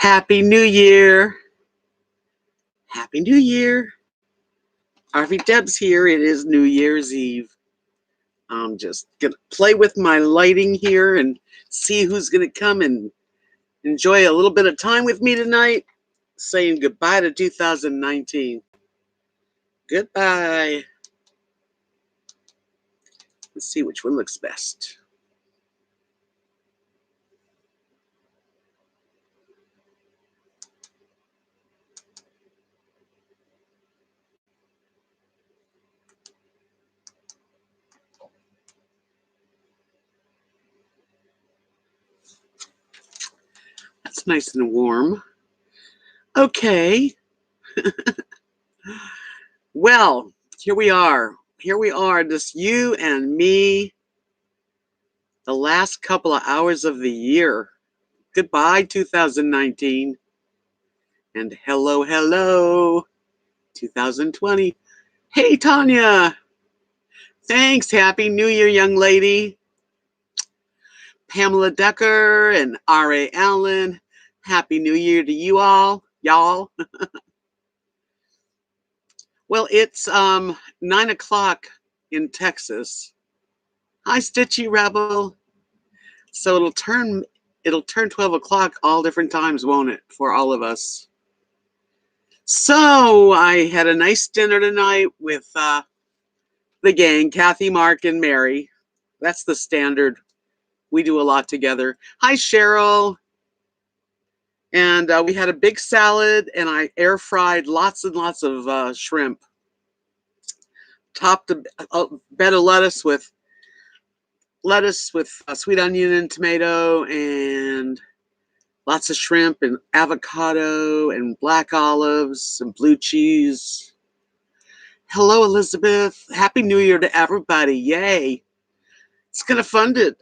Happy New Year. Happy New Year. RVDebs here. It is New Year's Eve. I'm just going to play with my lighting here and see who's going to come and enjoy a little bit of time with me tonight. Saying goodbye to 2019. Goodbye. Let's see which one looks best. That's nice and warm. Okay. Well, here we are. Here we are, just you and me, the last couple of hours of the year. Goodbye, 2019. And hello, hello, 2020. Hey, Tanya. Thanks. Happy New Year, young lady. Pamela Decker and R.A. Allen. Happy New Year to you all, y'all. Well, it's 9 o'clock in Texas. Hi, Stitchy Rebel. So it'll turn 12 o'clock all different times, won't it, for all of us? So I had a nice dinner tonight with the gang, Kathy, Mark, and Mary. That's the standard. We do a lot together. Hi, Cheryl. And we had a big salad, and I air fried lots and lots of shrimp. Topped a bed of lettuce with sweet onion and tomato, and lots of shrimp and avocado and black olives and blue cheese. Hello, Elizabeth. Happy New Year to everybody. Yay. It's kind of fun to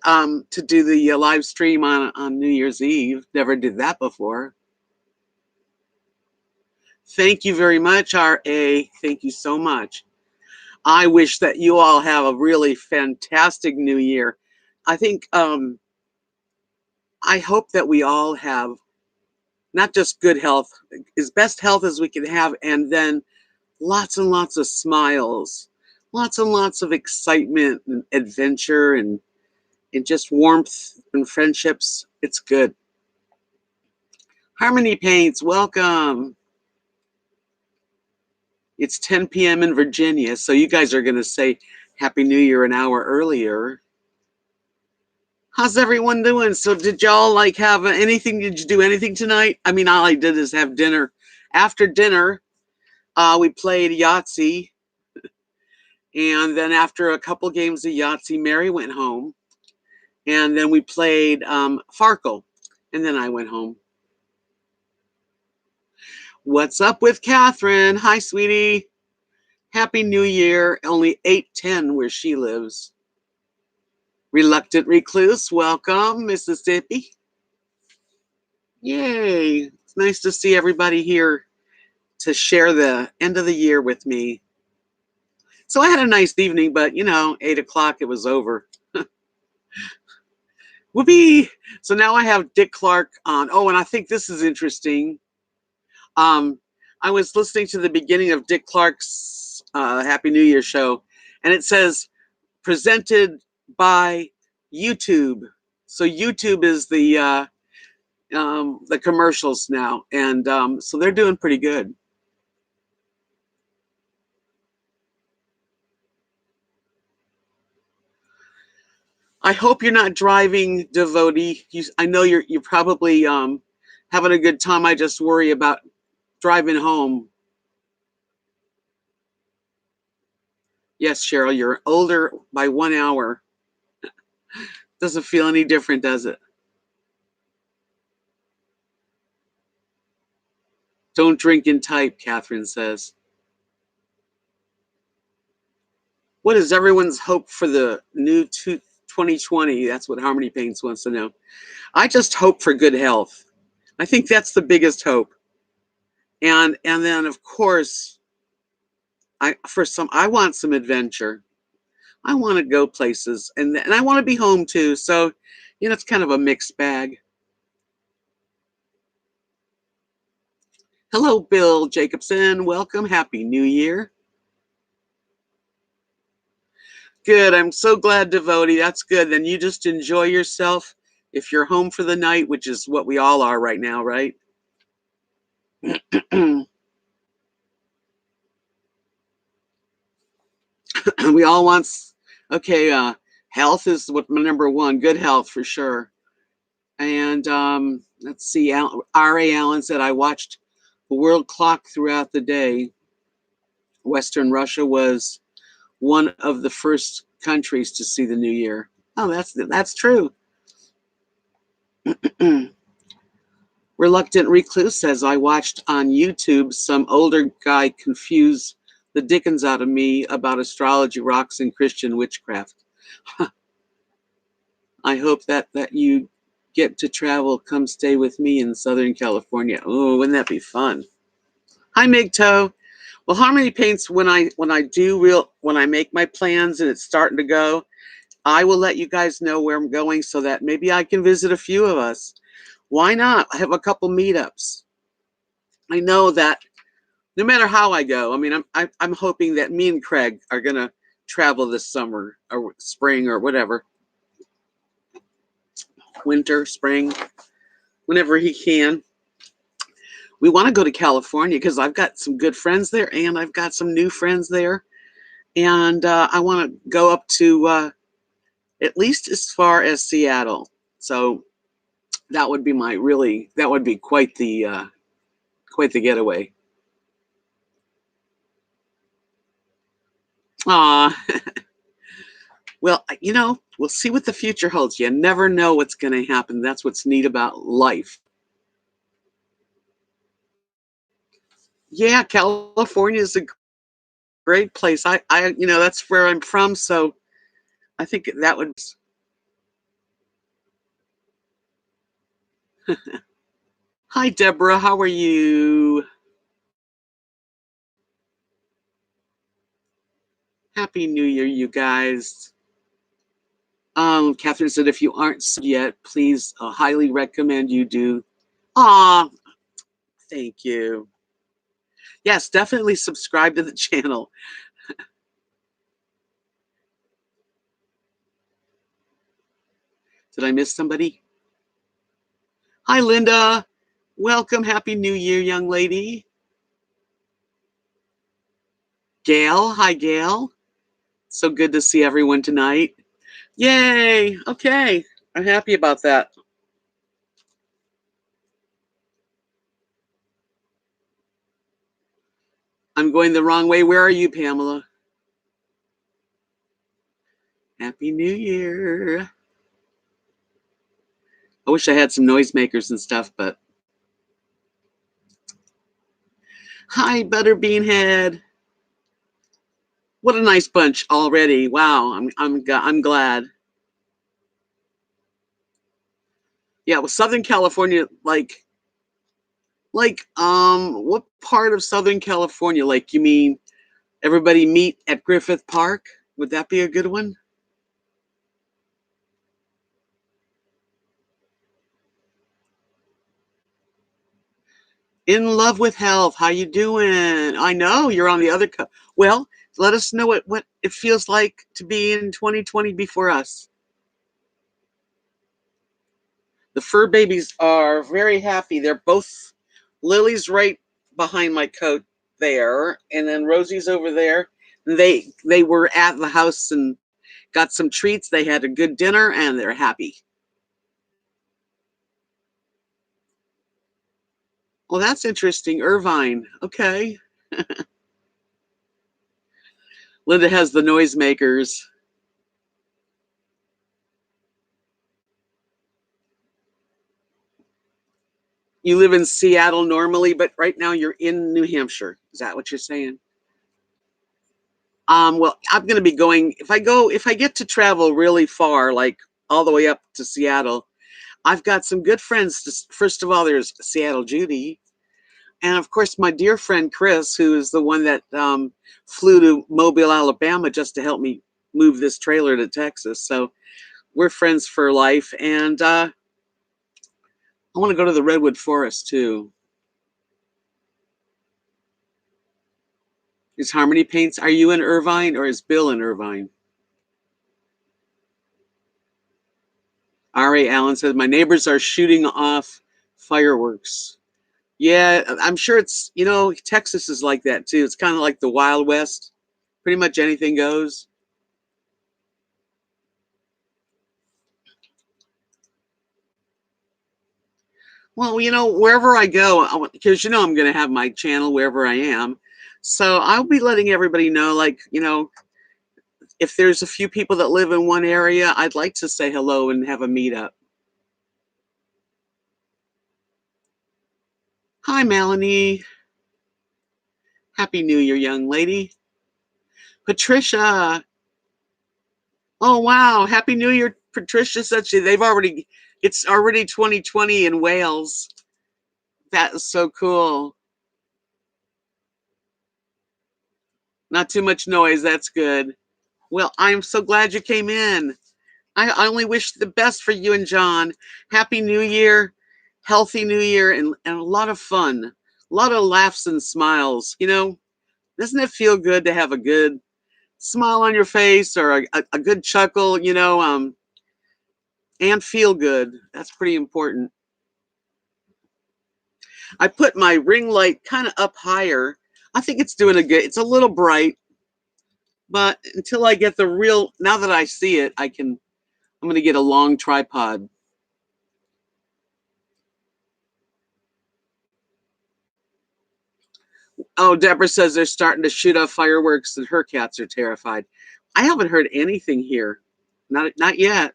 do the live stream on New Year's Eve. Never did that before. Thank you very much, R.A. Thank you so much. I wish that you all have a really fantastic New Year. I think, I hope that we all have not just good health, as best health as we can have, and then lots and lots of smiles, lots and lots of excitement and adventure and just warmth and friendships. It's good. Harmony Paints, welcome. It's 10 p.m. in Virginia, so you guys are going to say Happy New Year an hour earlier. How's everyone doing? So did y'all have anything? Did you do anything tonight? I mean, all I did is have dinner. After dinner, we played Yahtzee. And then after a couple games of Yahtzee, Mary went home. And then we played Farkle. And then I went home. What's up with Catherine? Hi, sweetie. Happy New Year. Only 8:10 where she lives. Reluctant Recluse, welcome, Mississippi. Yay. It's nice to see everybody here to share the end of the year with me. So I had a nice evening, but 8 o'clock, it was over. Whoopee. So now I have Dick Clark on. Oh, and I think this is interesting. I was listening to the beginning of Dick Clark's Happy New Year show, and it says presented by YouTube. So YouTube is the commercials now, and so they're doing pretty good. I hope you're not driving, devotee. I know you're probably having a good time. I just worry about driving home. Yes, Cheryl, you're older by 1 hour. Doesn't feel any different, does it? Don't drink and type, Catherine says. What is everyone's hope for the new 2020? That's what Harmony Paints wants to know. I just hope for good health. I think that's the biggest hope. And then, of course, I want some adventure. I want to go places, and I want to be home too. So, it's kind of a mixed bag. Hello, Bill Jacobson. Welcome. Happy New Year. Good. I'm so glad, Devotee. That's good. Then you just enjoy yourself. If you're home for the night, which is what we all are right now, right? We all want, okay, health is what number one, good health for sure. And let's see, R.A. Allen said, I watched the world clock throughout the day. Western Russia was one of the first countries to see the new year. Oh, that's true. Reluctant Recluse says, I watched on YouTube some older guy confuse the dickens out of me about astrology, rocks, and Christian witchcraft. I hope that you get to travel. Come stay with me in Southern California. Oh, wouldn't that be fun? Hi, Migto. Well, Harmony Paints, when I make my plans and it's starting to go, I will let you guys know where I'm going so that maybe I can visit a few of us. Why not? I have a couple meetups. I know that no matter how I go, I mean, I'm hoping that me and Craig are gonna travel this summer or spring or whatever, winter, spring, whenever he can. We want to go to California because I've got some good friends there and I've got some new friends there, and I want to go up to at least as far as Seattle. So that would be that would be quite the getaway. Ah, well, we'll see what the future holds. You never know what's going to happen. That's what's neat about life. Yeah, California is a great place. That's where I'm from, so I think that would. Hi, Deborah. How are you? Happy New Year, you guys. Catherine said, if you aren't yet, please highly recommend you do. Aw, thank you. Yes, definitely subscribe to the channel. Did I miss somebody? Hi, Linda. Welcome. Happy New Year, young lady. Gail. Hi, Gail. So good to see everyone tonight. Yay. Okay. I'm happy about that. I'm going the wrong way. Where are you, Pamela? Happy New Year. I wish I had some noisemakers and stuff, but. Hi, Butterbean Head. What a nice bunch already. Wow. I'm glad. Yeah, well, Southern California, what part of Southern California? Like, you mean everybody meet at Griffith Park? Would that be a good one? In love with health. How you doing? I know you're on the other. Well, let us know what it feels like to be in 2020 before us. The fur babies are very happy. They're both. Lily's right behind my coat there, and then Rosie's over there. They were at the house and got some treats. They had a good dinner, and they're happy. Well, that's interesting. Irvine. Okay. Linda has the noisemakers. You live in Seattle normally, but right now you're in New Hampshire. Is that what you're saying? Well, I'm going to be going, if I get to travel really far, like all the way up to Seattle, I've got some good friends. First of all, there's Seattle Judy. And of course, my dear friend Chris, who is the one that flew to Mobile, Alabama, just to help me move this trailer to Texas. So we're friends for life. And I want to go to the Redwood Forest too. Is Harmony Paints, are you in Irvine or is Bill in Irvine? R.A. Allen says, my neighbors are shooting off fireworks. Yeah, I'm sure it's, Texas is like that too. It's kind of like the Wild West. Pretty much anything goes. Well, wherever I go, because I'm going to have my channel wherever I am. So I'll be letting everybody know, like, if there's a few people that live in one area, I'd like to say hello and have a meetup. Hi, Melanie. Happy New Year, young lady. Patricia. Oh, wow. Happy New Year, Patricia. It's already 2020 in Wales. That is so cool. Not too much noise. That's good. Well, I'm so glad you came in. I only wish the best for you and John. Happy New Year, healthy New Year, and a lot of fun, a lot of laughs and smiles. Doesn't it feel good to have a good smile on your face or a good chuckle, and feel good? That's pretty important. I put my ring light kind of up higher. I think it's doing it's a little bright, but until I get now that I see it, I'm going to get a long tripod. Oh, Deborah says they're starting to shoot off fireworks and her cats are terrified. I haven't heard anything here. Not yet.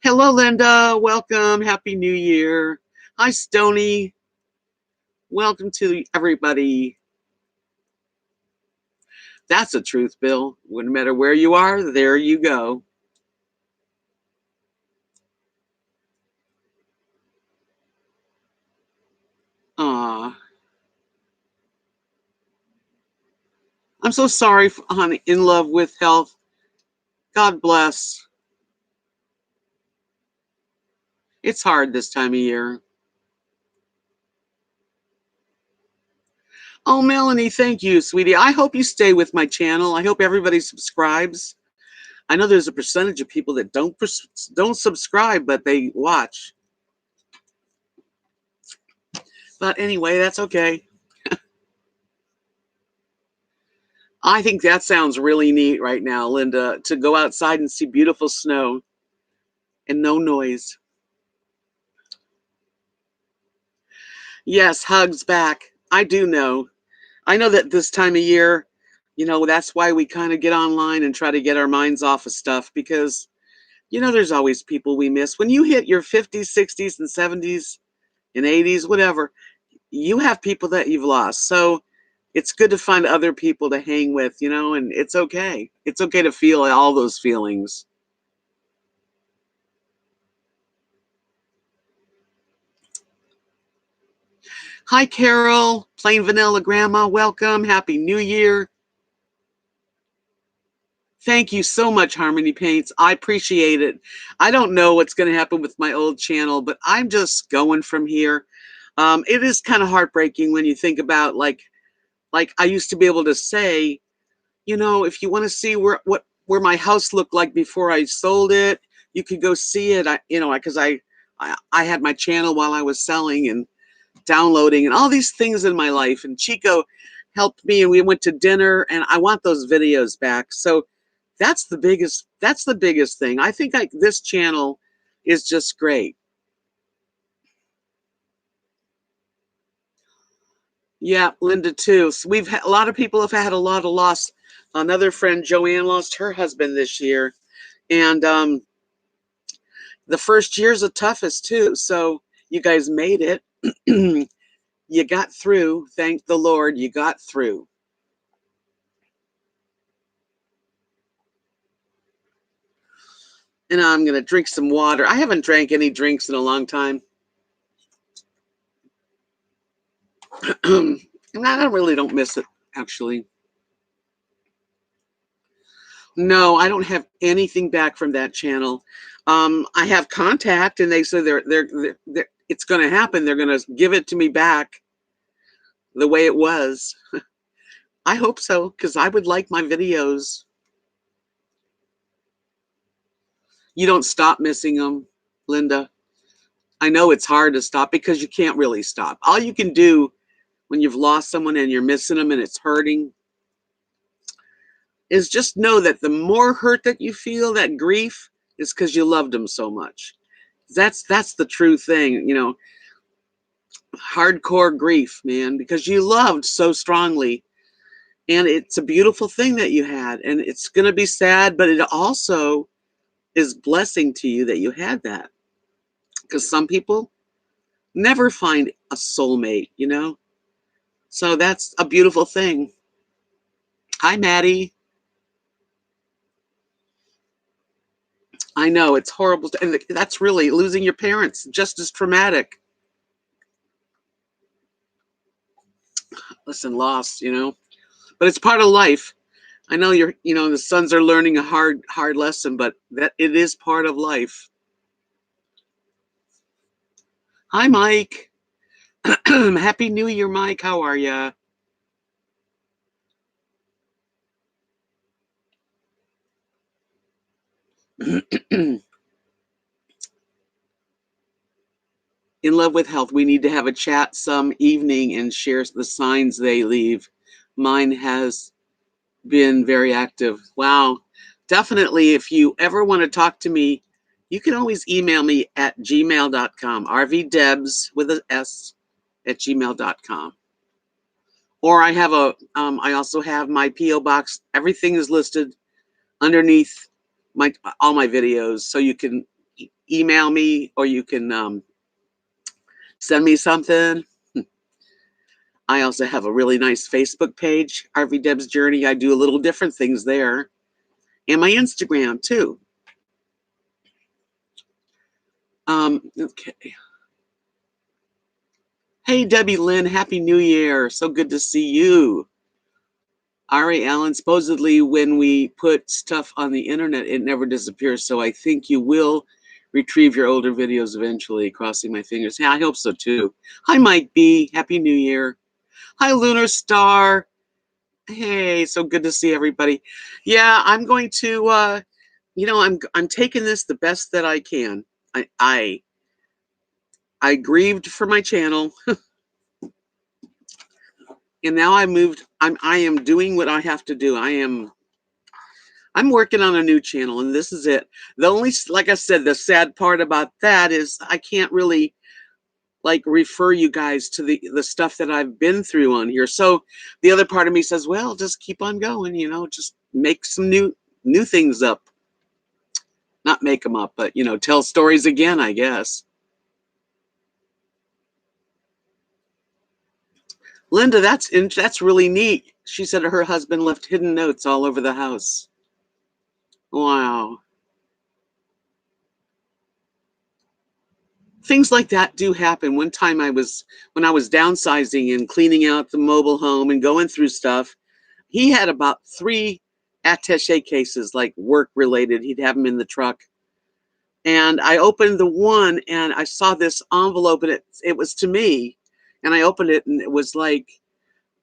Hello, Linda. Welcome. Happy New Year. Hi, Stony. Welcome to everybody. That's the truth, Bill. No matter where you are, there you go. Aw. I'm so sorry, honey. In love with health. God bless. It's hard this time of year. Oh, Melanie, thank you, sweetie. I hope you stay with my channel. I hope everybody subscribes. I know there's a percentage of people that don't subscribe, but they watch. But anyway, that's okay. I think that sounds really neat right now, Linda, to go outside and see beautiful snow and no noise. Yes, hugs back. I do know. I know that this time of year, that's why we kind of get online and try to get our minds off of stuff because, there's always people we miss. When you hit your 50s, 60s, and 70s and 80s, whatever, you have people that you've lost. So it's good to find other people to hang with, and it's okay. It's okay to feel all those feelings. Hi, Carol. Plain Vanilla Grandma. Welcome. Happy New Year. Thank you so much, Harmony Paints. I appreciate it. I don't know what's going to happen with my old channel, but I'm just going from here. It is kind of heartbreaking when you think about like I used to be able to say, if you want to see where my house looked like before I sold it, you could go see it. Because I had my channel while I was selling and downloading and all these things in my life. And Chico helped me, and we went to dinner. And I want those videos back. So that's the biggest thing. I think this channel is just great. Yeah, Linda too. So we've had a lot of people have had a lot of loss. Another friend, Joanne, lost her husband this year, and the first year's the toughest too. So you guys made it. You got through. Thank the Lord, you got through. And I'm gonna drink some water. I haven't drank any drinks in a long time. And I really don't miss it, actually. No, I don't have anything back from that channel. I have contact, and they say it's going to happen. They're going to give it to me back the way it was. I hope so, because I would like my videos. You don't stop missing them, Linda. I know it's hard to stop because you can't really stop. All you can do when you've lost someone and you're missing them and it's hurting is just know that the more hurt that you feel, that grief, is because you loved them so much. That's the true thing, hardcore grief, man, because you loved so strongly. And it's a beautiful thing that you had. And it's going to be sad, but it also is blessing to you that you had that. Because some people never find a soulmate. So that's a beautiful thing. Hi, Maddie. I know it's horrible. And that's really losing your parents, just as traumatic. Listen, loss. But it's part of life. I know the sons are learning a hard lesson, but that it is part of life. Hi, Mike. Happy New Year, Mike. How are ya? In love with health, we need to have a chat some evening and share the signs they leave. Mine has been very active. Wow. Definitely, if you ever want to talk to me, you can always email me at gmail.com, RVDebs with an S at gmail.com. Or I also have my P.O. box. Everything is listed underneath all my videos. So you can email me or you can send me something. I also have a really nice Facebook page, RVDebs Journey. I do a little different things there. And my Instagram too. Okay. Hey, Debbie Lynn, Happy New Year. So good to see you. Ari Allen, supposedly when we put stuff on the internet, it never disappears. So I think you will retrieve your older videos eventually, crossing my fingers. Yeah, I hope so too. Hi, Mike B. Happy New Year. Hi, Lunar Star. Hey, so good to see everybody. Yeah, I'm going to I'm taking this the best that I can. I grieved for my channel. And now I am doing what I have to do. I'm working on a new channel, and this is it. The only, like I said, the sad part about that is I can't really like refer you guys to the stuff that I've been through on here. So the other part of me says, well, just keep on going, just make some new things up. Not make them up, but tell stories again, I guess. Linda, that's really neat. She said her husband left hidden notes all over the house. Wow. Things like that do happen. One time when I was downsizing and cleaning out the mobile home and going through stuff, he had about 3 attaché cases, like work related. He'd have them in the truck. And I opened the one and I saw this envelope, and it was to me. And I opened it and it was like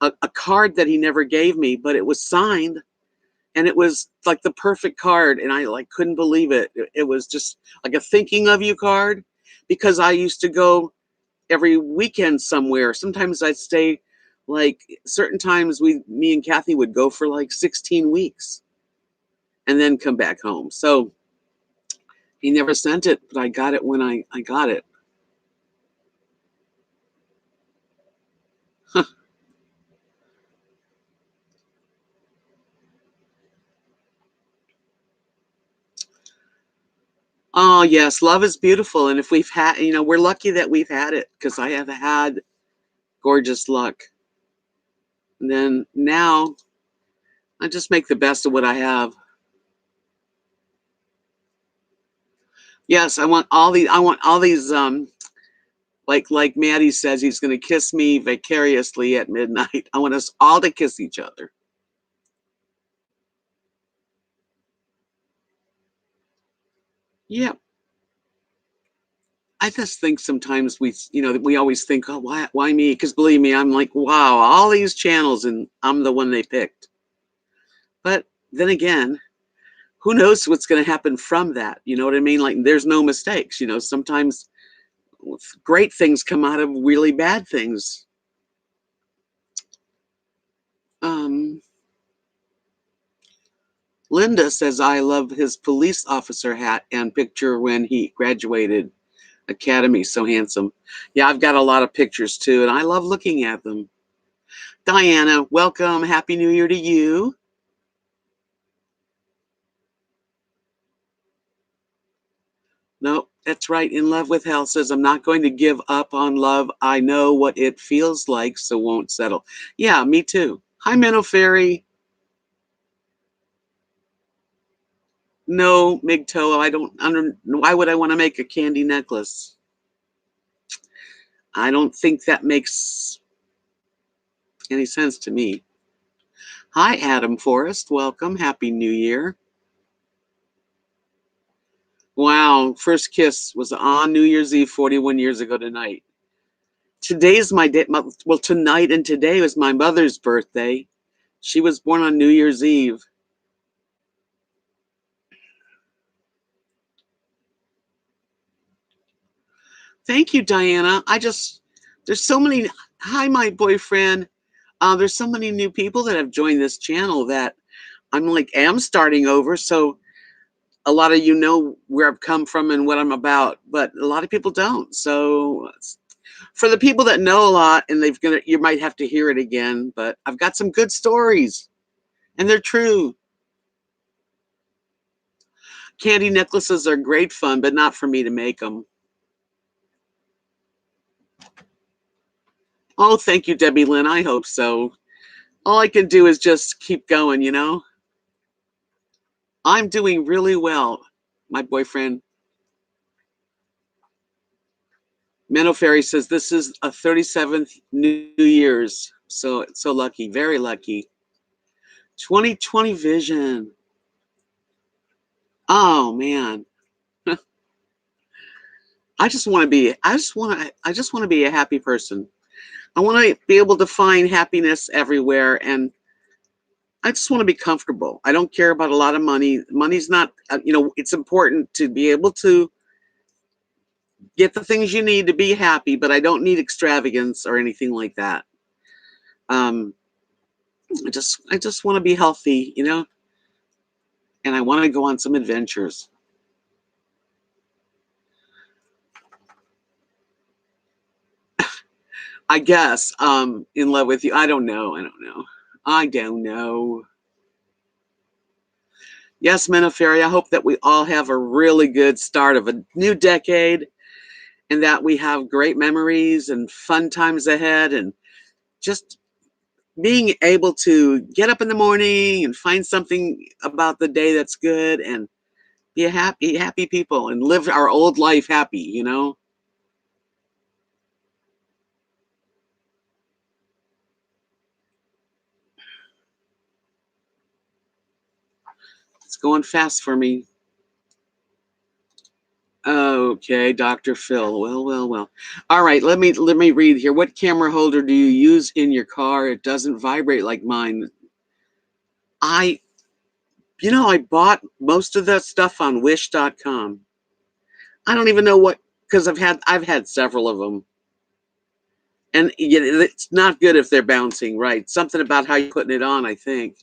a card that he never gave me, but it was signed. And it was like the perfect card, and I like couldn't believe it. It was just like a thinking of you card, because I used to go every weekend somewhere. Sometimes I'd stay like certain times me and Kathy would go for like 16 weeks and then come back home. So he never sent it, but I got it when I got it. Oh yes, love is beautiful, and if we've had, we're lucky that we've had it, because I have had gorgeous luck. And then now I just make the best of what I have. Yes, I want all these like Maddie says, he's going to kiss me vicariously at midnight. I want us all to kiss each other. Yep. I just think sometimes we always think, oh, why me? Because believe me, I'm like, wow, all these channels, and I'm the one they picked. But then again, who knows what's going to happen from that? You know what I mean? Like, there's no mistakes. Sometimes great things come out of really bad things. Um, Linda says, I love his police officer hat and picture when he graduated academy. So handsome. Yeah, I've got a lot of pictures too, and I love looking at them. Diana, welcome. Happy New Year to you. No, that's right. In Love with Hell says, I'm not going to give up on love. I know what it feels like, so won't settle. Yeah, me too. Hi, Minnow Fairy. No, Migto, I don't why would I want to make a candy necklace? I don't think that makes any sense to me. Hi, Adam Forrest. Welcome. Happy New Year. Wow, first kiss was on New Year's Eve 41 years ago tonight. Today's my day. Well, tonight and today was my mother's birthday. She was born on New Year's Eve. Thank you, Diana. There's so many. Hi, my boyfriend. There's so many new people that have joined this channel that I'm like, am starting over. So a lot of you know where I've come from and what I'm about, but a lot of people don't. So for the people that know a lot, and you might have to hear it again, but I've got some good stories, and they're true. Candy necklaces are great fun, but not for me to make them. Oh, thank you, Debbie Lynn. I hope so. All I can do is just keep going, you know? I'm doing really well, my boyfriend. Minnow Fairy says this is a 37th New Year's. So lucky, very lucky. 2020 vision. Oh man. I just want to be a happy person. I want to be able to find happiness everywhere, and I just want to be comfortable. I don't care about a lot of money. Money's not, it's important to be able to get the things you need to be happy, but I don't need extravagance or anything like that. Um, I just want to be healthy, and I want to go on some adventures. I guess, in love with you. I don't know. I don't know. Yes, Menaferi, I hope that we all have a really good start of a new decade, and that we have great memories and fun times ahead, and just being able to get up in the morning and find something about the day that's good, and be a happy people, and live our old life happy. It's going fast for me. Okay, Dr. Phil. Well. All right, let me read here. What camera holder do you use in your car? It doesn't vibrate like mine. I I bought most of that stuff on wish.com. I don't even know what, because I've had several of them. And it's not good if they're bouncing, right? Something about how you're putting it on, I think.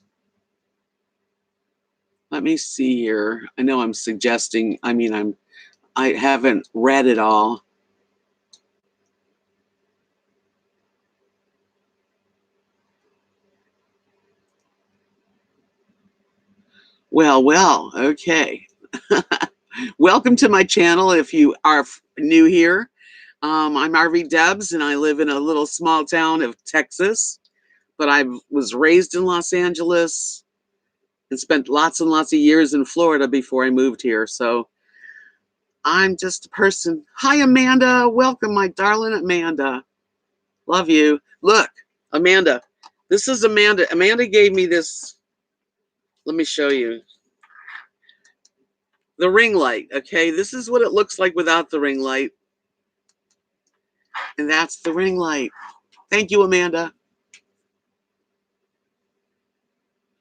Let me see here. I know I'm suggesting, I haven't read it all. Well, okay. Welcome to my channel if you are new here. I'm RVDebs, and I live in a little small town of Texas, but I was raised in Los Angeles and spent lots and lots of years in Florida before I moved here. So I'm just a person. Hi, Amanda. Welcome, my darling Amanda. Love you. Look, Amanda. This is Amanda. Amanda gave me this. Let me show you. The ring light, okay? This is what it looks like without the ring light. And that's the ring light. Thank you, Amanda.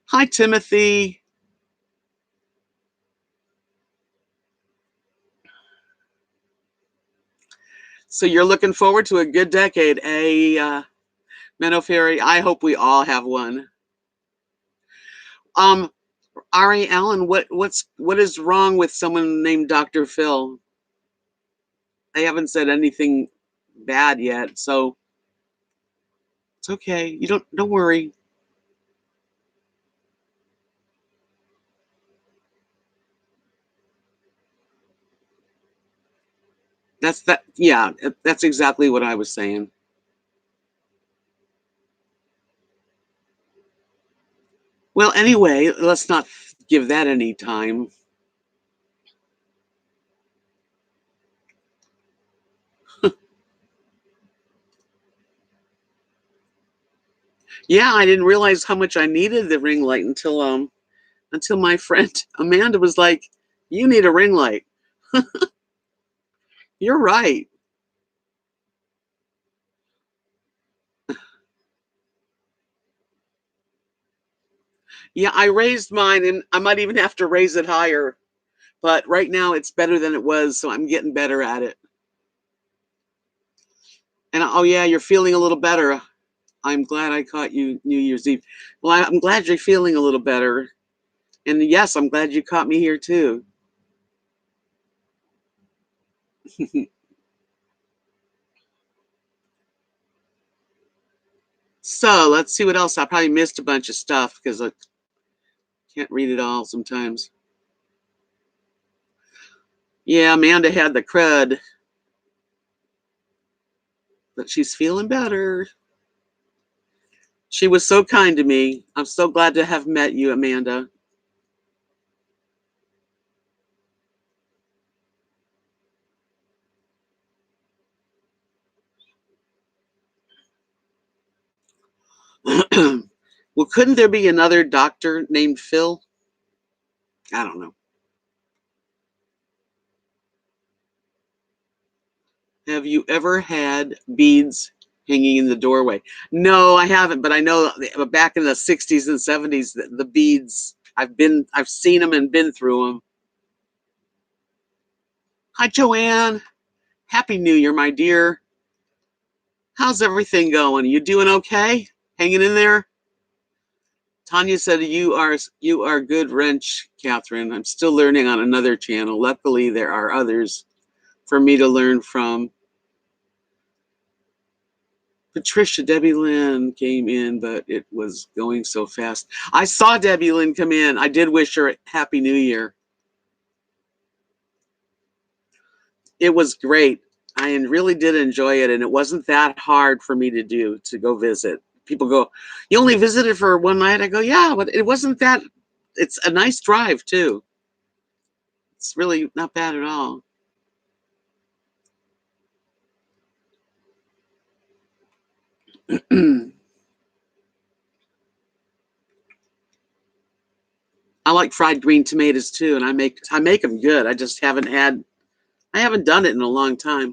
Hi, Timothy. So you're looking forward to a good decade, Menno Fairy? I hope we all have one. Ari Allen, what is wrong with someone named Dr. Phil? They haven't said anything bad yet, so it's okay. You don't worry. Yeah, that's exactly what I was saying. Well, anyway, let's not give that any time. Yeah, I didn't realize how much I needed the ring light until my friend Amanda was like, "You need a ring light." You're right. Yeah, I raised mine, and I might even have to raise it higher. But right now, it's better than it was, so I'm getting better at it. And oh yeah, you're feeling a little better. I'm glad I caught you New Year's Eve. Well, I'm glad you're feeling a little better. And yes, I'm glad you caught me here too. So let's see what else. I probably missed a bunch of stuff because I can't read it all sometimes. Yeah, Amanda had the crud, but she's feeling better. She was so kind to me. I'm so glad to have met you, Amanda. Well, couldn't there be another doctor named Phil? I don't know. Have you ever had beads hanging in the doorway? No, I haven't, but I know back in the 60s and 70s, the beads, I've seen them and been through them. Hi, Joanne. Happy New Year, my dear. How's everything going? You doing okay? Hanging in there? Tanya said you are good wrench, Catherine. I'm still learning on another channel. Luckily, there are others for me to learn from. Patricia, Debbie Lynn came in, but it was going so fast. I saw Debbie Lynn come in. I did wish her a Happy New Year. It was great. I really did enjoy it, and it wasn't that hard for me to go visit. People go, "You only visited for one night?" I go, "Yeah, but it wasn't that. It's a nice drive too. It's really not bad at all." I like fried green tomatoes too, and I make them good. I haven't done it in a long time.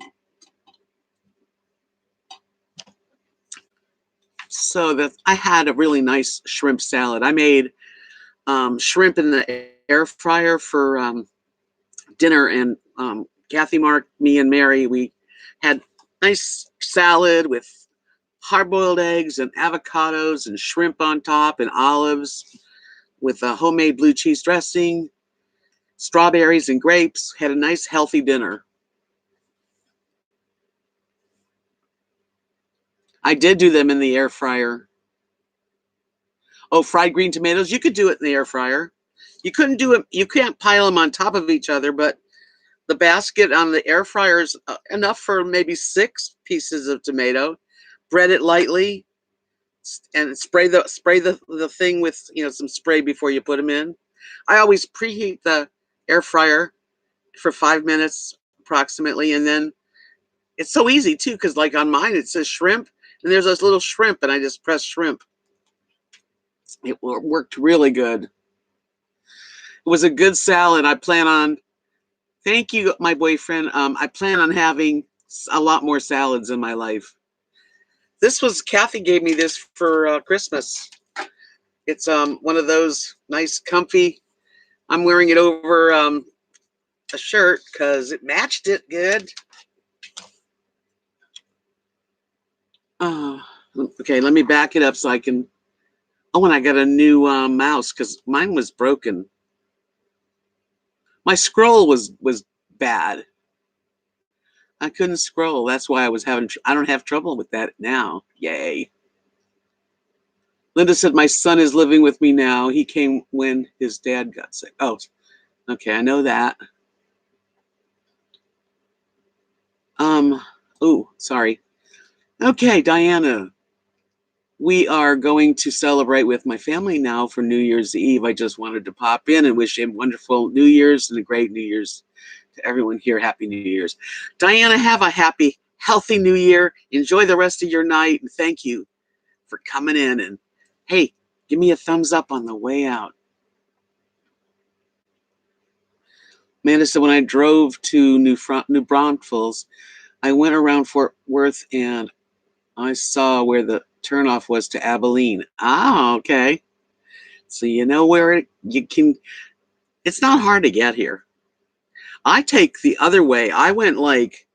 So that I had a really nice shrimp salad. I made shrimp in the air fryer for dinner, and Kathy, Mark, me, and Mary, we had nice salad with hard-boiled eggs and avocados and shrimp on top and olives with a homemade blue cheese dressing, strawberries and grapes. Had a nice healthy dinner. I did do them in the air fryer. Oh, fried green tomatoes, you could do it in the air fryer. You couldn't do it, you can't pile them on top of each other, but the basket on the air fryer is enough for maybe 6 pieces of tomato. Bread it lightly and spray the thing with some spray before you put them in. I always preheat the air fryer for 5 minutes approximately, and then it's so easy too because like on mine it says shrimp and there's this little shrimp and I just press shrimp. It worked really good. It was a good salad. I plan on. Thank you, my boyfriend. I plan on having A lot more salads in my life. This was Kathy gave me this for Christmas. It's one of those nice, comfy. I'm wearing it over a shirt because it matched it good. Uh, okay, let me back it up so I can. Oh, and I got a new mouse because mine was broken. My scroll was bad. I couldn't scroll. That's why I was having. I don't have trouble with that now. Yay. Linda said my son is living with me now. He came when his dad got sick. Oh, okay, I know that. Oh, sorry. Okay, Diana. We are going to celebrate with my family now for New Year's Eve. I just wanted to pop in and wish him wonderful New Year's and a great New Year's to everyone here. Happy New Year's. Diana, have a happy, healthy New Year. Enjoy the rest of your night. And thank you for coming in. And hey, give me a thumbs up on the way out. Amanda said, when I drove to New Braunfels, I went around Fort Worth and I saw where the turnoff was to Abilene. Ah, okay. So you know where you can, it's not hard to get here. I take the other way. I went like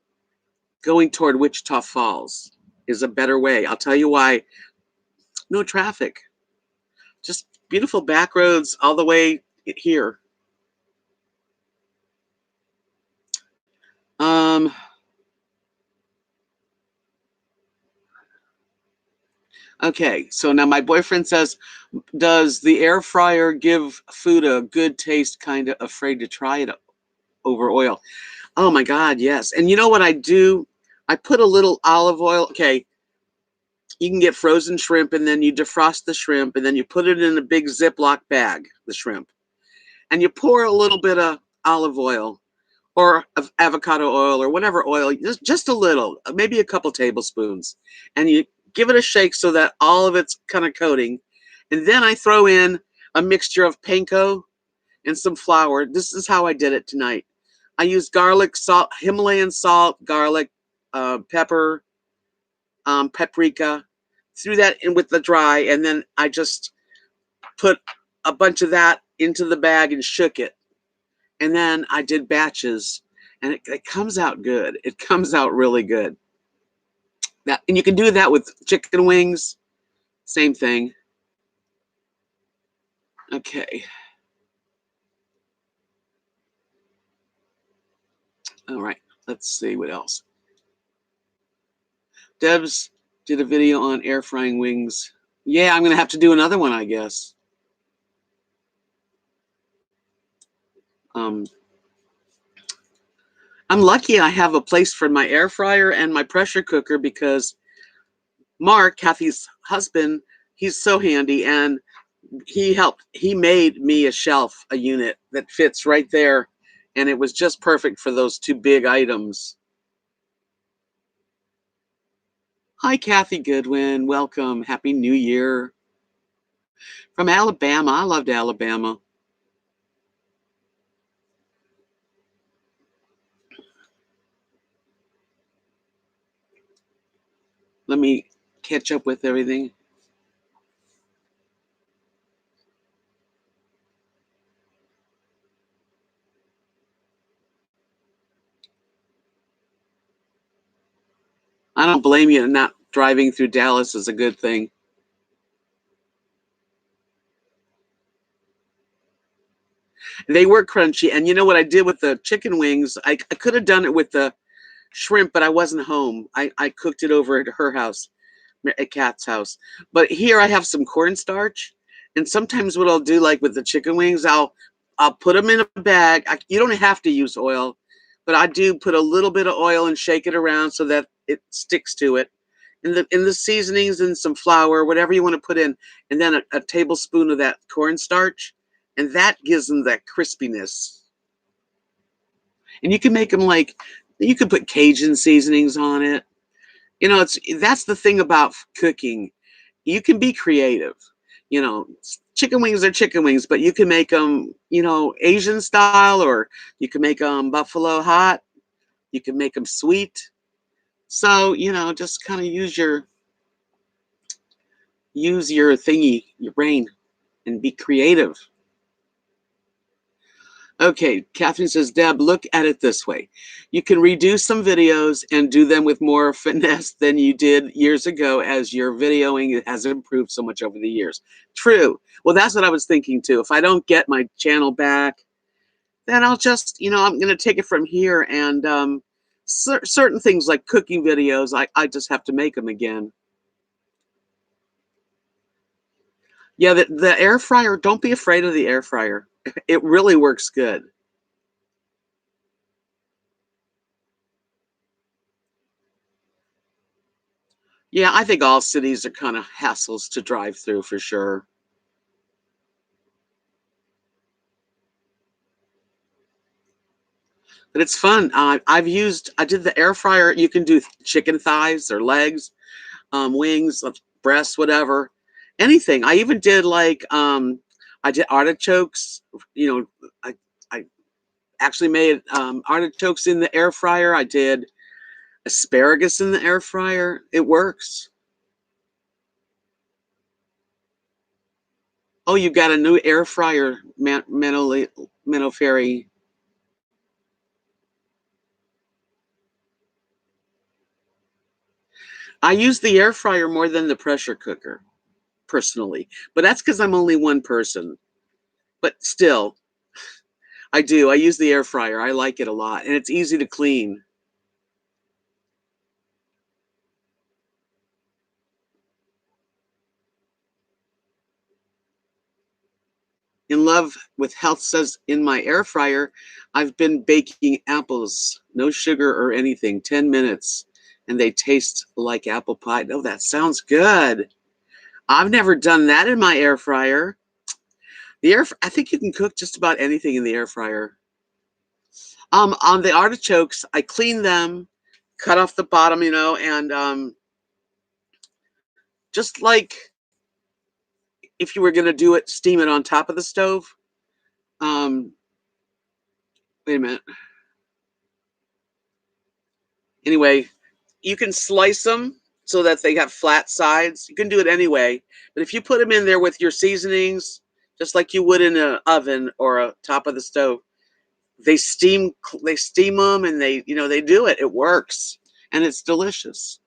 going toward Wichita Falls is a better way. I'll tell you why. No traffic. Just beautiful back roads all the way here. Okay, so now my boyfriend says, does the air fryer give food a good taste? Kind of afraid to try it over oil. Oh my God, yes. And you know what I do? I put a little olive oil. Okay, you can get frozen shrimp and then you defrost the shrimp and then you put it in a big Ziploc bag, the shrimp. And you pour a little bit of olive oil or of avocado oil or whatever oil, just a little, maybe a couple tablespoons. And you give it a shake so that all of it's kind of coating. And then I throw in a mixture of panko and some flour. This is how I did it tonight. I used garlic, salt, Himalayan salt, garlic, pepper, paprika. Threw that in with the dry, and then I just put a bunch of that into the bag and shook it. And then I did batches, and it comes out good. It comes out really good. That, and you can do that with chicken wings. Same thing. Okay. All right. Let's see what else. Debs did a video on air frying wings. Yeah, I'm going to have to do another one, I guess. I'm lucky I have a place for my air fryer and my pressure cooker because Mark, Kathy's husband, he's so handy, and he made me a shelf, a unit that fits right there, and it was just perfect for those two big items. Hi, Kathy Goodwin. Welcome. Happy New Year. From Alabama. I loved Alabama. Let me catch up with everything. I don't blame you. Not driving through Dallas is a good thing. They were crunchy. And you know what I did with the chicken wings? I could have done it with the shrimp, but I wasn't home. I cooked it over at her house, at Kat's house. But here I have some cornstarch. And sometimes what I'll do, like with the chicken wings, I'll put them in a bag. You don't have to use oil, but I do put a little bit of oil and shake it around so that it sticks to it. In the seasonings and some flour, whatever you want to put in, and then a tablespoon of that cornstarch, and that gives them that crispiness. And you can make them like, you can put Cajun seasonings on it. You know, that's the thing about cooking. You can be creative. You know, chicken wings are chicken wings, but you can make them, you know, Asian style, or you can make them buffalo hot. You can make them sweet. So, just kind of use your thingy, your brain, and be creative. Okay, Catherine says, Deb, look at it this way. You can redo some videos and do them with more finesse than you did years ago, as your videoing has improved so much over the years. True. Well, that's what I was thinking too. If I don't get my channel back, then I'll just, I'm going to take it from here. And certain things like cooking videos, I just have to make them again. Yeah, the air fryer, don't be afraid of the air fryer. It really works good. Yeah, I think all cities are kind of hassles to drive through for sure. But it's fun. I did the air fryer. You can do chicken thighs or legs, wings, breasts, whatever, anything. I even did I did artichokes. I actually made artichokes in the air fryer. I did asparagus in the air fryer. It works. Oh, you got a new air fryer, Menno Ferry. I use the air fryer more than the pressure cooker, personally. But that's because I'm only one person. But still, I do. I use the air fryer. I like it a lot. And it's easy to clean. In love with health says, in my air fryer, I've been baking apples, no sugar or anything, 10 minutes, and they taste like apple pie. Oh, that sounds good. I've never done that in my air fryer. I think you can cook just about anything in the air fryer. On the artichokes, I clean them, cut off the bottom, and just like if you were gonna do it, steam it on top of the stove. Um, Wait a minute. Anyway, you can slice them so that they have flat sides. You can do it anyway, but if you put them in there with your seasonings, just like you would in an oven or a top of the stove, they steam. They steam them, and they do it. It works, and it's delicious.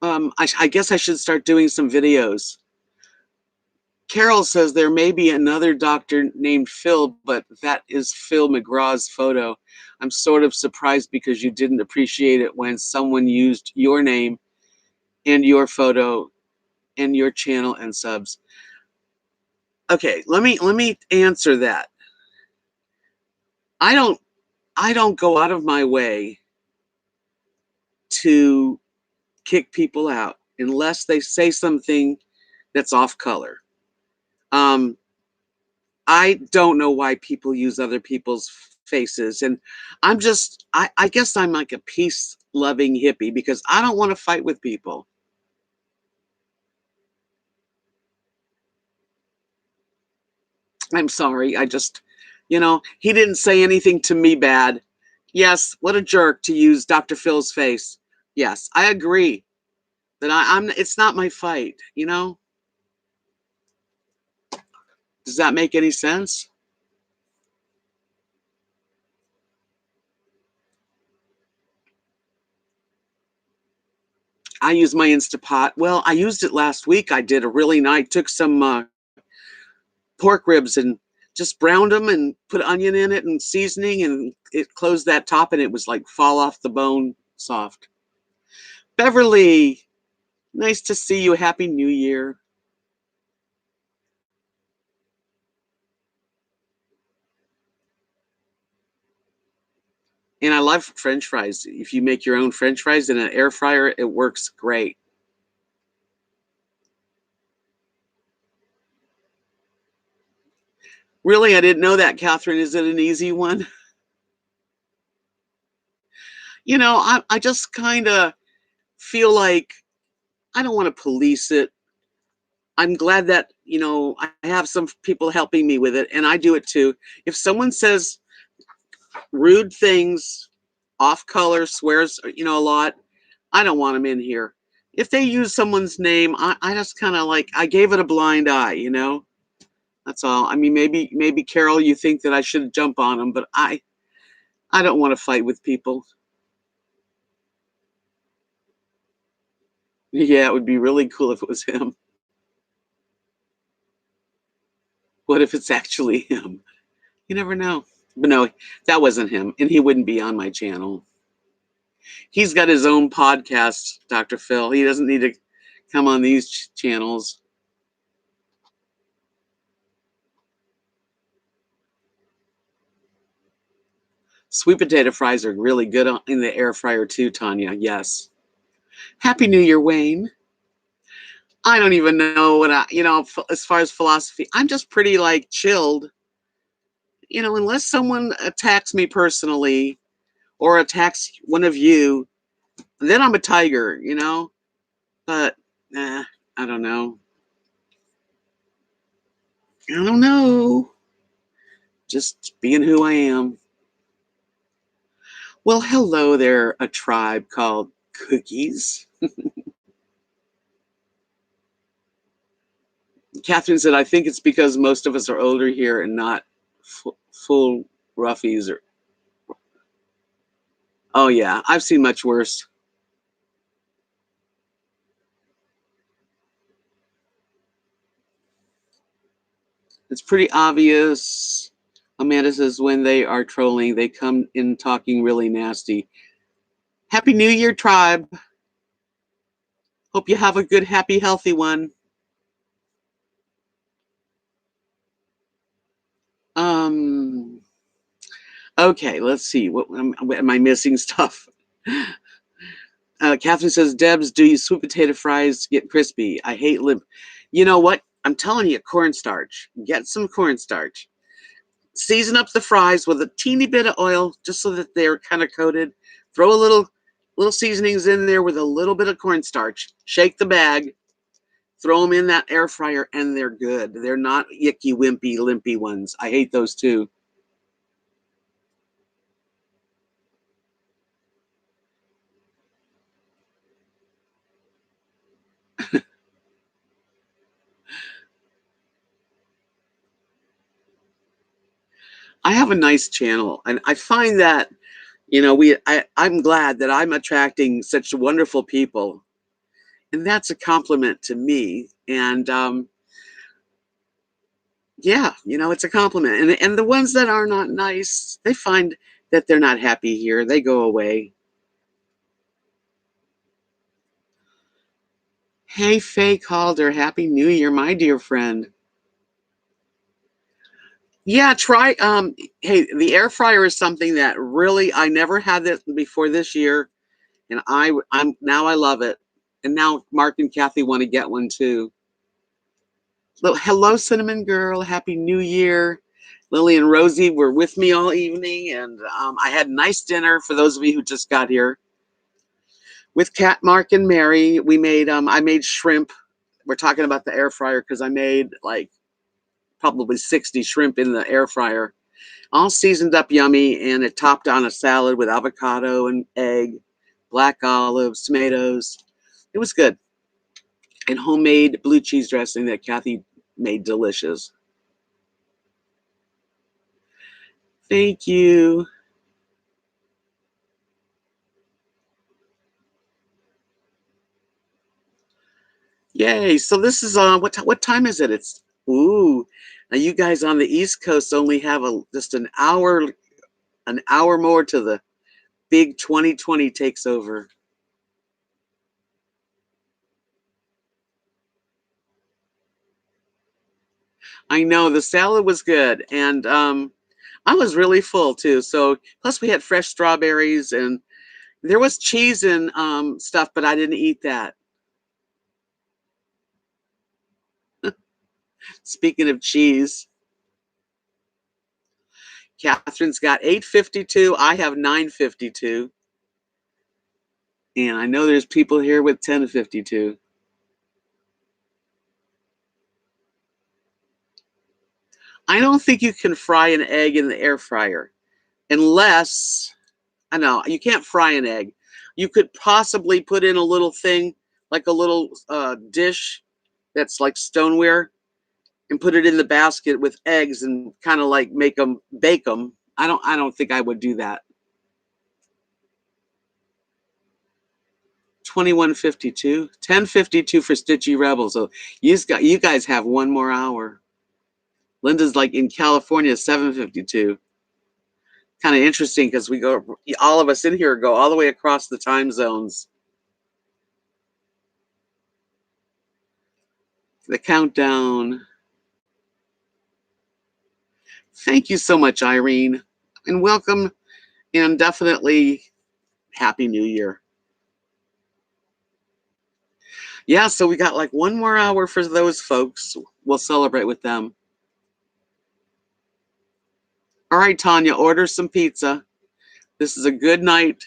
I guess I should start doing some videos. Carol says there may be another doctor named Phil, but that is Phil McGraw's photo. I'm sort of surprised because you didn't appreciate it when someone used your name and your photo and your channel and subs. Okay, let me answer that. I don't I don't go out of my way to kick people out unless they say something that's off color. Um, I don't know why people use other people's faces. And I guess I'm like a peace loving hippie because I don't want to fight with people. I'm sorry. He didn't say anything to me bad. Yes, what a jerk to use Dr. Phil's face. Yes, I agree that it's not my fight. Does that make any sense? I use my Instapot. Well, I used it last week. I did a really nice, took some pork ribs and just browned them and put onion in it and seasoning, and it closed that top, and it was like fall off the bone soft. Beverly, nice to see you. Happy New Year. And I love French fries. If you make your own French fries in an air fryer, it works great. Really, I didn't know that, Catherine. Is it an easy one? I just kind of feel like I don't want to police it. I'm glad that, I have some people helping me with it, and I do it too. If someone says rude things off color, swears, a lot. I don't want them in here. If they use someone's name, I just kind of like, I gave it a blind eye. That's all. I mean, maybe Carol, you think that I should jump on them, but I don't want to fight with people. Yeah, it would be really cool if it was him. What if it's actually him? You never know. But no, that wasn't him, and he wouldn't be on my channel. He's got his own podcast, Dr. Phil. He doesn't need to come on these channels. Sweet potato fries are really good in the air fryer too, Tanya. Yes. Happy New Year, Wayne. I don't even know what as far as philosophy, I'm just pretty like chilled. Unless someone attacks me personally or attacks one of you, then I'm a tiger. But I don't know. I don't know. Just being who I am. Well, hello there, a tribe called Cookies. Catherine said, I think it's because most of us are older here and not full roughies. Oh, yeah, I've seen much worse. It's pretty obvious. Amanda says, when they are trolling, they come in talking really nasty. Happy New Year, tribe. Hope you have a good, happy, healthy one. Okay, let's see. What am I missing stuff? Catherine says, Debs, do you sweet potato fries get crispy? I hate You know what? I'm telling you, cornstarch. Get some cornstarch. Season up the fries with a teeny bit of oil, just so that they're kind of coated. Throw a little seasonings in there with a little bit of cornstarch. Shake the bag. Throw them in that air fryer, and they're good. They're not icky, wimpy, limpy ones. I hate those too. I have a nice channel, and I find that I'm glad that I'm attracting such wonderful people, and that's a compliment to me. And yeah, it's a compliment. And the ones that are not nice, they find that they're not happy here. They go away. Hey, Faye Calder, Happy New Year, my dear friend. Yeah, try. Hey, the air fryer is something that really I never had this before this year, and I'm now I love it. And now Mark and Kathy want to get one too. Hello, Cinnamon Girl. Happy New Year. Lily and Rosie were with me all evening, and I had a nice dinner for those of you who just got here. With Kat, Mark, and Mary, we made. I made shrimp. We're talking about the air fryer because I made like probably 60 shrimp in the air fryer, all seasoned up yummy, and it topped on a salad with avocado and egg, black olives, tomatoes. It was good. And homemade blue cheese dressing that Kathy made delicious. Thank you. Yay. So this is what time is it? It's ooh. Now you guys on the East Coast only have just an hour more to the big 2020 takes over. I know the salad was good, and I was really full too. So plus we had fresh strawberries, and there was cheese and stuff, but I didn't eat that. Speaking of cheese, Catherine's got 852. I have 952. And I know there's people here with 1052. I don't think you can fry an egg in the air fryer unless I know you can't fry an egg. You could possibly put in a little thing, like a little dish that's like stoneware, and put it in the basket with eggs and kind of like make them, bake them. I don't think I would do that. 21:52, 10:52 for Stitchy Rebel. So you guys have one more hour. Linda's like in California, 7:52. Kind of interesting because we go, all of us in here go all the way across the time zones. The countdown. Thank you so much, Irene, and welcome, and definitely Happy New Year. Yeah, so we got like one more hour for those folks. We'll celebrate with them. All right, Tanya, order some pizza. This is a good night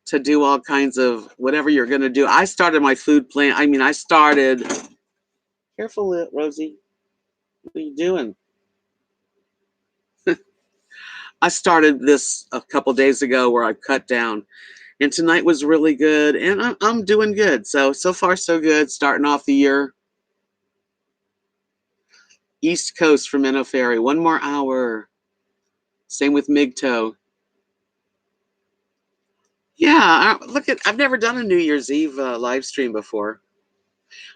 to do all kinds of whatever you're going to do. I started my food plan. I started. Careful, Rosie. What are you doing? I started this a couple days ago where I cut down. And tonight was really good. And I'm doing good. So far, so good. Starting off the year. East Coast from Minnow Ferry. One more hour. Same with Migto. Yeah, I've never done a New Year's Eve live stream before.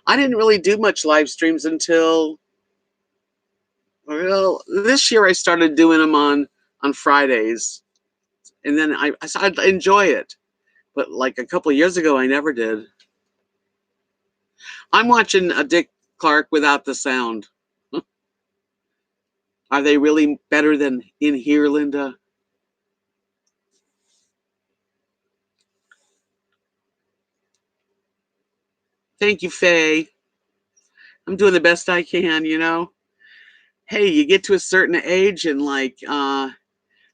I didn't really do much live streams until, well, this year I started doing them on Fridays, and then I enjoy it. But like a couple of years ago, I never did. I'm watching a Dick Clark without the sound. Are they really better than in here, Linda? Thank you, Faye. I'm doing the best I can, you know. Hey, you get to a certain age and like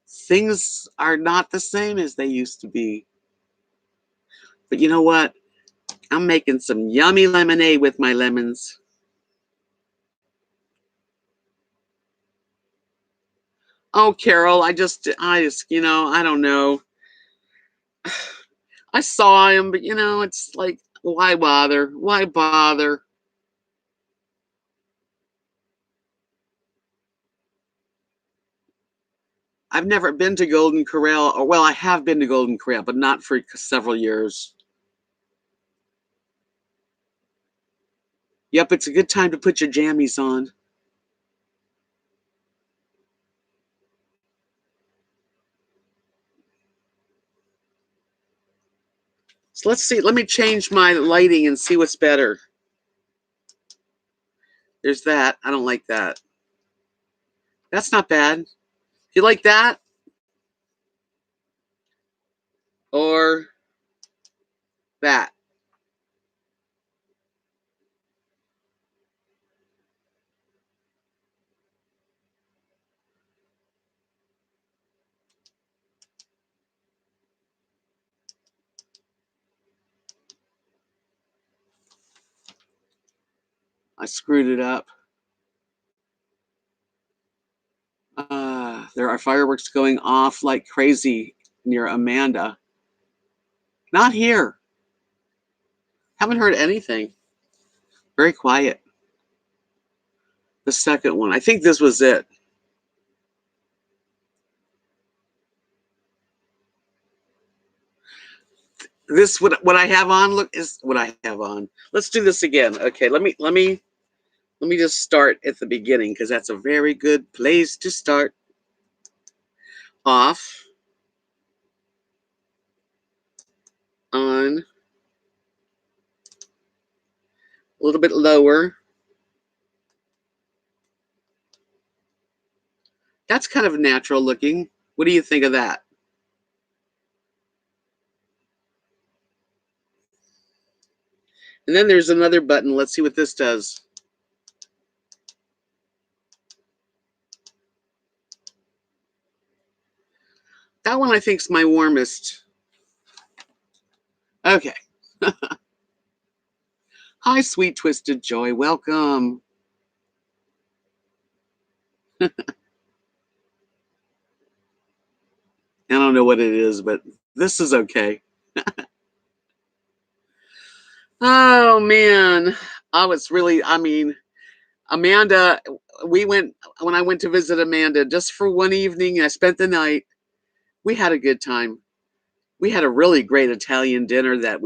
things are not the same as they used to be. But you know what? I'm making some yummy lemonade with my lemons. Oh, Carol, I just, I don't know. I saw him, but it's like, why bother? Why bother? I've never been to Golden Corral, or well, I have been to Golden Corral, but not for several years. Yep, it's a good time to put your jammies on. So let's see. Let me change my lighting and see what's better. There's that. I don't like that. That's not bad. You like that? Or that? I screwed it up. There are fireworks going off like crazy near Amanda. Not here. Haven't heard anything. Very quiet. The second one. I think this was it. This what I have on. Look, is what I have on. Let's do this again. Okay, let me just start at the beginning because that's a very good place to start off. On a little bit lower. That's kind of natural looking. What do you think of that? And then there's another button. Let's see what this does. That one I think is my warmest. Okay. Hi, sweet twisted joy. Welcome. I don't know what it is, but This is okay. Oh man. I mean, Amanda, we went when I went to visit Amanda just for one evening. I spent the night. We had a good time. We had a really great Italian dinner that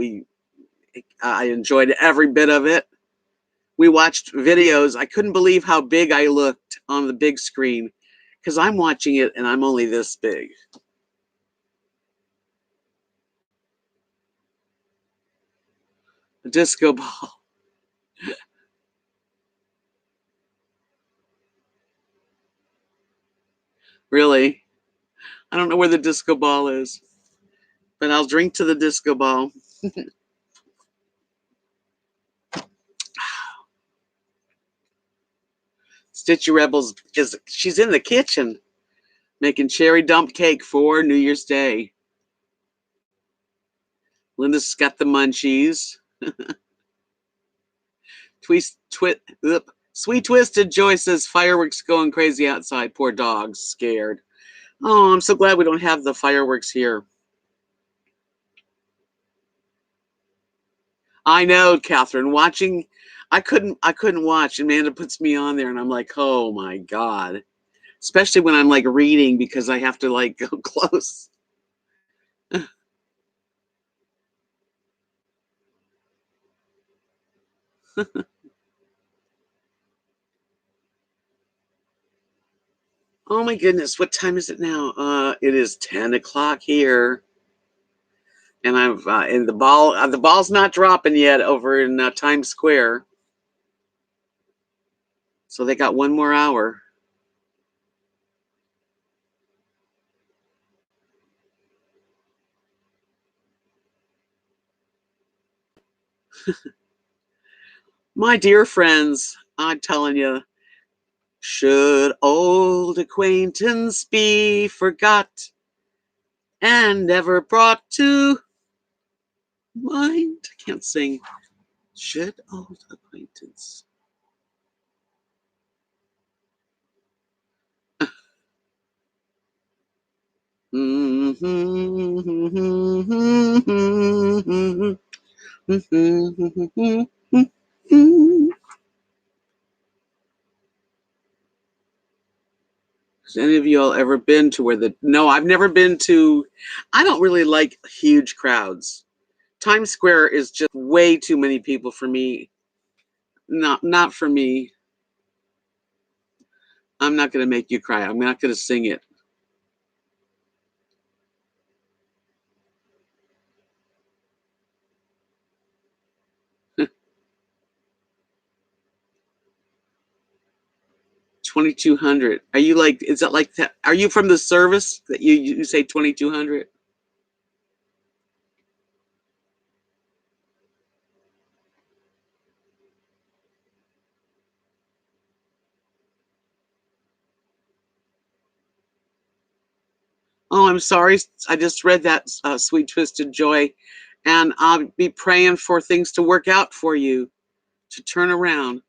I enjoyed every bit of it. We watched videos. I couldn't believe how big I looked on the big screen because I'm watching it and I'm only this big. A disco ball. Really? I don't know where the disco ball is, but I'll drink to the disco ball. Stitchy Rebels she's in the kitchen making cherry dump cake for New Year's Day. Linda's got the munchies. Sweet Twisted Joy says fireworks going crazy outside. Poor dog's scared. Oh, I'm so glad we don't have the fireworks here. I know, Catherine. I couldn't watch. Amanda puts me on there, and I'm like, oh my god. Especially when I'm like reading because I have to like go close. Oh my goodness, what time is it now? It is 10 o'clock here, and the ball's not dropping yet over in Times Square. So they got one more hour. My dear friends, I'm telling you, should old acquaintance be forgot and never brought to mind? I can't sing. Should old acquaintance. Has any of you all ever been to where no, I've never been to, I don't really like huge crowds. Times Square is just way too many people for me. Not for me. I'm not going to make you cry. I'm not going to sing it. 2200. Are you like, is that like that? Are you from the service that you say 2200? Oh, I'm sorry. I just read that, Sweet Twisted Joy, and I'll be praying for things to work out for you, to turn around.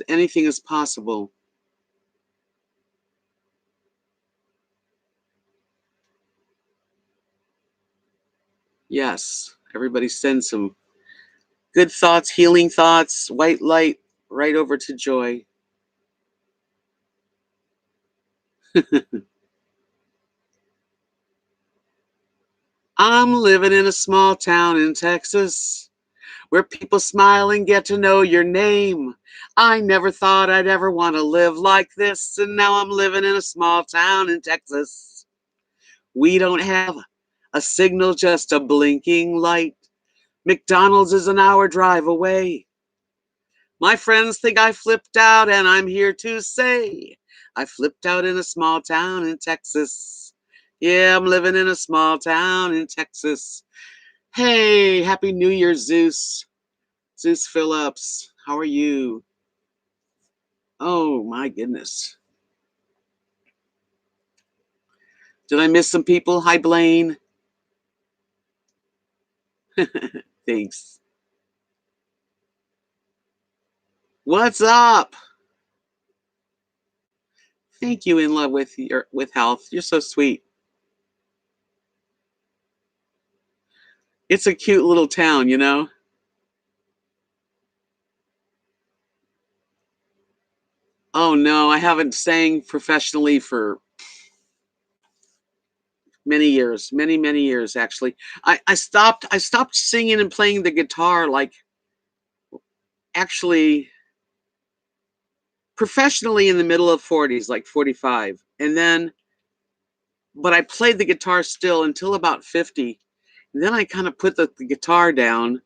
Anything is possible. Yes. Everybody send some good thoughts, healing thoughts, white light right over to Joy. I'm living in a small town in Texas where people smile and get to know your name. I never thought I'd ever want to live like this, and now I'm living in a small town in Texas. We don't have a signal, just a blinking light. McDonald's is an hour drive away. My friends think I flipped out, and I'm here to say I flipped out in a small town in Texas. Yeah, I'm living in a small town in Texas. Hey, Happy New Year, Zeus. Zeus Phillips, how are you? Oh, my goodness. Did I miss some people? Hi, Blaine. Thanks. What's up? Thank you, in love with health. You're so sweet. It's a cute little town, you know? Oh no, I haven't sang professionally for many years, many years actually. I stopped singing and playing the guitar like actually professionally in the middle of 40s, like 45. And then but I played the guitar still until about 50. And then I kind of put the guitar down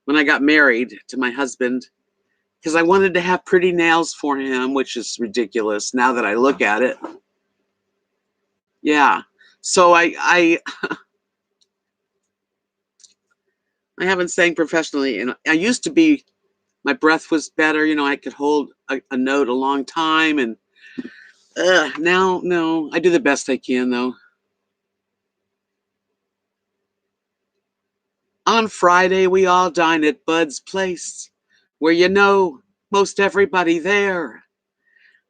when I got married to my husband because I wanted to have pretty nails for him, which is ridiculous now that I look at it. Yeah. So I haven't sang professionally, and I used to be. My breath was better, you know. I could hold a note a long time, and now no. I do the best I can though. On Friday we all dine at Bud's place, where you know most everybody there.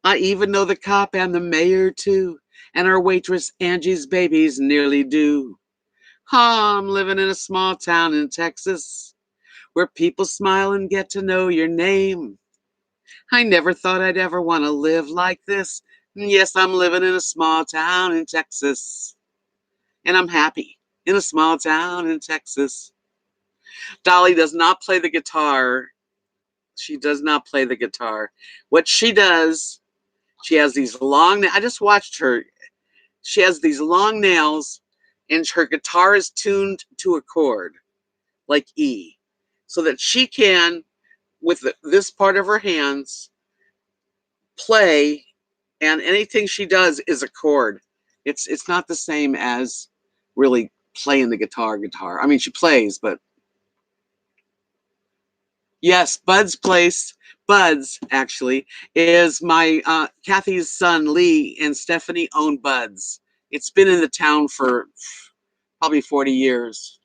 I even know the cop and the mayor too, and our waitress Angie's baby's nearly due. I'm living in a small town in Texas, where people smile and get to know your name. I never thought I'd ever want to live like this. Yes, I'm living in a small town in Texas, and I'm happy in a small town in Texas. Dolly does not play the guitar. She does not play the guitar. What she does, she has these long, I just watched her. She has these long nails, and her guitar is tuned to a chord, like E, so that she can, with this part of her hands, play, and anything she does is a chord. It's not the same as really playing the guitar. I mean, she plays, but yes, Bud's actually is my Kathy's son Lee and Stephanie own Bud's. It's been in the town for probably 40 years.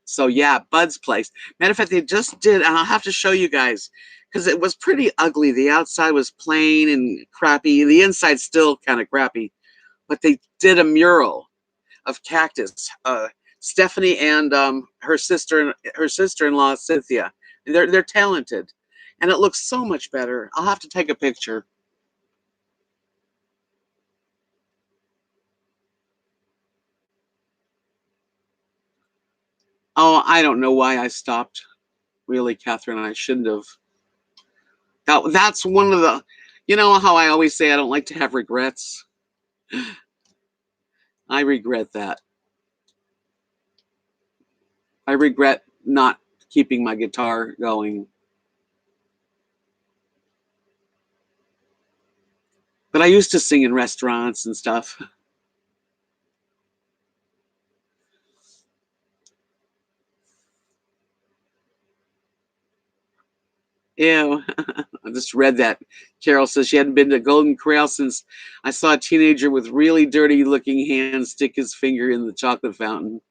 So yeah, Bud's place. Matter of fact, they just did, and I'll have to show you guys because it was pretty ugly. The outside was plain and crappy. The inside's still kind of crappy, but they did a mural of cactus. Stephanie and her sister-in-law Cynthia. They're talented, and it looks so much better. I'll have to take a picture. Oh, I don't know why I stopped. Really, Catherine, I shouldn't have. That's one of the. You know how I always say I don't like to have regrets. I regret that. I regret not keeping my guitar going. But I used to sing in restaurants and stuff. Ew. I just read that. Carol says she hadn't been to Golden Corral since I saw a teenager with really dirty looking hands stick his finger in the chocolate fountain.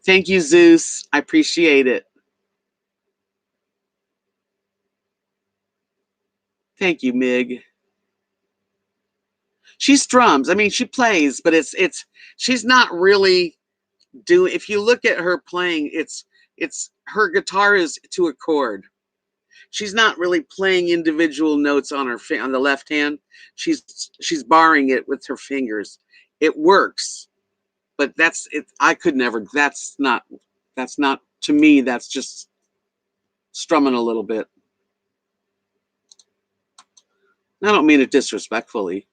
Thank you, Zeus. I appreciate it. Thank you, Mig. She strums. I mean, she plays, but it's she's not really doing. If you look at her playing, it's her guitar is to a chord. She's not really playing individual notes on her on the left hand. She's barring it with her fingers. It works, but that's it. I could never. That's not to me. That's just strumming a little bit. I don't mean it disrespectfully.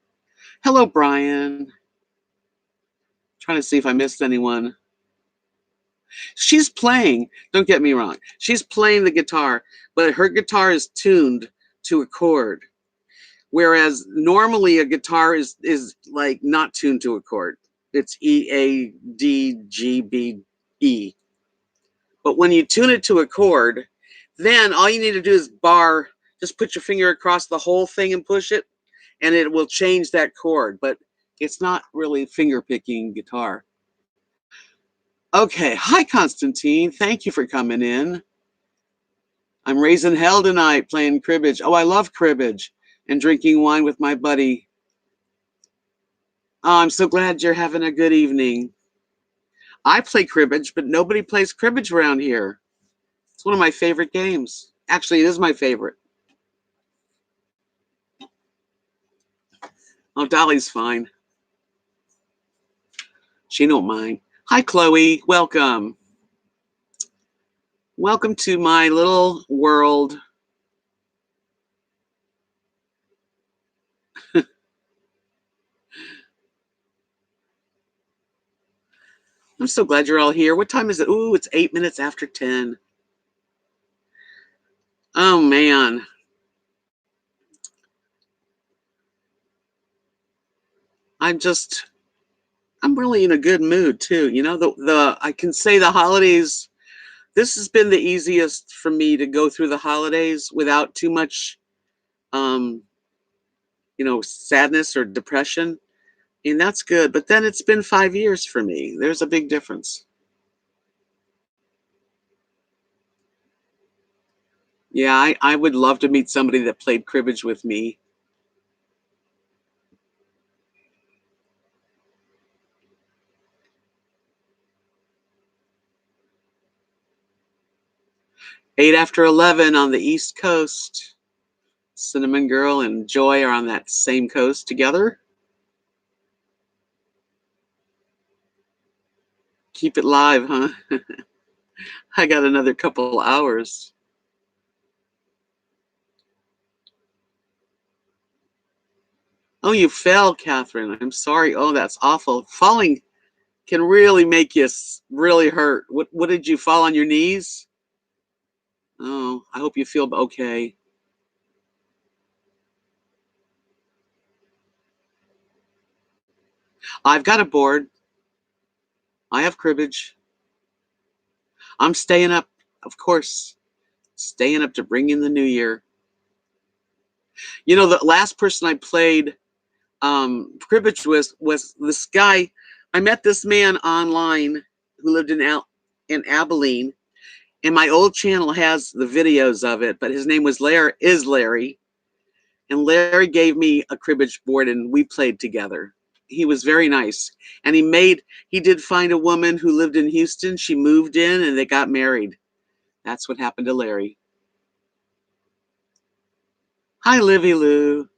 Hello, Brian. Trying to see if I missed anyone. She's playing. Don't get me wrong. She's playing the guitar, but her guitar is tuned to a chord. Whereas normally a guitar is like not tuned to a chord. It's E A D G B E. But when you tune it to a chord, then all you need to do is just put your finger across the whole thing and push it, and it will change that chord. But it's not really finger picking guitar. Okay, hi Constantine. Thank you for coming in. I'm raising hell tonight playing cribbage. Oh, I love cribbage and drinking wine with my buddy. Oh, I'm so glad you're having a good evening. I play cribbage, but nobody plays cribbage around here. It's one of my favorite games. Actually, it is my favorite. Oh, Dolly's fine. She don't mind. Hi, Chloe. Welcome. Welcome to my little world. I'm so glad you're all here. What time is it? Ooh, it's 8 minutes after 10. Oh, man. I'm really in a good mood, too. You know, I can say the holidays, this has been the easiest for me to go through the holidays without too much, um, sadness or depression. And that's good. But then it's been 5 years for me. There's a big difference. Yeah, I would love to meet somebody that played cribbage with me. Eight after 11 on the East Coast. Cinnamon Girl and Joy are on that same coast together. Keep it live, huh? I got another couple hours. Oh, you fell, Catherine. I'm sorry. Oh, that's awful. Falling can really make you really hurt. What did you fall on your knees? Oh, I hope you feel okay. I've got a board. I have cribbage. I'm staying up, of course, staying up to bring in the new year. You know, the last person I played cribbage was this guy. I met this man online who lived in Abilene, and my old channel has the videos of it. But his name was Larry, and Larry gave me a cribbage board, and we played together. He was very nice, and he did find a woman who lived in Houston. She moved in, and they got married. That's what happened to Larry. Hi, Livy Lou.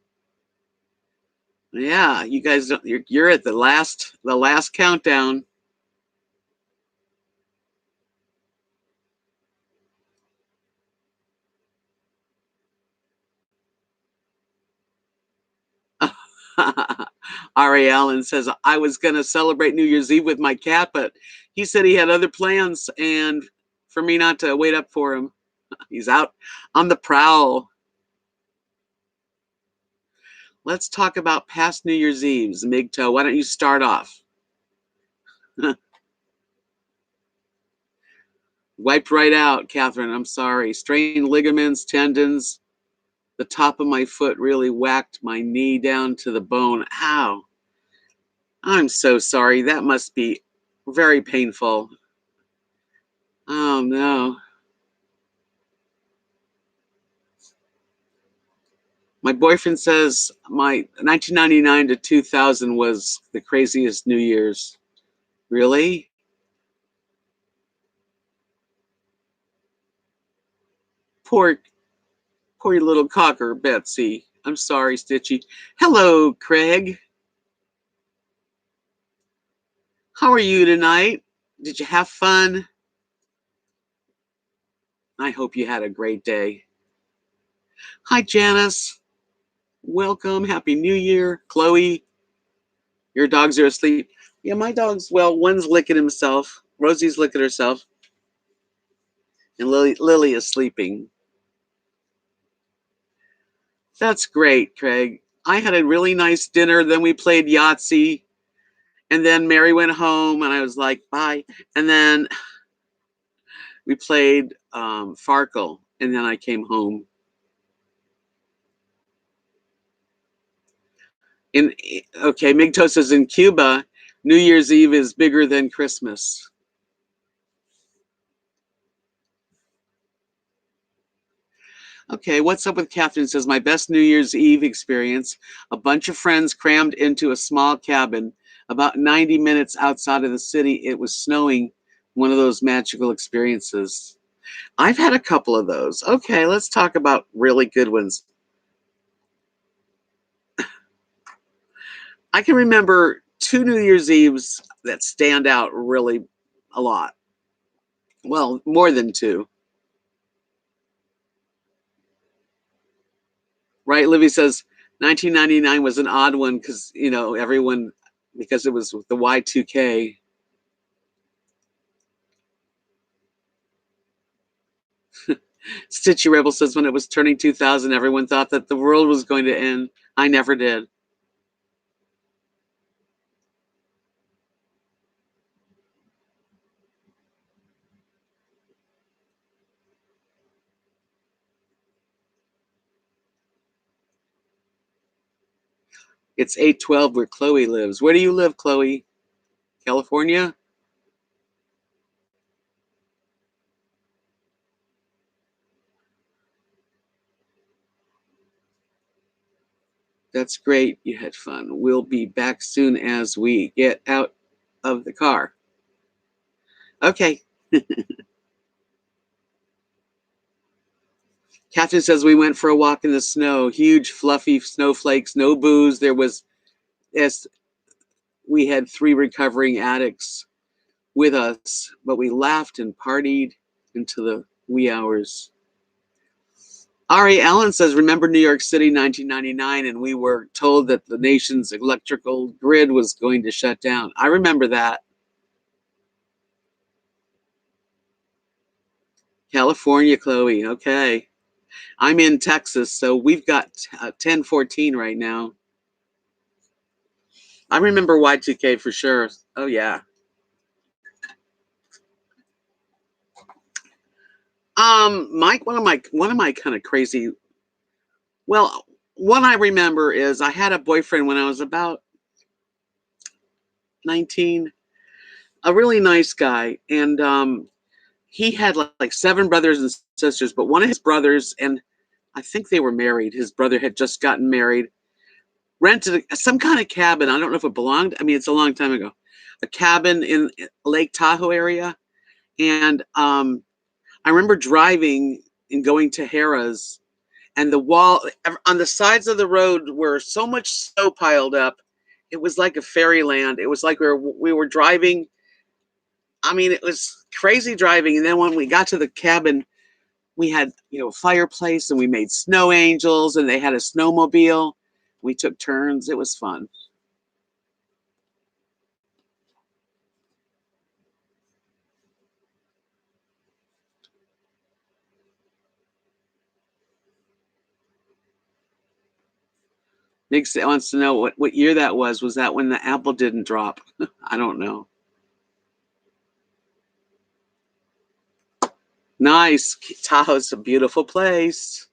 Yeah, you guys don't, you're at the last countdown. Ari Allen says I was gonna celebrate New Year's Eve with my cat, but he said he had other plans and for me not to wait up for him. He's out on the prowl. Let's talk about past New Year's Eves. Migto, why don't you start off? Wiped right out, Catherine. I'm sorry. Strained ligaments, tendons. The top of my foot really whacked my knee down to the bone. Ow. I'm so sorry. That must be very painful. Oh, no. My boyfriend says my 1999 to 2000 was the craziest New Year's. Really? Poor, poor little cocker, Betsy. I'm sorry, Stitchy. Hello, Craig. How are you tonight? Did you have fun? I hope you had a great day. Hi, Janice. Welcome. Happy New Year. Chloe, your dogs are asleep. Yeah, my dogs, well, one's licking himself. Rosie's licking herself. And Lily is sleeping. That's great, Craig. I had a really nice dinner. Then we played Yahtzee. And then Mary went home, and I was like, bye. And then we played Farkle, and then I came home. Okay, Migto says in Cuba, New Year's Eve is bigger than Christmas. Okay, what's up with Catherine says, my best New Year's Eve experience, a bunch of friends crammed into a small cabin about 90 minutes outside of the city. It was snowing, one of those magical experiences. I've had a couple of those. Okay, let's talk about really good ones. I can remember two New Year's Eves that stand out really a lot. Well, more than two. Right? Livy says 1999 was an odd one because, everyone, because it was the Y2K. Stitchy Rebel says when it was turning 2000, everyone thought that the world was going to end. I never did. It's 8:12 where Chloe lives. Where do you live, Chloe? California? That's great. You had fun. We'll be back soon as we get out of the car. Okay. Catherine says we went for a walk in the snow. Huge, fluffy snowflakes, no booze. There was, yes, we had 3 recovering addicts with us, but we laughed and partied into the wee hours. Ari Allen says, remember New York City 1999, and we were told that the nation's electrical grid was going to shut down. I remember that. California, Chloe. Okay. I'm in Texas, so we've got 1014 right now. I remember Y2K for sure. Oh, yeah. Mike, one of my kind of crazy. Well, what I remember is I had a boyfriend when I was about 19, a really nice guy, and he had like 7 brothers and sisters, but one of his brothers, and I think they were married. His brother had just gotten married, rented some kind of cabin. I don't know if it belonged. I mean, it's a long time ago. A cabin in Lake Tahoe area, and I remember driving and going to Harrah's, and the wall on the sides of the road were so much snow piled up. It was like a fairyland. It was like we were driving. I mean, it was crazy driving. And then when we got to the cabin, we had a fireplace, and we made snow angels, and they had a snowmobile. We took turns. It was fun. Nick wants to know what year that was. Was that when the apple didn't drop? I don't know. Nice. Tahoe's a beautiful place.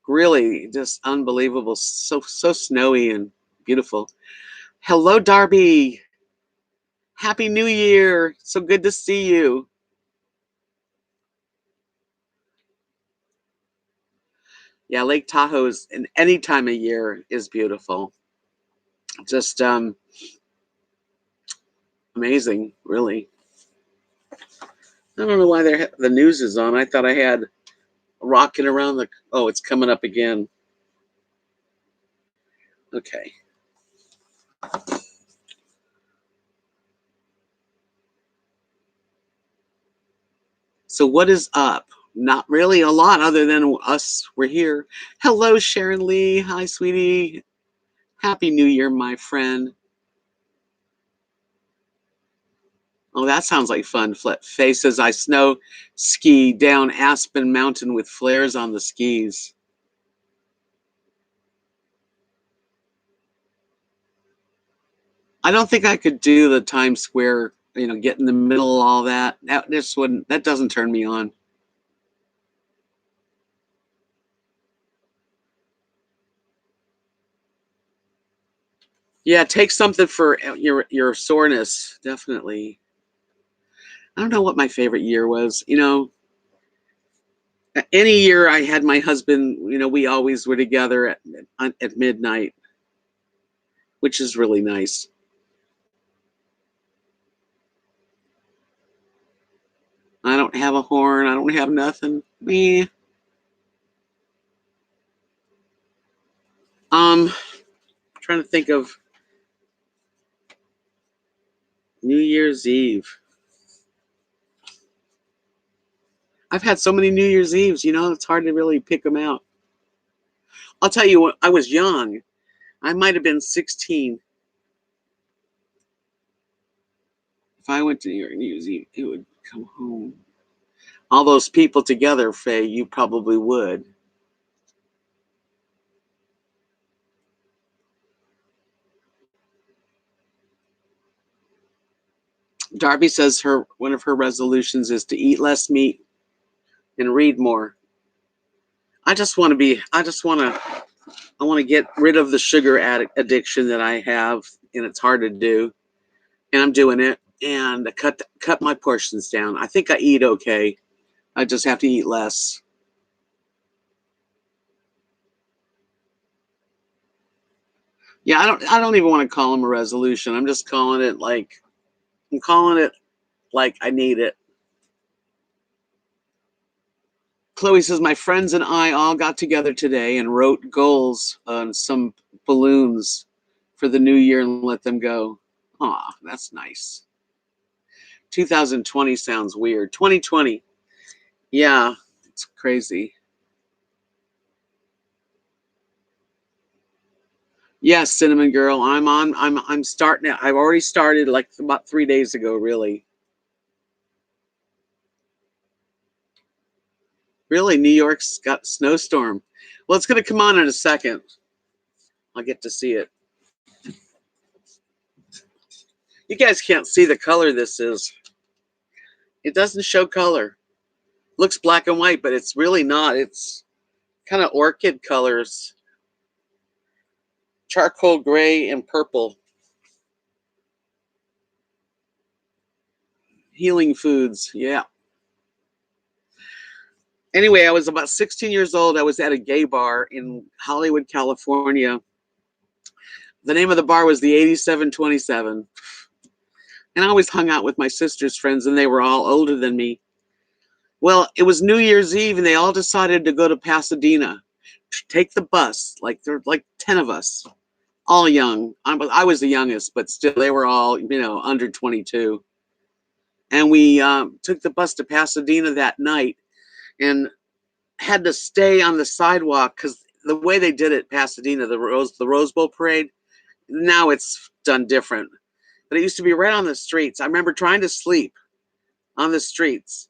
Really, just unbelievable. So snowy and beautiful. Hello, Darby. Happy New Year. So good to see you. Yeah, Lake Tahoe is in any time of year is beautiful. Just amazing, really. I don't know why the news is on. I thought I had rocking around the. Oh, it's coming up again. Okay. So what is up? Not really a lot other than us. We're here. Hello, Sharon Lee. Hi, sweetie. Happy New Year, my friend. Oh, that sounds like fun. Faye says, I snow ski down Aspen Mountain with flares on the skis. I don't think I could do the Times Square, get in the middle of all that. That doesn't turn me on. Yeah, take something for your soreness, definitely. I don't know what my favorite year was. Any year I had my husband, we always were together at midnight, which is really nice. I don't have a horn. I don't have nothing. Meh. Trying to think of New Year's Eve. I've had so many New Year's Eves, it's hard to really pick them out. I'll tell you what, I was young. I might have been 16. If I went to New Year's Eve, it would come home. All those people together, Faye, you probably would. Darby says one of her resolutions is to eat less meat and read more. I want to get rid of the sugar addiction that I have, and it's hard to do, and I'm doing it, and I cut my portions down. I think I eat okay. I just have to eat less. Yeah, I don't even want to call them a resolution. I'm just calling it like I need it. Chloe says my friends and I all got together today and wrote goals on some balloons for the new year and let them go. Aw, that's nice. 2020 sounds weird. 2020. Yeah, it's crazy. Yes, Cinnamon Girl. I'm starting it. I've already started like about 3 days ago, really. Really, New York's got snowstorm. Well, it's gonna come on in a second. I'll get to see it. You guys can't see the color this is. It doesn't show color. Looks black and white, but it's really not. It's kind of orchid colors. Charcoal gray and purple. Healing foods. Yeah. Anyway, I was about 16 years old. I was at a gay bar in Hollywood, California. The name of the bar was the 8727. And I always hung out with my sister's friends, and they were all older than me. Well, it was New Year's Eve, and they all decided to go to Pasadena, take the bus. Like there were like 10 of us, all young. I was the youngest, but still, they were all under 22. And we took the bus to Pasadena that night, and had to stay on the sidewalk because the way they did it, Pasadena, the Rose Bowl parade. Now it's done different, but it used to be right on the streets. I remember trying to sleep on the streets.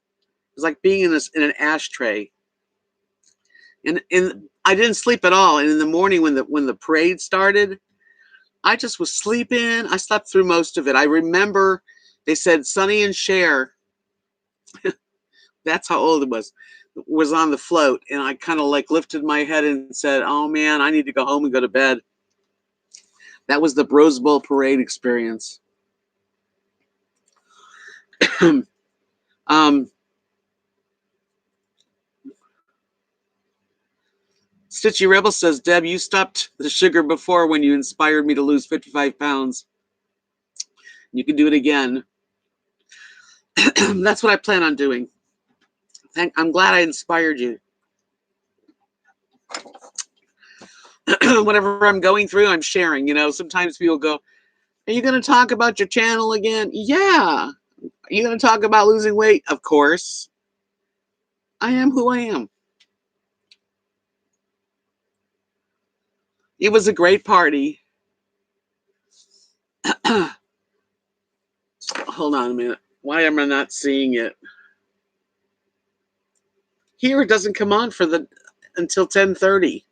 It was like being in an ashtray, and I didn't sleep at all. And in the morning when the parade started, I just was sleeping. I slept through most of it. I remember they said Sonny and Cher. That's how old it was on the float, and I kind of like lifted my head and said, "Oh man, I need to go home and go to bed." That was the Rose Bowl parade experience. Stitchy Rebel says, Deb, you stopped the sugar before when you inspired me to lose 55 pounds. You can do it again. That's what I plan on doing. I'm glad I inspired you. Whatever I'm going through, I'm sharing. Sometimes people go, are you going to talk about your channel again? Yeah. Are you going to talk about losing weight? Of course. I am who I am. It was a great party. Hold on a minute. Why am I not seeing it? Here it doesn't come on until 10:30.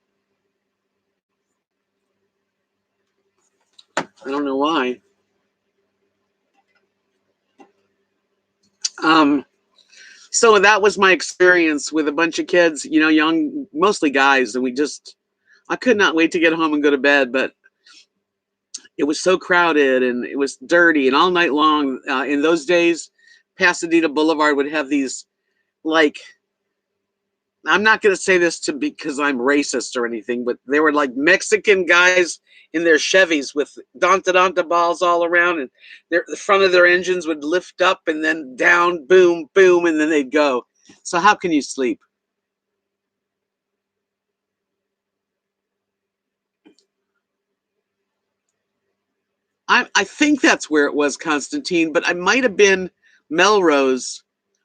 I don't know why. So that was my experience with a bunch of kids, young, mostly guys, and I could not wait to get home and go to bed, but it was so crowded and it was dirty, and all night long, in those days, Pasadena Boulevard would have these, like, I'm not going to say this because I'm racist or anything, but they were like Mexican guys in their Chevys with Donta Donta balls all around, and the front of their engines would lift up and then down, boom, boom, and then they'd go. So how can you sleep? I think that's where it was, Constantine, but I might have been Melrose.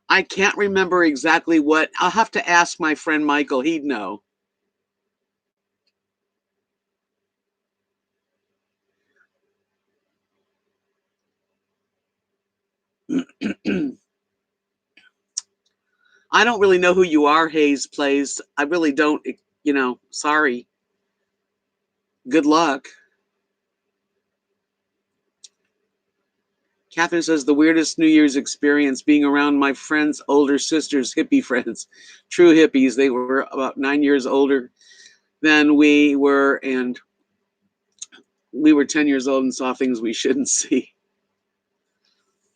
I can't remember exactly what. I'll have to ask my friend Michael. He'd know. I don't really know who you are, Hayes Plays. I really don't, sorry. Good luck. Catherine says the weirdest New Year's experience being around my friend's older sister's hippie friends. True hippies. They were about 9 years older than we were, and we were 10 years old and saw things we shouldn't see.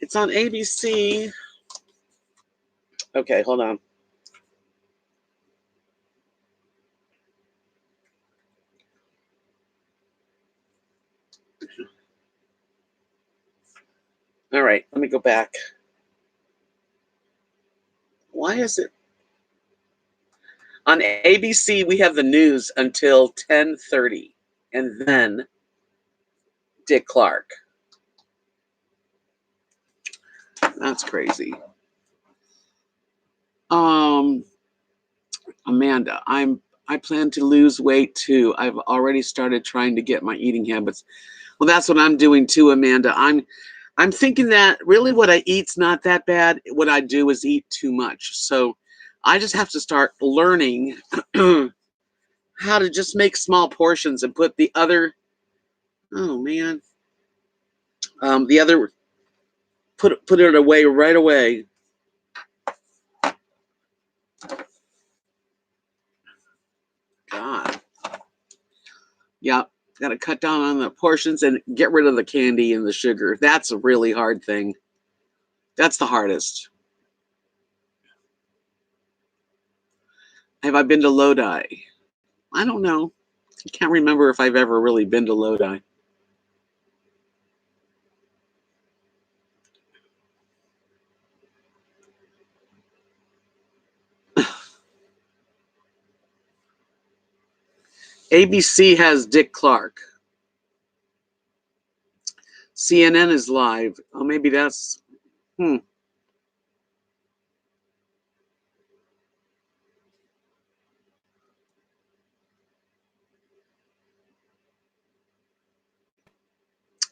It's on ABC. Okay, hold on. All right, let me go back. Why is it? On ABC, we have the news until 10:30, and then Dick Clark. That's crazy. Amanda, I plan to lose weight too. I've already started trying to get my eating habits. Well, that's what I'm doing too, Amanda. I'm thinking that really what I eat's not that bad. What I do is eat too much. So I just have to start learning how to just make small portions and put the other, oh man, the other, put it away right away. God. Yeah, got to cut down on the portions and get rid of the candy and the sugar. That's a really hard thing. That's the hardest. Have I been to Lodi? I don't know. I can't remember if I've ever really been to Lodi. ABC has Dick Clark. CNN is live. Oh, maybe that's. Hmm.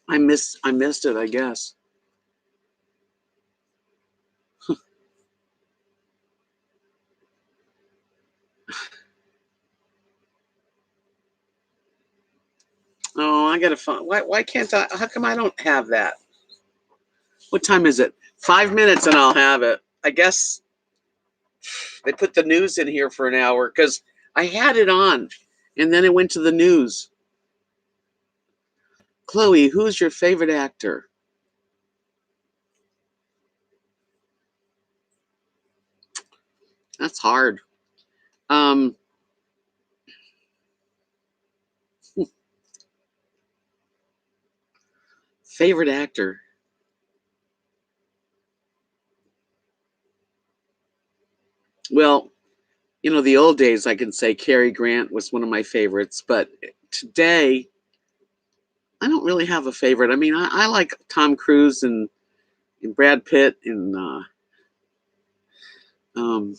I missed it, I guess. Oh, I gotta find. Why can't I? How come I don't have that? What time is it? 5 minutes and I'll have it. I guess they put the news in here for an hour because I had it on, and then it went to the news. Chloe, who's your favorite actor? That's hard. Um, favorite actor. Well, the old days, I can say Cary Grant was one of my favorites, but today, I don't really have a favorite. I mean, I like Tom Cruise and Brad Pitt, and um,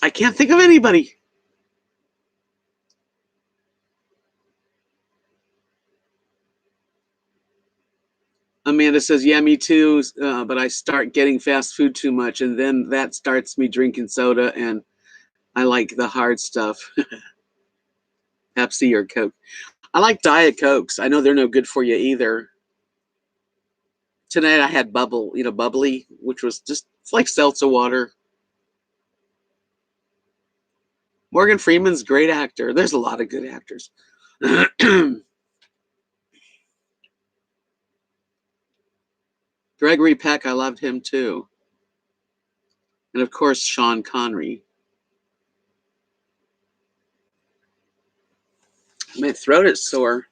I can't think of anybody. Amanda says, yeah, me too, but I start getting fast food too much, and then that starts me drinking soda, and I like the hard stuff, Pepsi or Coke. I like Diet Cokes. I know they're no good for you either. Tonight I had bubbly, which was just, it's like seltzer water. Morgan Freeman's a great actor. There's a lot of good actors. Gregory Peck, I loved him too. And of course, Sean Connery. My throat is sore.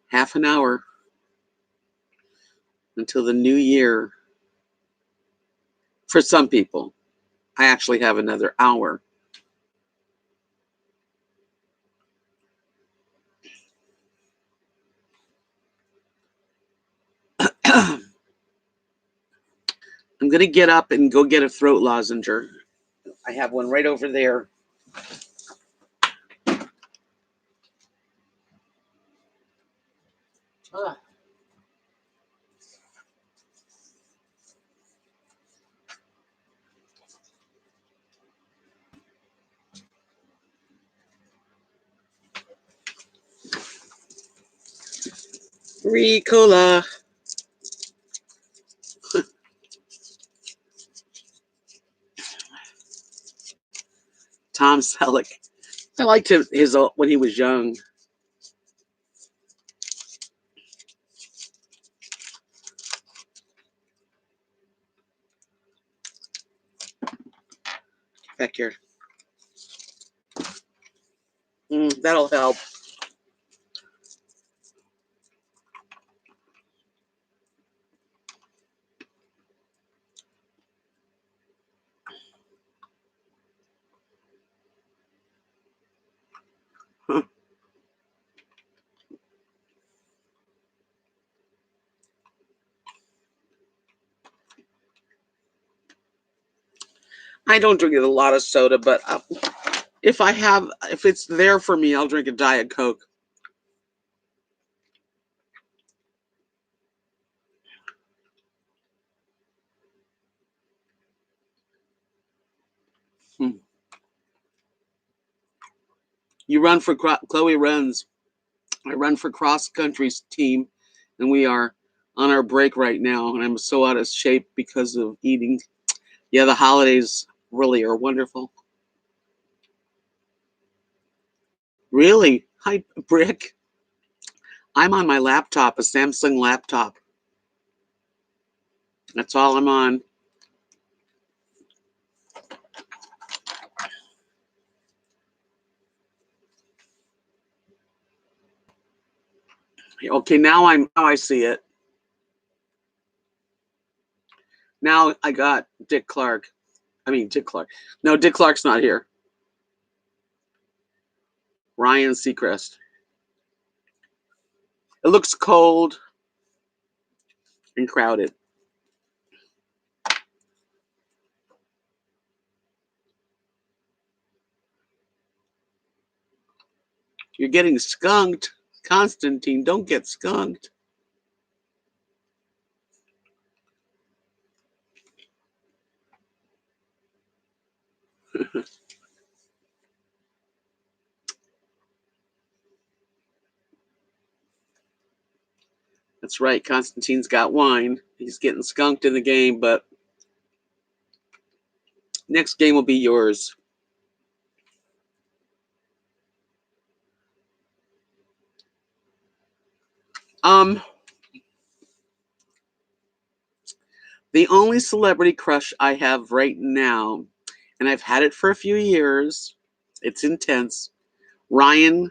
Half an hour until the new year. For some people, I actually have another hour. I'm going to get up and go get a throat lozenger. I have one right over there. Ah. Ricola. Tom Selleck. I liked him his when he was young. Back here. That'll help. I don't drink a lot of soda, but if it's there for me, I'll drink a Diet Coke. You run for Chloe runs. I run for cross country's team, and we are on our break right now. And I'm so out of shape because of eating. Yeah, the holidays really are wonderful. Really? Hi, Brick. I'm on my laptop, a Samsung laptop. That's all I'm on. Okay, now I see it. Now I got Dick Clark. Dick Clark. No, Dick Clark's not here. Ryan Seacrest. It looks cold and crowded. You're getting skunked. Constantine, don't get skunked. That's right. Constantine's got wine. He's getting skunked in the game, but next game will be yours. The only celebrity crush I have right now, and I've had it for a few years, it's intense. Ryan,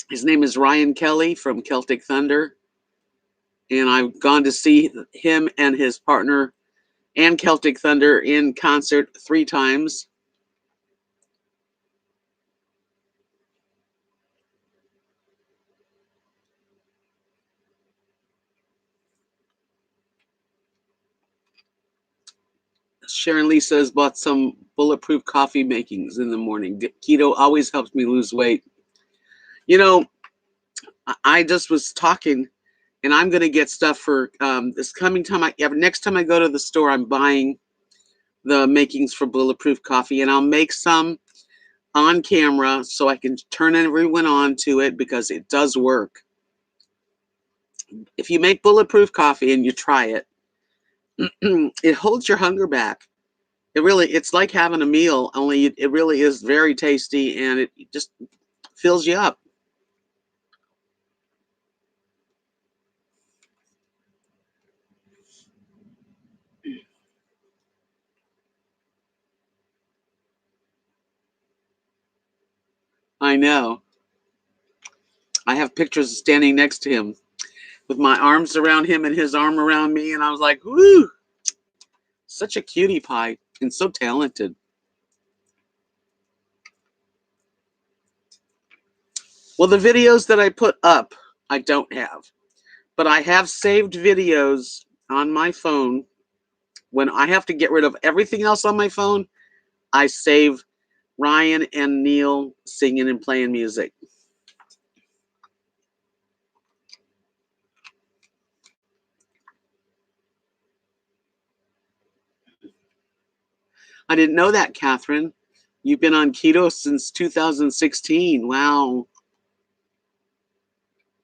his name is Ryan Kelly from Celtic Thunder, and I've gone to see him and his partner and Celtic Thunder in concert 3 times. Sharon Lee says bought some Bulletproof coffee makings in the morning. Keto always helps me lose weight. You know, I just was talking, and I'm going to get stuff for this coming time. Next time I go to the store, I'm buying the makings for Bulletproof coffee, and I'll make some on camera so I can turn everyone on to it because it does work. If you make Bulletproof coffee and you try it, it holds your hunger back. It's like having a meal, only it really is very tasty, and it just fills you up. I know. I have pictures standing next to him with my arms around him and his arm around me, and I was like, whoo, such a cutie pie and so talented. Well, the videos that I put up, I don't have, but I have saved videos on my phone. When I have to get rid of everything else on my phone, I save Ryan and Neil singing and playing music. I didn't know that, Catherine. You've been on keto since 2016. Wow.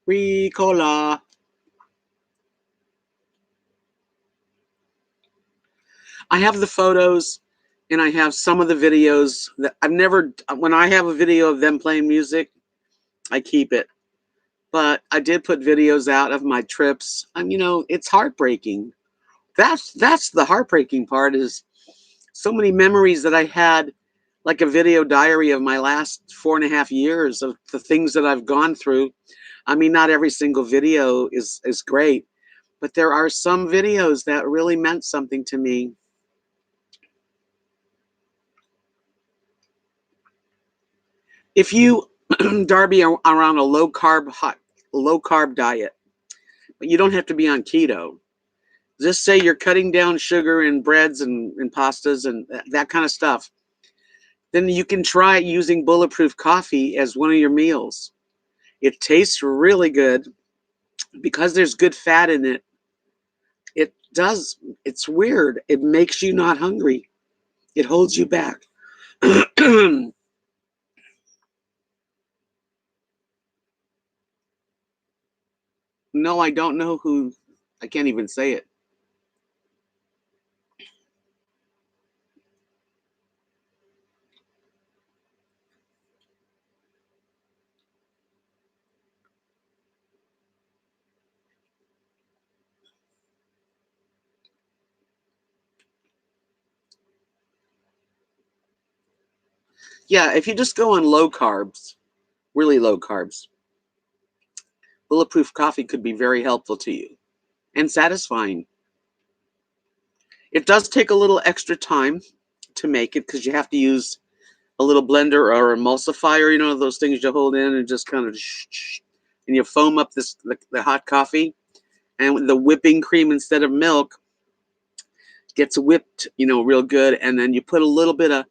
Ricola. I have the photos and I have some of the videos that I've never, when I have a video of them playing music, I keep it. But I did put videos out of my trips. You know, it's heartbreaking. That's the heartbreaking part, is so many memories that I had, like a video diary of my last 4.5 years of the things that I've gone through. I mean, not every single video is great, but there are some videos that really meant something to me. If you, Darby, are on a low carb diet, but you don't have to be on keto. Just say you're cutting down sugar and breads and pastas and that kind of stuff. Then you can try using Bulletproof coffee as one of your meals. It tastes really good because there's good fat in it. It does. It's weird. It makes you not hungry. It holds you back. No, I don't know who. I can't even say it. Yeah, if you just go on low carbs, really low carbs, Bulletproof coffee could be very helpful to you and satisfying. It does take a little extra time to make it because you have to use a little blender or emulsifier, you know, those things you hold in and just kind of and you foam up the hot coffee, and the whipping cream instead of milk gets whipped, you know, real good, and then you put a little bit of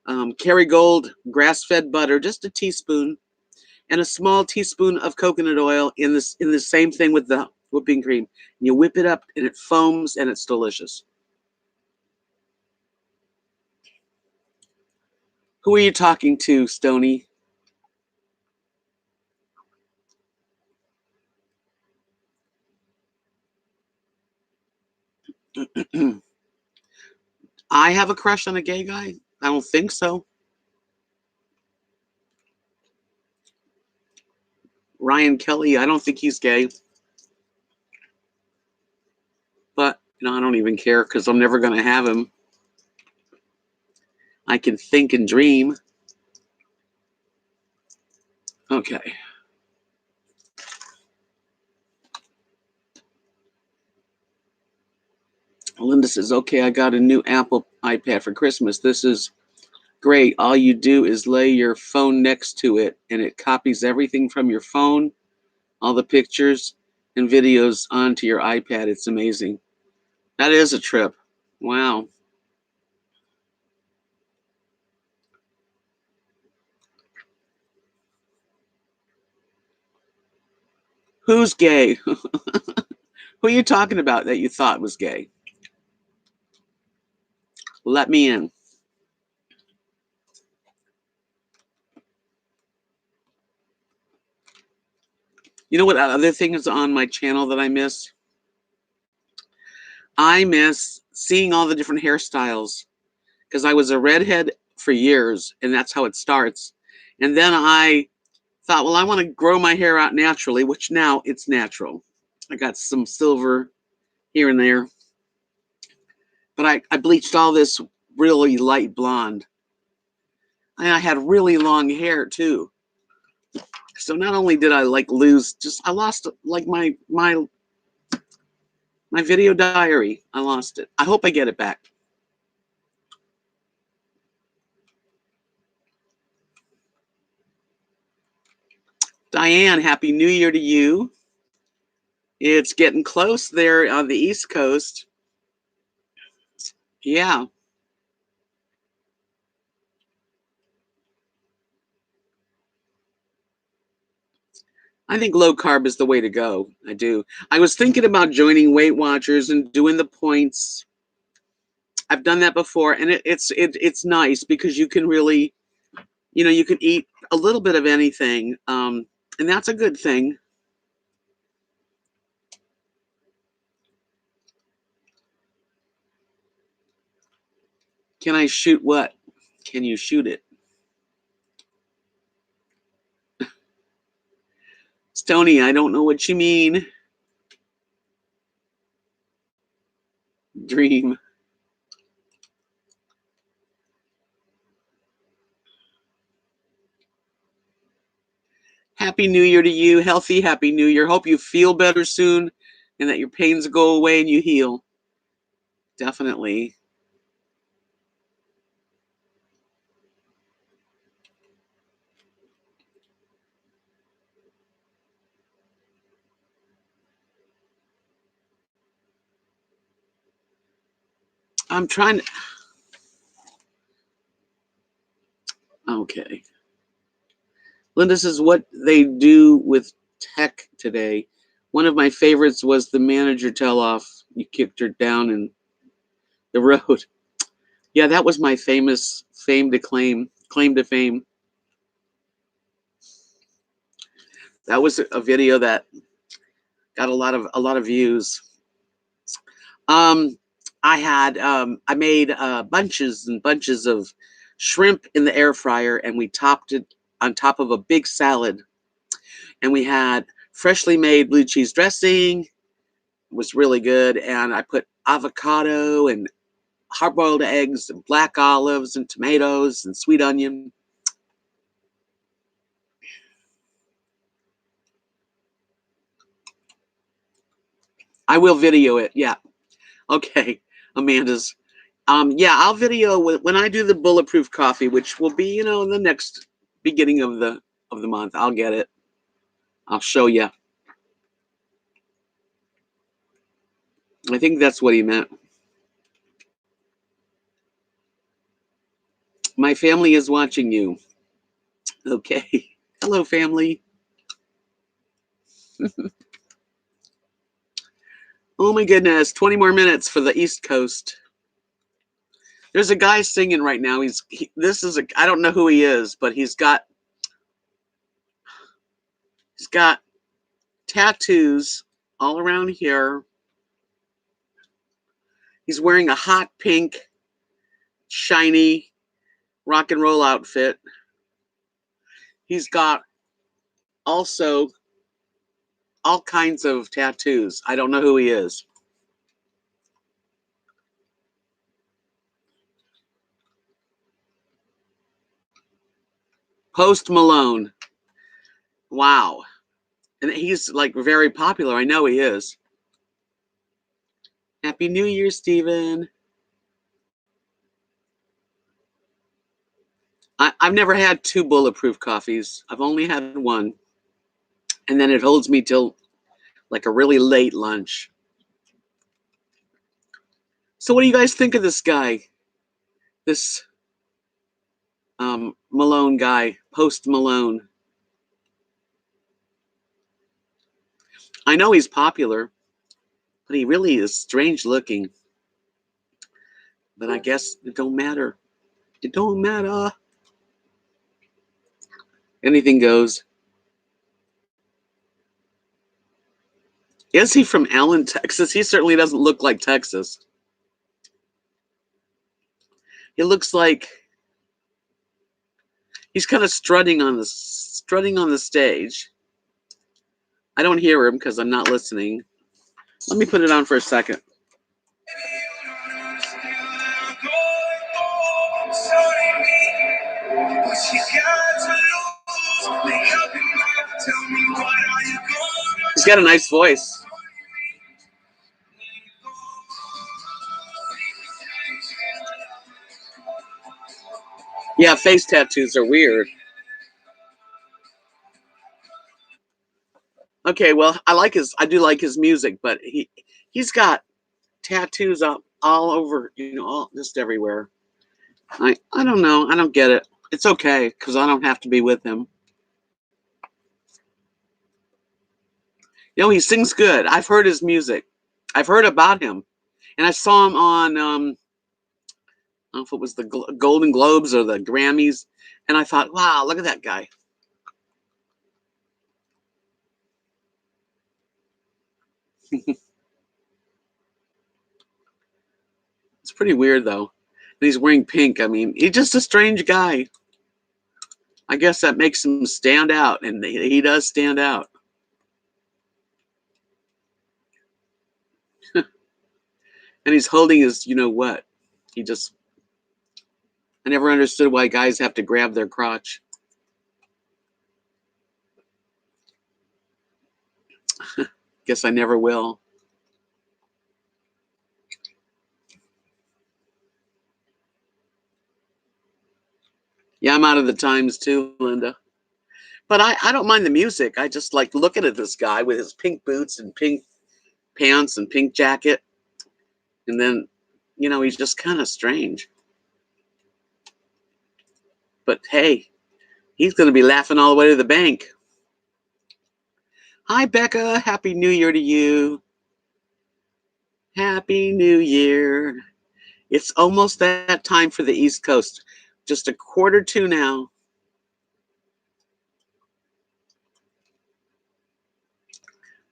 Kerrygold grass-fed butter, just a teaspoon, and a small teaspoon of coconut oil in the same thing with the whipping cream. And you whip it up, and it foams, and it's delicious. Who are you talking to, Stony? I have a crush on a gay guy? I don't think so. Ryan Kelly, I don't think he's gay. But, you know, I don't even care because I'm never going to have him. I can think and dream. Okay. Linda says, okay, I got a new Apple iPad for Christmas. This is great. All you do is lay your phone next to it, and it copies everything from your phone, all the pictures and videos onto your iPad. It's amazing. That is a trip. Wow. Who's gay? Who are you talking about that you thought was gay? Let me in. You know what other thing is on my channel that I miss? I miss seeing all the different hairstyles because I was a redhead for years, and that's how it starts. And then I thought, well, I want to grow my hair out naturally, which now it's natural. I got some silver here and there, but I bleached all this really light blonde. And I had really long hair too. So not only did I like lose, I lost like my video diary. I lost it. I hope I get it back. Diane, Happy New Year to you. It's getting close there on the East Coast. Yeah. I think low carb is the way to go. I do. I was thinking about joining Weight Watchers and doing the points. I've done that before, and it's nice because you can really, you can eat a little bit of anything, and that's a good thing. Can I shoot what? Can you shoot it? Stony, I don't know what you mean. Dream. Happy New Year to you. Healthy, Happy New Year. Hope you feel better soon and that your pains go away and you heal. Definitely. I'm trying to. Okay. Linda says, what they do with tech today. One of my favorites was the manager tell off. You kicked her down in the road. Yeah, that was my famous claim to fame. That was a video that got a lot of views. I made bunches and bunches of shrimp in the air fryer, and we topped it on top of a big salad. And we had freshly made blue cheese dressing. It was really good. And I put avocado and hard-boiled eggs and black olives and tomatoes and sweet onion. I will video it. Yeah. Okay. Amanda's. Yeah, I'll video when I do the Bulletproof coffee, which will be, in the next beginning of the month. I'll get it. I'll show you. I think that's what he meant. My family is watching you. Okay. Hello, family. Oh my goodness, 20 more minutes for the East Coast. There's a guy singing right now. I don't know who he is, but he's got tattoos all around here. He's wearing a hot pink, shiny rock and roll outfit. He's got also all kinds of tattoos. I don't know who he is. Post Malone. Wow. And he's like very popular. I know he is. Happy New Year, Steven. I've never had 2 Bulletproof coffees. I've only had 1. And then it holds me till like a really late lunch. So what do you guys think of this guy? This Malone guy, Post Malone. I know he's popular, but he really is strange looking. But I guess it don't matter. It don't matter. Anything goes. Is he from Allen, Texas? He certainly doesn't look like Texas. He looks like he's kind of strutting on the stage. I don't hear him because I'm not listening. Let me put it on for a second. What you got to lose, make up your got a nice voice. Yeah, face tattoos are weird. Okay, well, I do like his music, but he's got tattoos up all over, just everywhere. I don't know. I don't get it. It's okay because I don't have to be with him. He sings good. I've heard his music. I've heard about him, and I saw him on I don't know if it was the Golden Globes or the Grammys, and I thought, wow, look at that guy. It's pretty weird though. And he's wearing pink. I mean, he's just a strange guy. I guess that makes him stand out, and he does stand out. And he's holding his, what? He just, I never understood why guys have to grab their crotch. Guess I never will. Yeah, I'm out of the times too, Linda. But I don't mind the music. I just like looking at this guy with his pink boots and pink pants and pink jacket. And then, he's just kind of strange. But hey, he's going to be laughing all the way to the bank. Hi, Becca. Happy New Year to you. Happy New Year. It's almost that time for the East Coast. Just 1:45 now.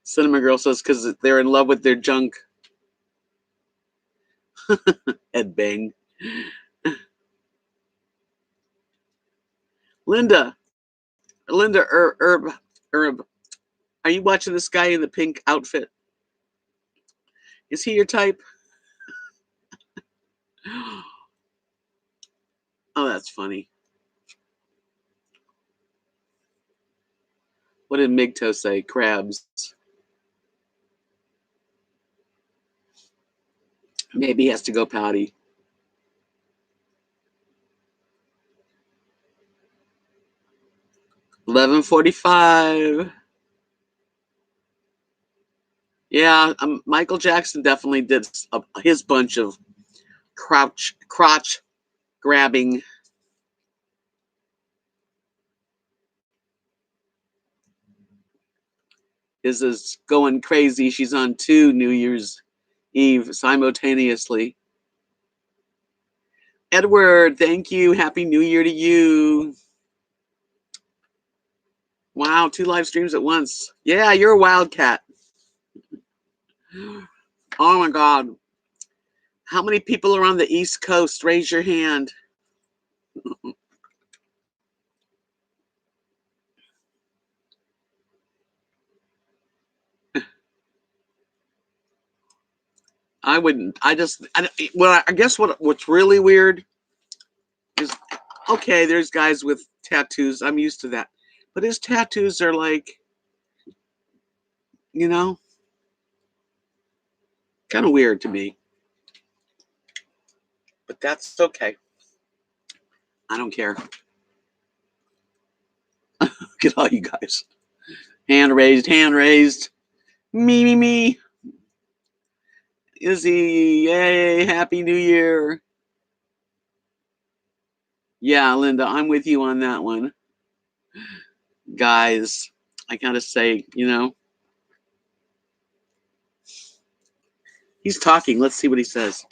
Cinema Girl says because they're in love with their junk. Ed Bang. Linda, Herb, are you watching this guy in the pink outfit? Is he your type? Oh, that's funny. What did Migto say? Crabs. Maybe he has to go potty. $11:45. Yeah, Michael Jackson definitely did his bunch of crotch grabbing. Is going crazy. She's on 2 New Year's Eve simultaneously. Edward, thank you. Happy New Year to you. Wow, 2 live streams at once. Yeah, you're a wildcat. Oh my God. How many people are on the East Coast? Raise your hand. I wouldn't. I guess what's really weird is, okay, there's guys with tattoos. I'm used to that. But his tattoos are like, kind of weird to me. But that's okay. I don't care. Look at all you guys. Hand raised, hand raised. Me. Izzy, yay, Happy New Year. Yeah, Linda, I'm with you on that one. Guys, I gotta say, he's talking. Let's see what he says.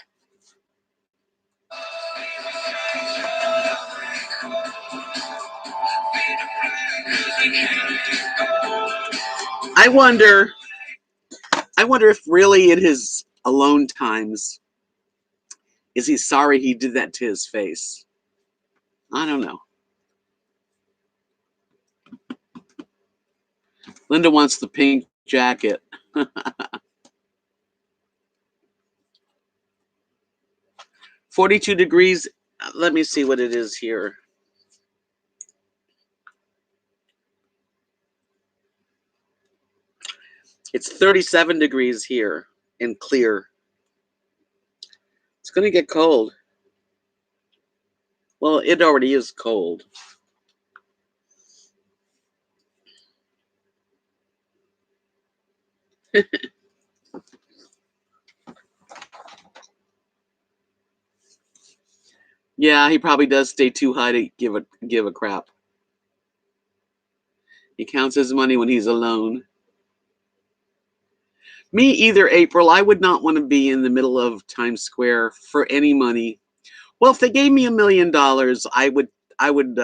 I wonder if really in his alone times, is he sorry he did that to his face? I don't know. Linda wants the pink jacket. 42 degrees. Let me see what it is here. It's 37 degrees here and clear. It's going to get cold. Well, it already is cold. Yeah, he probably does stay too high to give a crap. He counts his money when he's alone. Me either, April. I would not want to be in the middle of Times Square for any money. Well, if they gave me $1,000,000, I would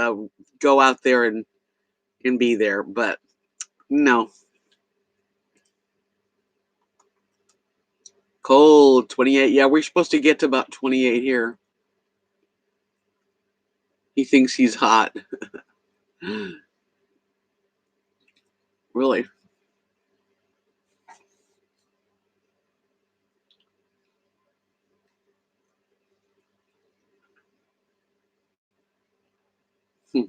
go out there and be there. But no, cold 28. Yeah, we're supposed to get to about 28 here. He thinks he's hot. Really? Hmm.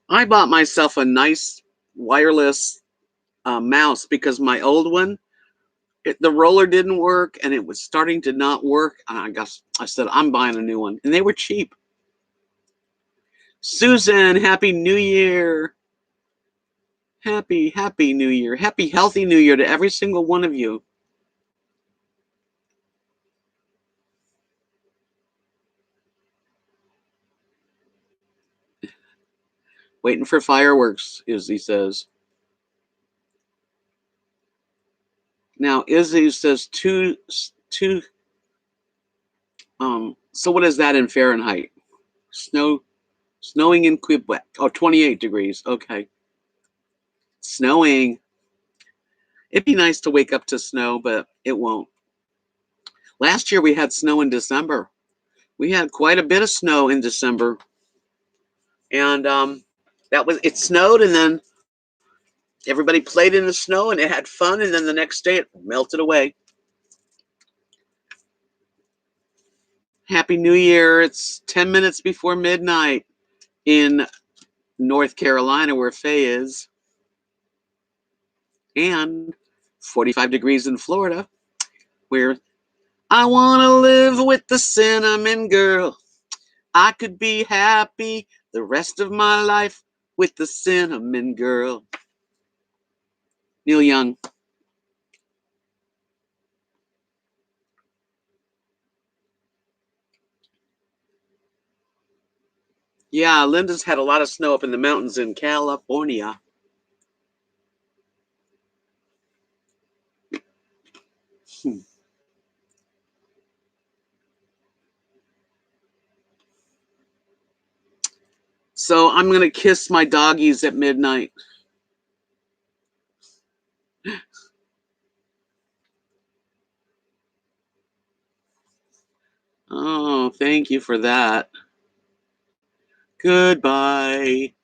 I bought myself a nice wireless mouse because my old one, the roller didn't work and it was starting to not work. And I said, I'm buying a new one. And they were cheap. Susan, Happy New Year. Happy New Year. Happy healthy New Year to every single one of you. Waiting for fireworks, Izzy says. Now, Izzy says two. So what is that in Fahrenheit? Snowing in Quebec. Oh, 28 degrees. Okay. Snowing. It'd be nice to wake up to snow, but it won't. Last year we had snow in December. We had quite a bit of snow in December. And it snowed and then everybody played in the snow and it had fun and then the next day it melted away. Happy New Year. It's 10 minutes before midnight in North Carolina where Faye is. And 45 degrees in Florida where I want to live with the cinnamon girl. I could be happy the rest of my life with the cinnamon girl. Neil Young. Yeah, Linda's had a lot of snow up in the mountains in California. So I'm going to kiss my doggies at midnight. Oh, thank you for that. Goodbye.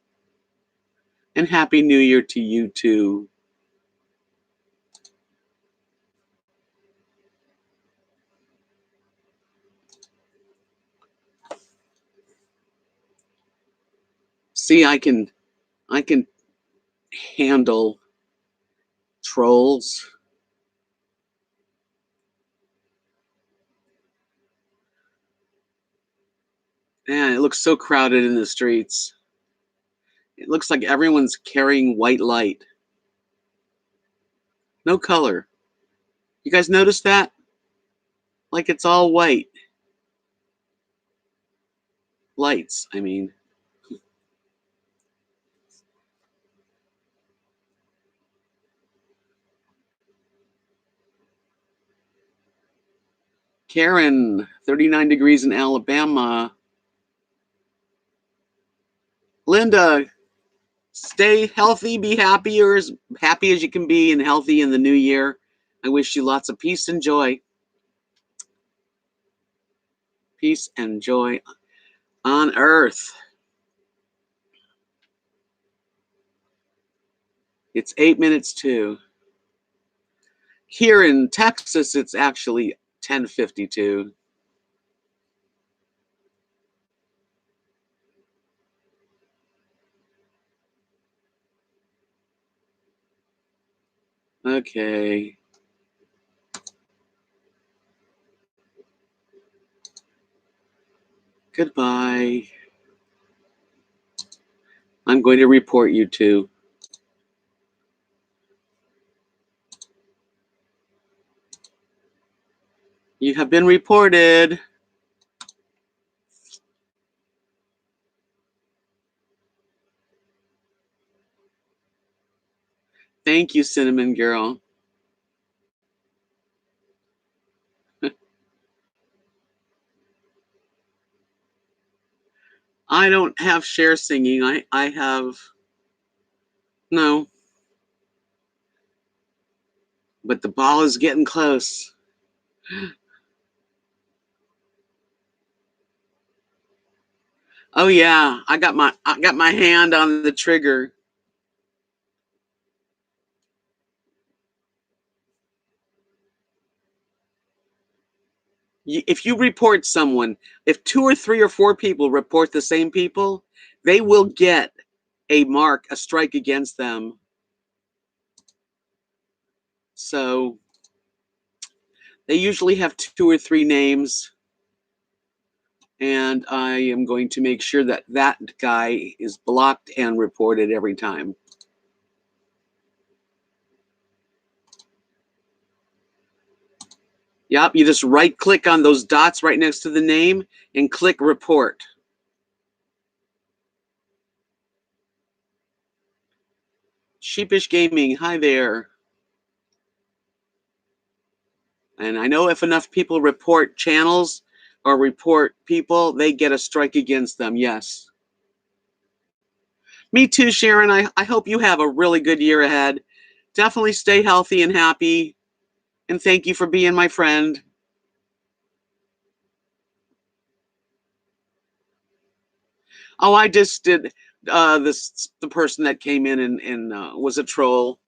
And Happy New Year to you too. See, I can handle trolls. Man, it looks so crowded in the streets. It looks like everyone's carrying white light. No color. You guys notice that? Like it's all white. Lights, I mean. Karen, 39 degrees in Alabama. Linda, stay healthy, be happy, or as happy as you can be and healthy in the new year. I wish you lots of peace and joy. Peace and joy on earth. It's 8 minutes to. Here in Texas, it's actually 10:52. Okay. Goodbye. I'm going to report you two. You have been reported. Thank you, Cinnamon Girl. I don't have share singing. I have no. But the ball is getting close. Oh yeah, I got my hand on the trigger. If you report someone, if 2 or 3 or 4 people report the same people, they will get a mark, a strike against them. So they usually have 2 or 3 names, and I am going to make sure that that guy is blocked and reported every time. Yep, you just right click on those dots right next to the name and click report. Sheepish Gaming, hi there. And I know if enough people report channels or report people, they get a strike against them, yes. Me too, Sharon. I hope you have a really good year ahead. Definitely stay healthy and happy. And thank you for being my friend. Oh, I just did the person that came in and was a troll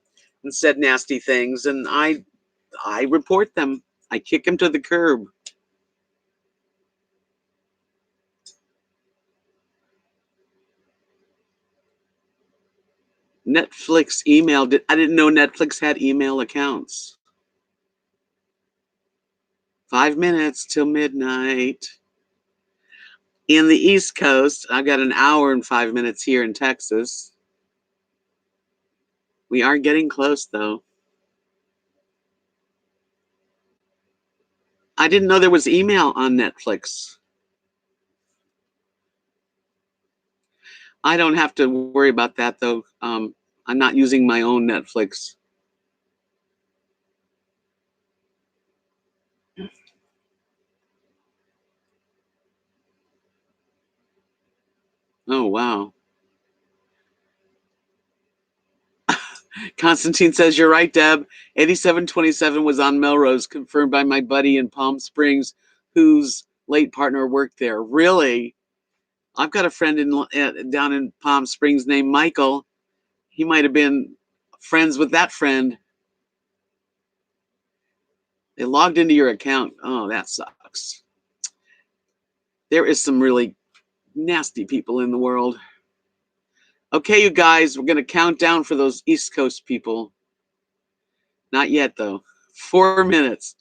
and said nasty things, and I report them. I kick them to the curb. Netflix emailed. I didn't know Netflix had email accounts. 5 minutes till midnight. In the East Coast, I've got an hour and 5 minutes here in Texas. We are getting close, though. I didn't know there was email on Netflix. I don't have to worry about that, though. I'm not using my own Netflix. Oh, wow. Constantine says, you're right, Deb. 8727 was on Melrose, confirmed by my buddy in Palm Springs, whose late partner worked there. Really? I've got a friend down in Palm Springs named Michael. He might have been friends with that friend. They logged into your account. Oh, that sucks. There is some really nasty people in the world. Okay, you guys, we're going to count down for those East Coast people. Not yet, though. 4 minutes.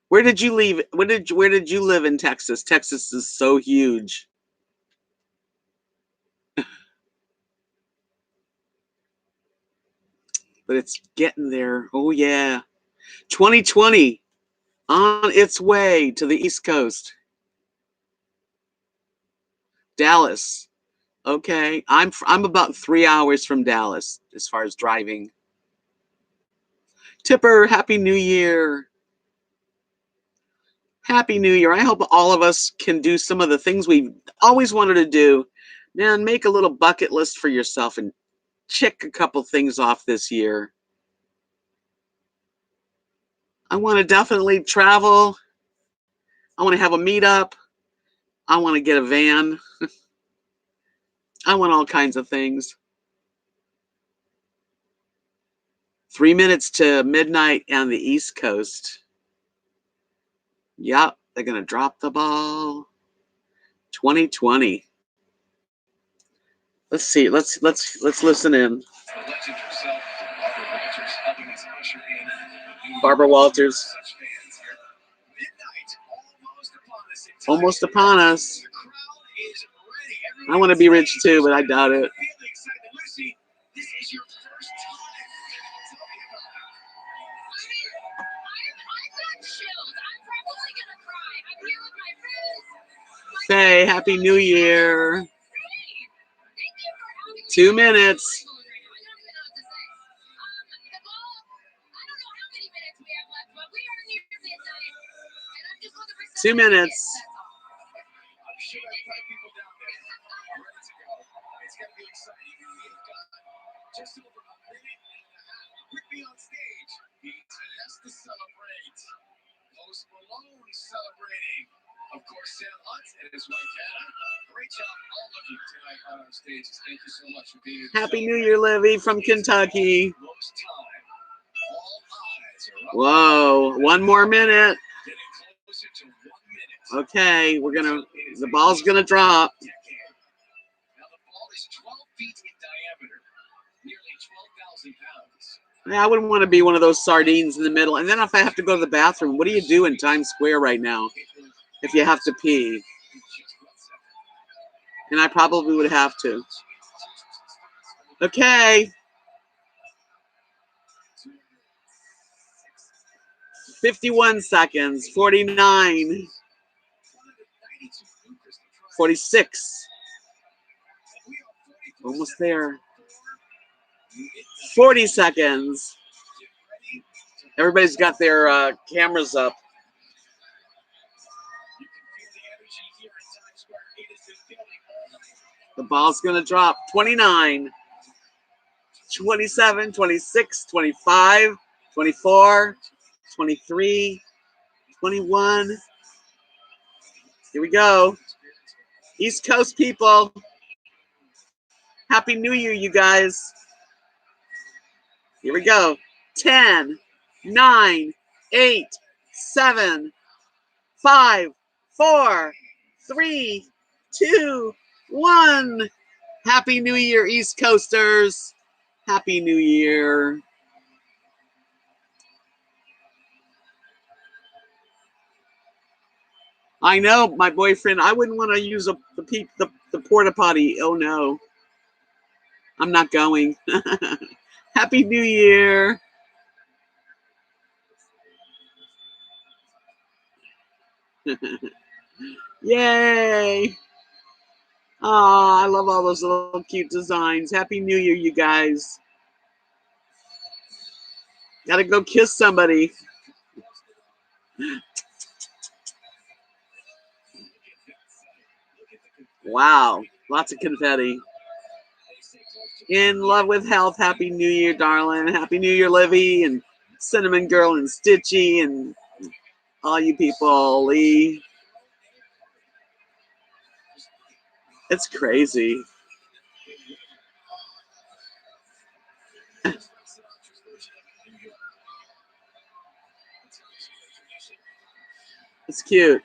Where did you leave? Where did you live in Texas? Texas is so huge. But it's getting there. Oh yeah. 2020 on its way to the East Coast. Dallas. Okay. I'm about 3 hours from Dallas as far as driving. Tipper, Happy New Year. Happy New Year. I hope all of us can do some of the things we've always wanted to do. Man, make a little bucket list for yourself and check a couple things off this year. I want to definitely travel. I want to have a meetup. I want to get a van. I want all kinds of things. 3 minutes to midnight on the East Coast. Yep, they're going to drop the ball. 2020. Let's see. Let's listen in. Barbara Walters. Almost upon us. I want to be rich too, but I doubt it. Say Happy New Year. 2 minutes. 2 minutes. Of course, Sam Hunt and his wife Hannah. Great job, all of you tonight on our stages. Thank you so much for being here. Happy New Year, Livy from Kentucky. Whoa, 1 more minute. Okay, the ball's gonna drop. Now the ball is 12 feet in diameter, nearly 12,000 pounds. Yeah, I wouldn't want to be one of those sardines in the middle. And then if I have to go to the bathroom, what do you do in Times Square right now? If you have to pee. And I probably would have to. Okay. 51 seconds. 49. 46. Almost there. 40 seconds. Everybody's got their cameras up. The ball's going to drop. 29, 27, 26, 25, 24, 23, 21. Here we go. East Coast people. Happy New Year, you guys. Here we go. 10, 9, 8, 7, 5, 4, 3, 2, 1. Happy New Year, East Coasters. Happy New Year. I know, my boyfriend, I wouldn't want to use the porta potty. Oh, no. I'm not going. Happy New Year. Yay. Oh, I love all those little cute designs. Happy New Year, you guys. Gotta go kiss somebody. Wow. Lots of confetti. In love with health. Happy New Year, darling. Happy New Year, Livy and Cinnamon Girl and Stitchy and all you people. Lee. It's crazy. It's cute.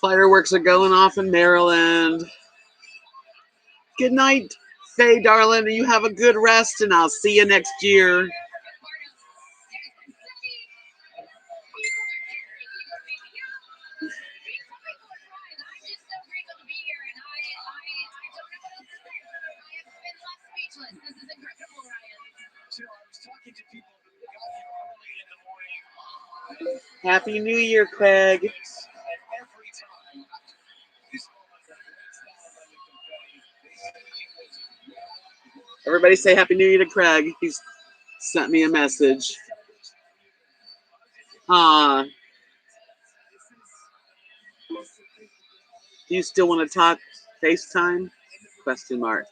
Fireworks are going off in Maryland. Good night, Faye, darling. You have a good rest, and I'll see you next year. Happy New Year, Craig. Everybody say Happy New Year to Craig. He's sent me a message. Do you still want to talk FaceTime? Question mark.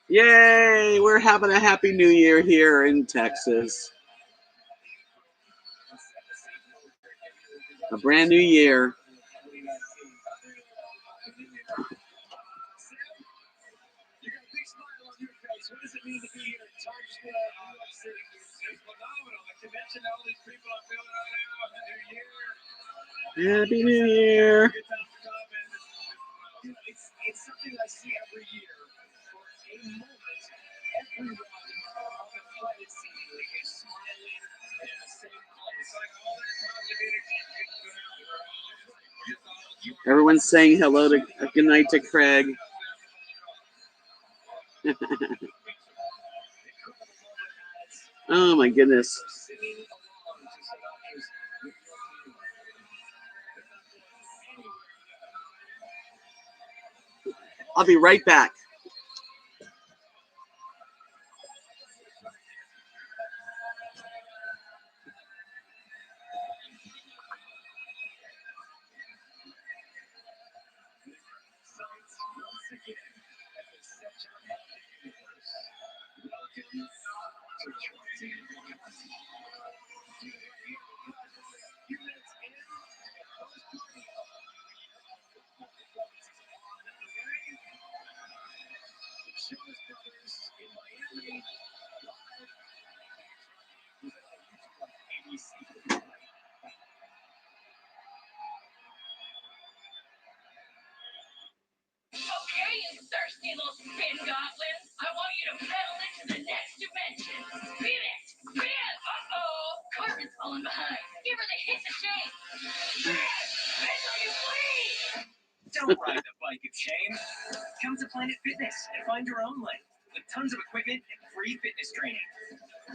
Yay! We're having a Happy New Year here in Texas. A brand new year. Happy New Year. Everyone's saying hello to good night to Craig. Oh my goodness. I'll be right back. Okay, you thirsty little spin goblins. I want you to pedal into the next dimension. Spin it! Spin! Uh-oh! Carmen's falling behind. Give her the hit to shame. Spin! Spin till you bleed! Don't ride the bike of shame. Come to Planet Fitness and find your own lane with tons of equipment and free fitness training.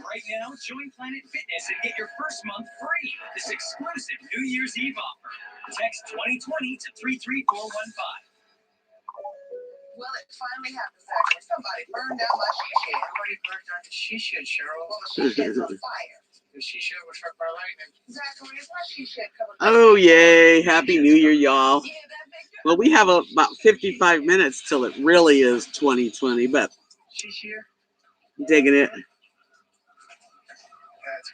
Right now, join Planet Fitness and get your first month free with this exclusive New Year's Eve offer. Text 2020 to 33415. Well, it finally happened, Zachary. Somebody burned down my she shed. Somebody burned down the she shed, Cheryl. Well, the she shed's on fire. The she shed was struck by lightning. Zachary, is my she shed covered? Oh, yay. Happy New Year, y'all. Yeah, that makes you. Well, we have about 55 minutes till it really is 2020, but She's here. digging it. That's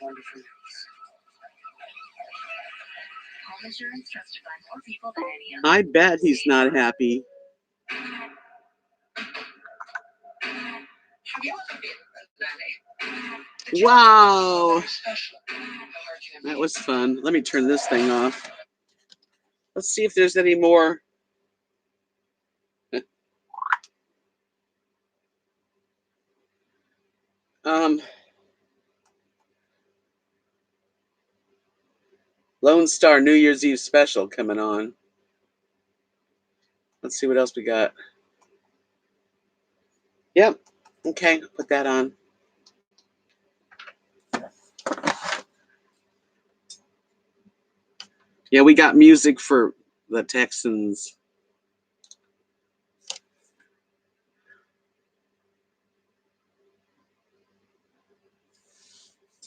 wonderful news. Home insurance trusted by more people than any other. I bet he's not happy. Have you ever been a nanny? Wow. Special. That was fun. Let me turn this thing off. Let's see if there's any more. Lone Star New Year's Eve special coming on. Let's see what else we got. Yep. Okay, put that on. Yeah, we got music for the Texans.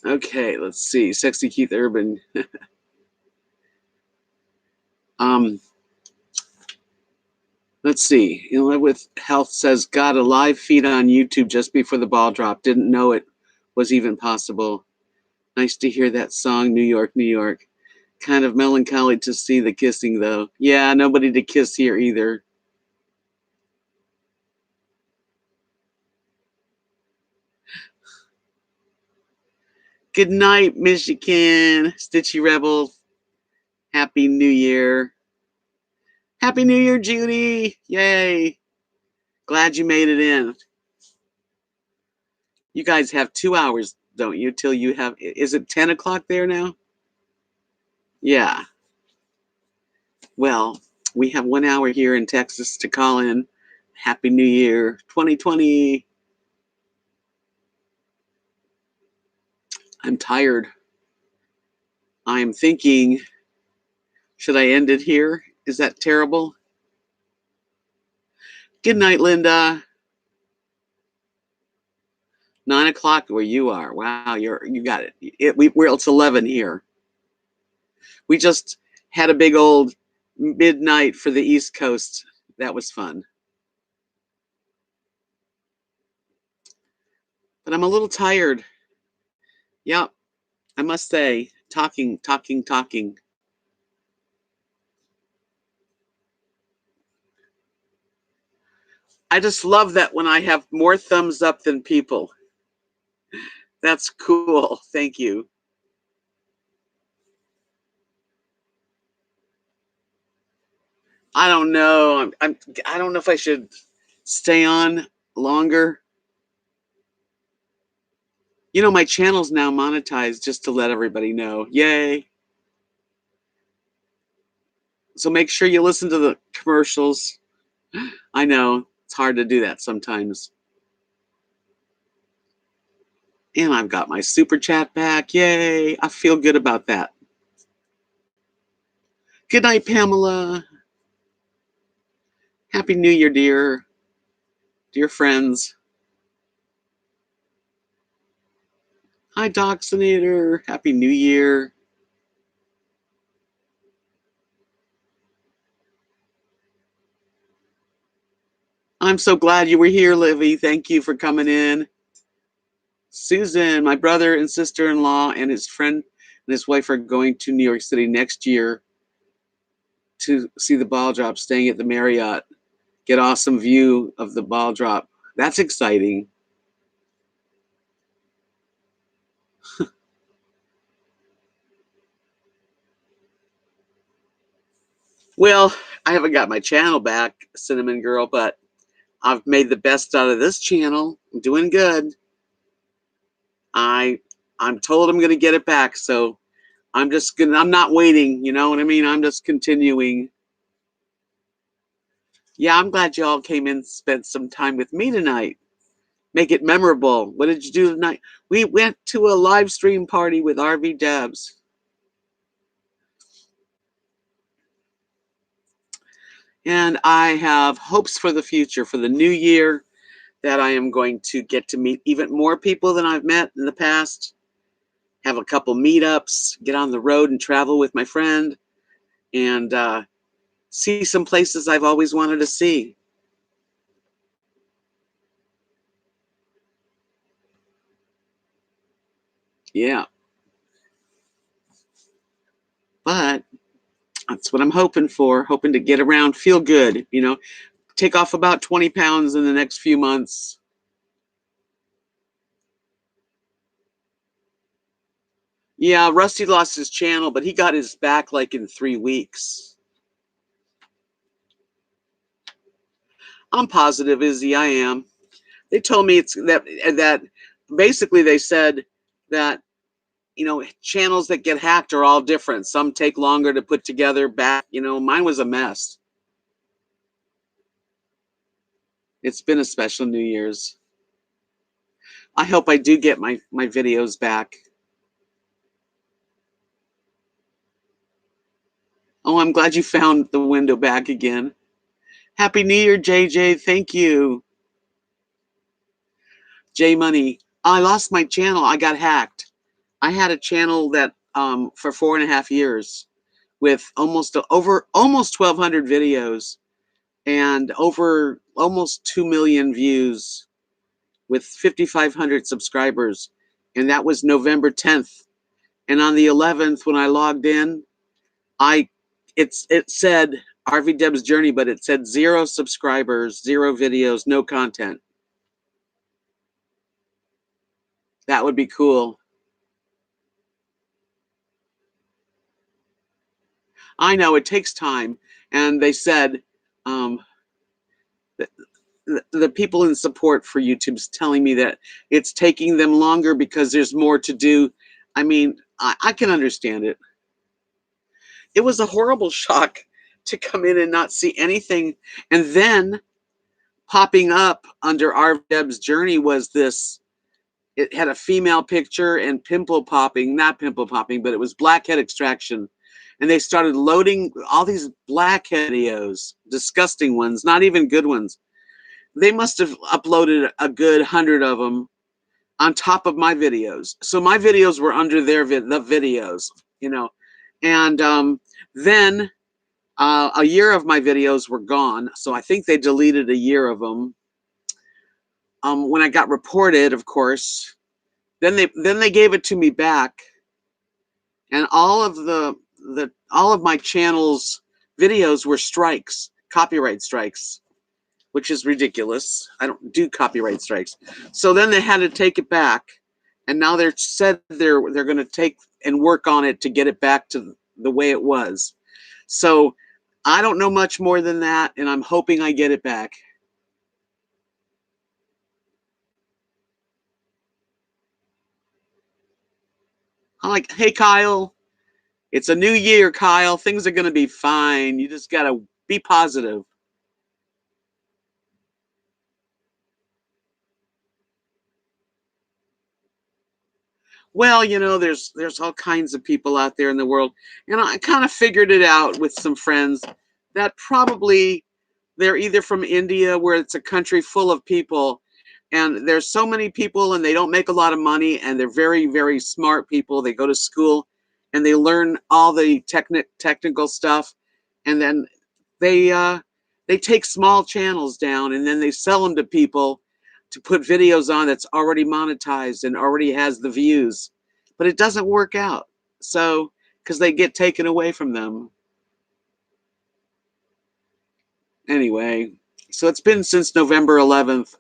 Okay, let's see. Sexy Keith Urban. Let's see. In Love with Health says, got a live feed on YouTube just before the ball drop. Didn't know it was even possible. Nice to hear that song, New York, New York. Kind of melancholy to see the kissing, though. Yeah, nobody to kiss here either. Good night, Michigan. Stitchy Rebel. Happy New Year. Happy New Year, Judy. Yay. Glad you made it in. You guys have 2 hours, don't you, till you have, is it 10 o'clock there now? Yeah. Well, we have 1 hour here in Texas to call in. Happy New Year 2020. I'm tired. I'm thinking, should I end it here? Is that terrible? Good night, Linda. 9 o'clock where you are. Wow, you got it. It's 11 here. We just had a big old midnight for the East Coast. That was fun. But I'm a little tired. Yep, I must say, talking. I just love that when I have more thumbs up than people. That's cool. Thank you. I don't know. I don't know if I should stay on longer. You know, my channel's now monetized, just to let everybody know. Yay. So make sure you listen to the commercials. I know it's hard to do that sometimes. And I've got my super chat back. Yay. I feel good about that. Good night, Pamela. Happy New Year, dear friends. Hi, Doxinator. Happy New Year. I'm so glad you were here, Livy. Thank you for coming in. Susan, my brother and sister-in-law and his friend and his wife are going to New York City next year to see the ball drop, staying at the Marriott. Get awesome view of the ball drop. That's exciting. Well, I haven't got my channel back, Cinnamon Girl, but I've made the best out of this channel. I'm doing good. I'm told I'm gonna get it back, so I'm not waiting, you know what I mean? I'm just continuing. Yeah, I'm glad y'all came in and spent some time with me tonight. Make it memorable. What did you do tonight? We went to a live stream party with RVDebs. And I have hopes for the future, for the new year, that I am going to get to meet even more people than I've met in the past, have a couple meetups, get on the road and travel with my friend, and see some places I've always wanted to see. Yeah. But that's what I'm hoping for, hoping to get around, feel good, you know, take off about 20 pounds in the next few months. Yeah, Rusty lost his channel, but he got his back like in 3 weeks. I'm positive, Izzy, I am. They told me it's that basically they said that, you know, channels that get hacked are all different. Some take longer to put together back. You know, mine was a mess. It's been a special New Year's. I hope I do get my videos back. Oh, I'm glad you found the window back again. Happy New Year, JJ. Thank you. J Money. I lost my channel. I got hacked. I had a channel that for 4.5 years with almost 1,200 videos and over almost 2 million views with 5,500 subscribers. And that was November 10th. And on the 11th, when I logged in, it said RVDebs Journey, but it said 0 subscribers, 0 videos, no content. That would be cool. I know it takes time. And they said, the people in support for YouTube's telling me that it's taking them longer because there's more to do. I mean, I can understand it. It was a horrible shock to come in and not see anything. And then popping up under RVDebs Journey was this. It had a female picture and not pimple popping, but it was blackhead extraction. And they started loading all these blackhead videos, disgusting ones, not even good ones. They must have uploaded a good 100 of them on top of my videos. So my videos were under the videos, you know. And then a year of my videos were gone. So I think they deleted a year of them. When I got reported, of course, then they gave it to me back. And all of my channel's videos were strikes, copyright strikes. which is ridiculous. I don't do copyright strikes. So then they had to take it back, and now they're said they're going to take and work on it to get it back to the way it was. So I don't know much more than that, and I'm hoping I get it back. I'm like, hey, Kyle, it's a new year, Kyle. Things are going to be fine. You just got to be positive. Well, there's all kinds of people out there in the world, and I kind of figured it out with some friends that probably they're either from India, where it's a country full of people, and there's so many people, and they don't make a lot of money, and they're very, very smart people. They go to school, and they learn all the technical stuff, and then they take small channels down, and then they sell them to people to put videos on that's already monetized and already has the views, but it doesn't work out. So, because they get taken away from them. Anyway, so it's been since November 11th.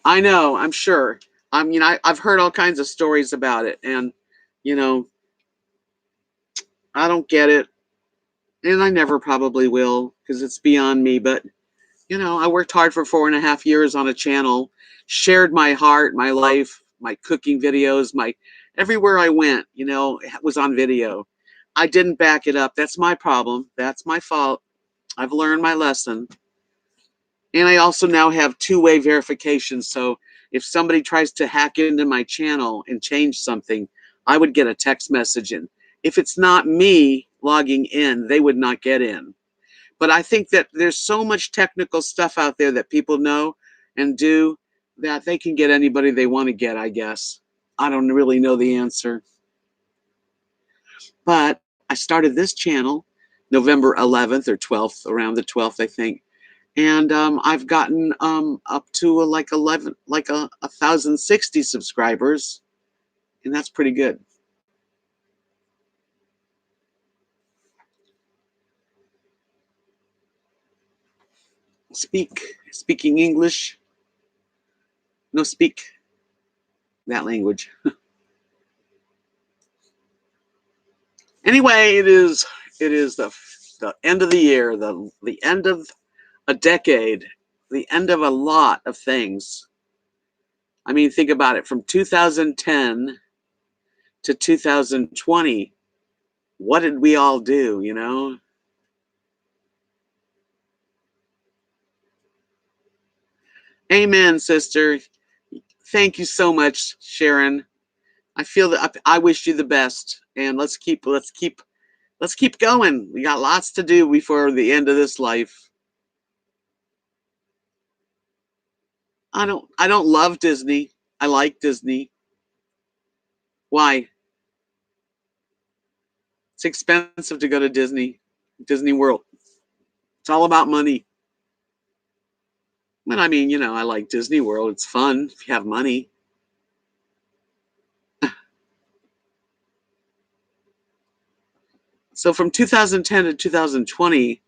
I know, I'm sure. I've heard all kinds of stories about it, and, you know, I don't get it, and I never probably will because it's beyond me. But, I worked hard for 4.5 years on a channel, shared my heart, my life, my cooking videos, my everywhere I went, it was on video. I didn't back it up. That's my problem. That's my fault. I've learned my lesson. And I also now have two-way verification. So if somebody tries to hack into my channel and change something, I would get a text message. And if it's not me logging in, they would not get in. But I think that there's so much technical stuff out there that people know and do that they can get anybody they want to get, I guess. I don't really know the answer. But I started this channel November 11th or 12th, around the 12th, I think. And I've gotten up to like 1,060 subscribers, and that's pretty good. Speaking English, no speak that language. Anyway, it is the end of the year, the end of a decade, the end of a lot of things. I mean, think about it, from 2010 to 2020. What did we all do? Amen, sister. Thank you so much, Sharon. I feel that I wish you the best, and let's keep going. We got lots to do before the end of this life. I don't love Disney. I like Disney. Why? It's expensive to go to Disney World. It's all about money. But I mean, I like Disney World. It's fun if you have money. So from 2010 to 2020,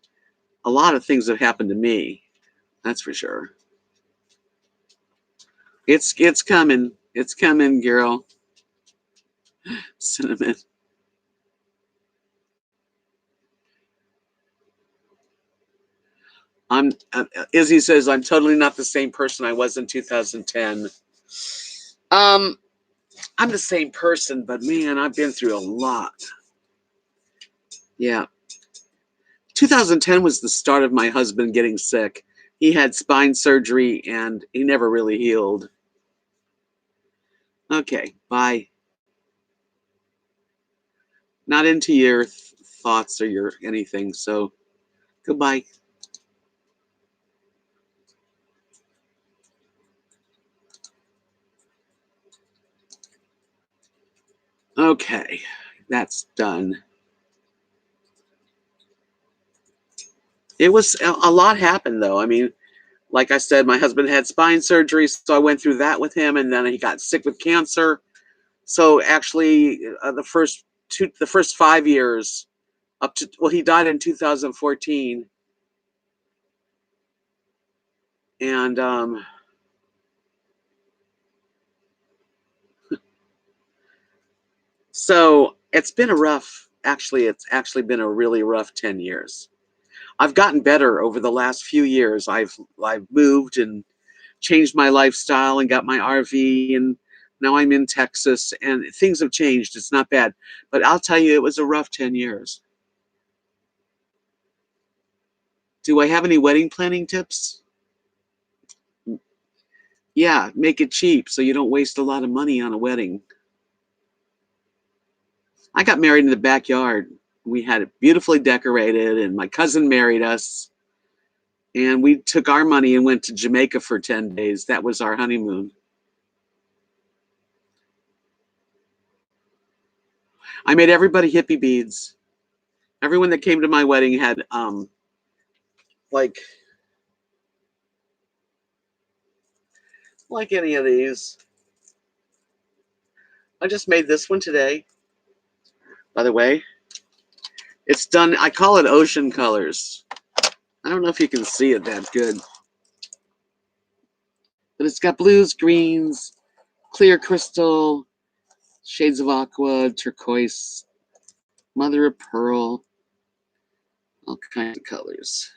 a lot of things have happened to me. That's for sure. It's coming. It's coming, girl. Cinnamon. Izzy says I'm totally not the same person I was in 2010. Um, I'm the same person, but man, I've been through a lot. Yeah. 2010 was the start of my husband getting sick. He had spine surgery and he never really healed. Okay, bye. Not into your thoughts or your anything, so goodbye. Okay, that's done. It was a lot happened though. I mean, like I said, my husband had spine surgery, so I went through that with him, and then he got sick with cancer. So actually, the first 5 years up to, well, he died in 2014. And so it's been it's actually been a really rough 10 years. I've gotten better over the last few years. I've moved and changed my lifestyle and got my RV, and now I'm in Texas, and things have changed. It's not bad. But I'll tell you, it was a rough 10 years. Do I have any wedding planning tips? Yeah, make it cheap so you don't waste a lot of money on a wedding. I got married in the backyard. We had it beautifully decorated, and my cousin married us. And we took our money and went to Jamaica for 10 days. That was our honeymoon. I made everybody hippie beads. Everyone that came to my wedding had like any of these. I just made this one today, by the way. It's done, I call it ocean colors. I don't know if you can see it that good. But it's got blues, greens, clear crystal, shades of aqua, turquoise, mother of pearl, all kinds of colors.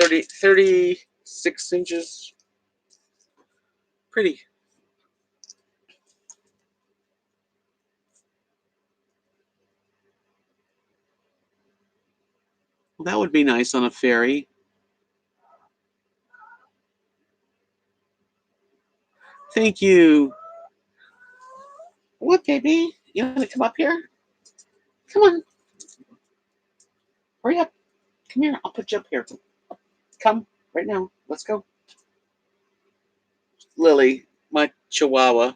36 inches. Pretty. Well, that would be nice on a ferry. Thank you. What, baby? You want to come up here? Come on. Hurry up. Come here. I'll put you up here. Come right now. Let's go. Lily, my chihuahua.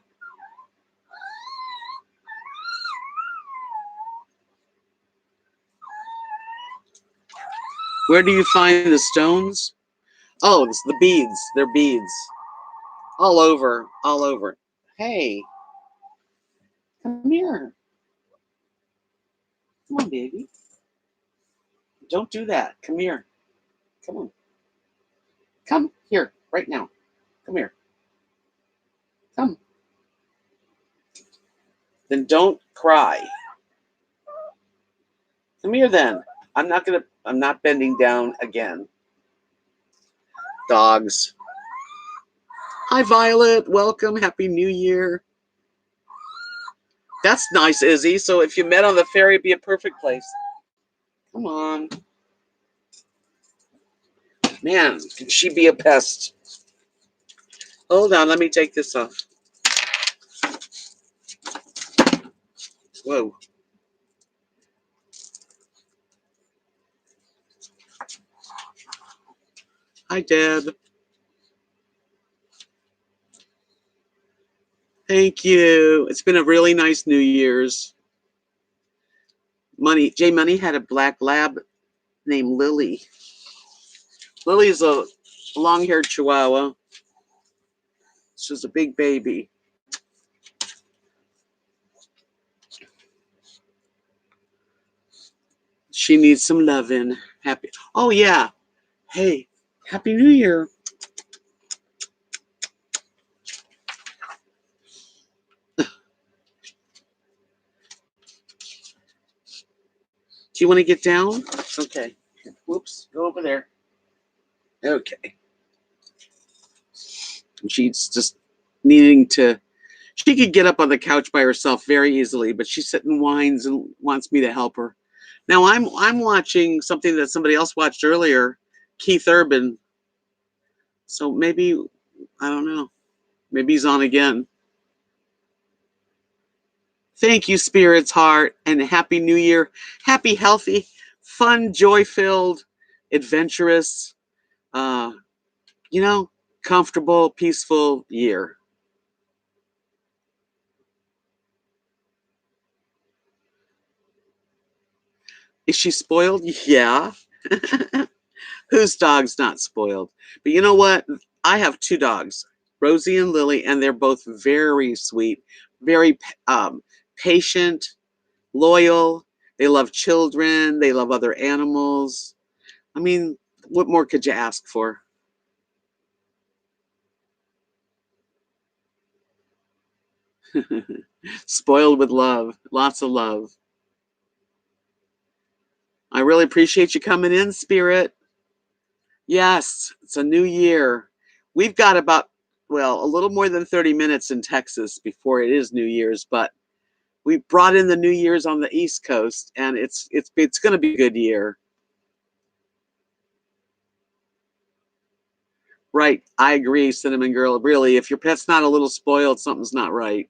Where do you find the stones? Oh, it's the beads. They're beads. All over. All over. Hey. Come here. Come on, baby. Don't do that. Come here. Come on. Come here right now. Come here. Come. Then don't cry. Come here then. I'm not bending down again. Dogs. Hi, Violet. Welcome. Happy New Year. That's nice, Izzy. So if you met on the ferry, it'd be a perfect place. Come on. Man, can she be a pest? Hold on. Let me take this off. Whoa. Hi, Deb. Thank you. It's been a really nice New Year's. Jay Money had a black lab named Lily. Lily's a long-haired chihuahua. She's a big baby. She needs some loving. Happy. Oh, yeah. Hey, Happy New Year. Do you want to get down? Okay. Whoops. Go over there. Okay. She's just needing to. She could get up on the couch by herself very easily, but she sits and whines and wants me to help her. Now I'm watching something that somebody else watched earlier, Keith Urban. So maybe, I don't know. Maybe he's on again. Thank you, Spirit's Heart, and Happy New Year. Happy, healthy, fun, joy-filled, adventurous, comfortable, peaceful year. Is she spoiled? Yeah. Whose dog's not spoiled? But you know what? I have two dogs, Rosie and Lily, and they're both very sweet, very patient, loyal. They love children. They love other animals. I mean, what more could you ask for? Spoiled with love, lots of love. I really appreciate you coming in, Spirit. Yes, it's a new year. We've got about, well, a little more than 30 minutes in Texas before it is New Year's, but we brought in the New Year's on the East Coast, and it's going to be a good year. Right, I agree, Cinnamon Girl. Really, if your pet's not a little spoiled, something's not right.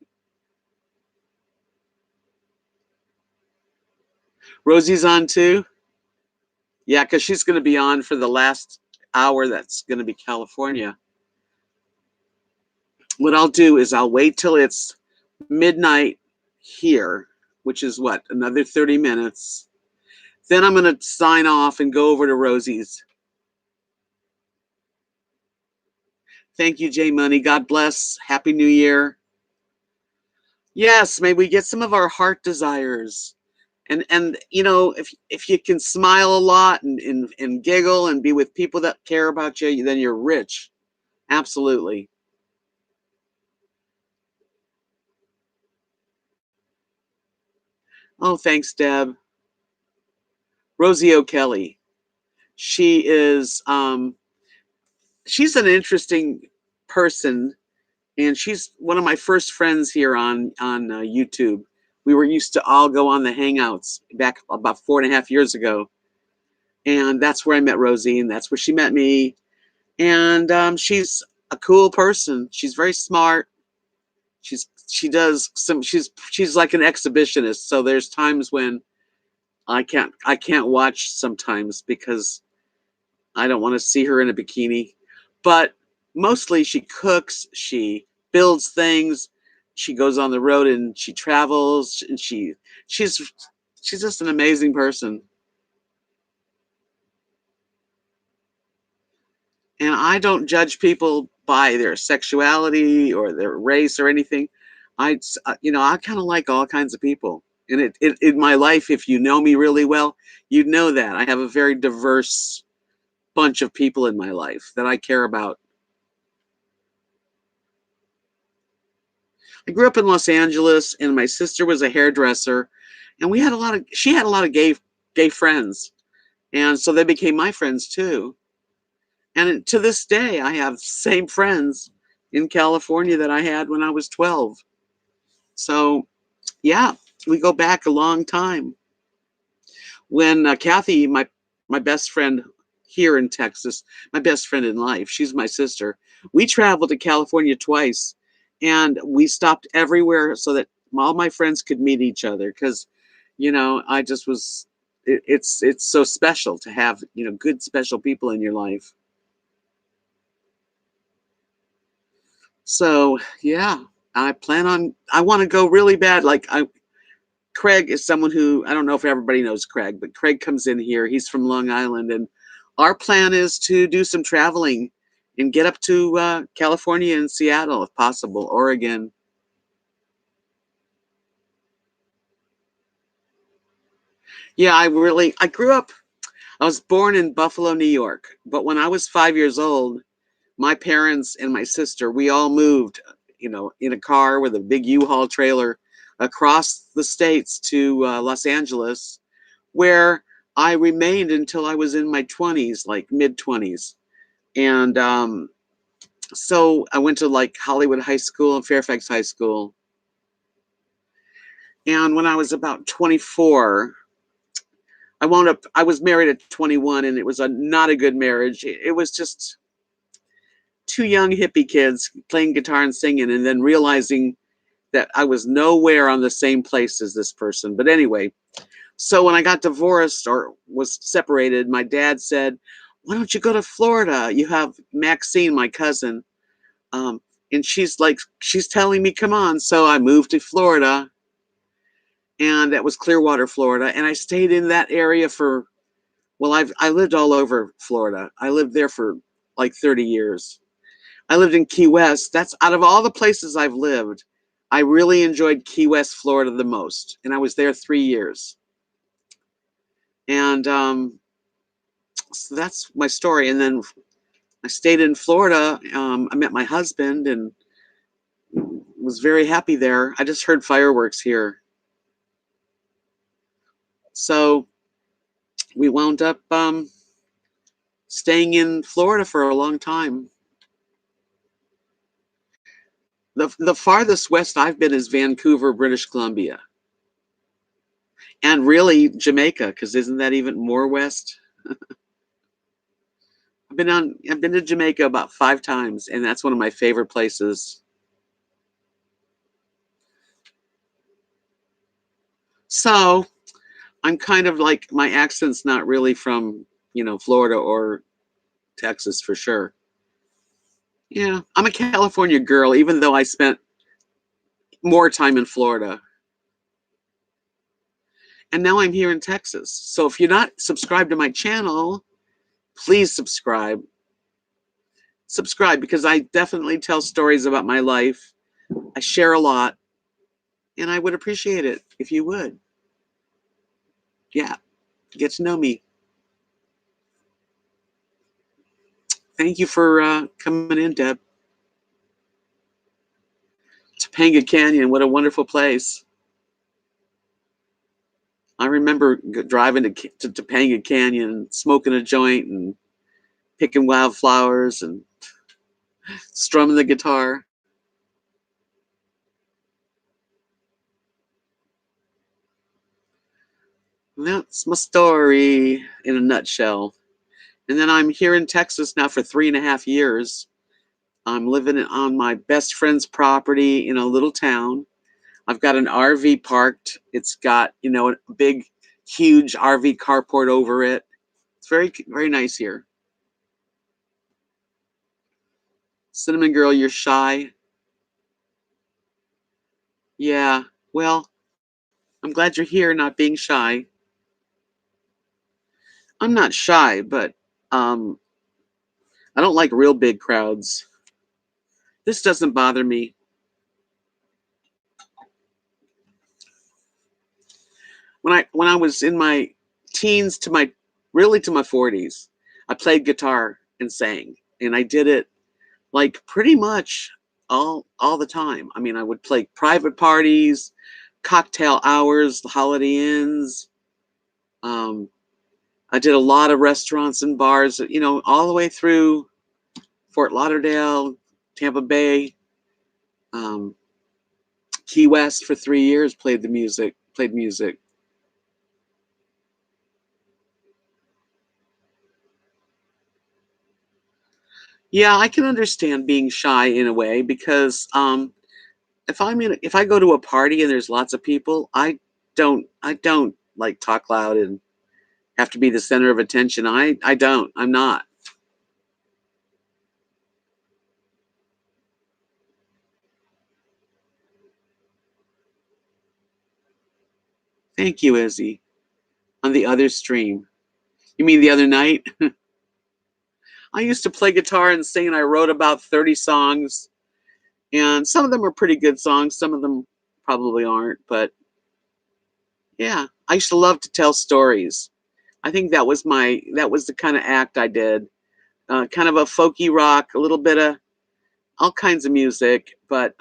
Rosie's on too? Yeah, because she's going to be on for the last hour. That's going to be California. What I'll do is I'll wait till it's midnight here, which is what, another 30 minutes. Then I'm going to sign off and go over to Rosie's. Thank you, J Money. God bless. Happy New Year. Yes, may we get some of our heart desires. And you know, if you can smile a lot and giggle and be with people that care about you, then you're rich. Absolutely. Oh, thanks, Deb. Rosie O'Kelly. She is she's an interesting person, and she's one of my first friends here on YouTube. We were used to all go on the Hangouts back about 4.5 years ago, and that's where I met Rosie, and that's where she met me. And she's a cool person. She's very smart. She does some. She's like an exhibitionist. So there's times when I can't watch sometimes because I don't want to see her in a bikini. But mostly she cooks, she builds things, she goes on the road and she travels, and she's she's just an amazing person. And I don't judge people by their sexuality or their race or anything. I kind of like all kinds of people. And in my life, if you know me really well, you know that I have a very diverse bunch of people in my life that I care about. I grew up in Los Angeles, and my sister was a hairdresser, and she had a lot of gay friends, and so they became my friends too. And to this day, I have same friends in California that I had when I was 12. So yeah, we go back a long time. When Kathy, my best friend here in Texas, my best friend in life, she's my sister. We traveled to California twice, and we stopped everywhere so that all my friends could meet each other. Because, I just was. It's so special to have good special people in your life. So yeah, I want to go really bad. Craig is someone who, I don't know if everybody knows Craig, but Craig comes in here. He's from Long Island, and our plan is to do some traveling and get up to California and Seattle if possible, Oregon. Yeah, I grew up, I was born in Buffalo, New York, but when I was 5 years old, my parents and my sister, we all moved, in a car with a big U-Haul trailer across the states to Los Angeles, where I remained until I was in my 20s, like mid 20s. And so I went to like Hollywood High School and Fairfax High School. And when I was about 24, I was married at 21, and it was not a good marriage. It was just two young hippie kids playing guitar and singing, and then realizing that I was nowhere on the same place as this person. But anyway, so when I got divorced or was separated, my dad said, "Why don't you go to Florida? You have Maxine, my cousin, um, and she's telling me, come on." So I moved to Florida, and that was Clearwater, Florida, and I stayed in that area for, well, I lived all over Florida. I lived there for like 30 years. I lived in Key West. That's out of all the places I've lived, I really enjoyed Key West, Florida the most, and I was there 3 years. And so that's my story. And then I stayed in Florida. I met my husband and was very happy there. I just heard fireworks here. So we wound up staying in Florida for a long time. The farthest west I've been is Vancouver, British Columbia. And really Jamaica, because isn't that even more west? I've been to Jamaica about 5 times, and that's one of my favorite places. So I'm kind of like, my accent's not really from, Florida or Texas for sure. Yeah, I'm a California girl, even though I spent more time in Florida. And now I'm here in Texas. So if you're not subscribed to my channel, please subscribe. Subscribe, because I definitely tell stories about my life. I share a lot, and I would appreciate it if you would. Yeah, get to know me. Thank you for coming in, Deb. Topanga Canyon, what a wonderful place. I remember driving to Topanga Canyon, smoking a joint and picking wildflowers and strumming the guitar. That's my story in a nutshell. And then I'm here in Texas now for 3.5 years. I'm living on my best friend's property in a little town. I've got an RV parked. It's got, a big, huge RV carport over it. It's very, very nice here. Cinnamon Girl, you're shy. Yeah, well, I'm glad you're here, not being shy. I'm not shy, but um, I don't like real big crowds. This doesn't bother me. When I was in my teens to my 40s, I played guitar and sang, and I did it like pretty much all the time. I mean, I would play private parties, cocktail hours, the Holiday Inns. Um, I did a lot of restaurants and bars, all the way through Fort Lauderdale, Tampa Bay, um, Key West for 3 years. Played music. Yeah, I can understand being shy in a way, because if I go to a party and there's lots of people, I don't like talk loud and have to be the center of attention. I don't. I'm not. Thank you, Izzy. On the other stream. You mean the other night? I used to play guitar and sing, and I wrote about 30 songs, and some of them are pretty good songs, some of them probably aren't, but yeah, I used to love to tell stories. I think that was the kind of act I did. Kind of a folky rock, a little bit of all kinds of music, but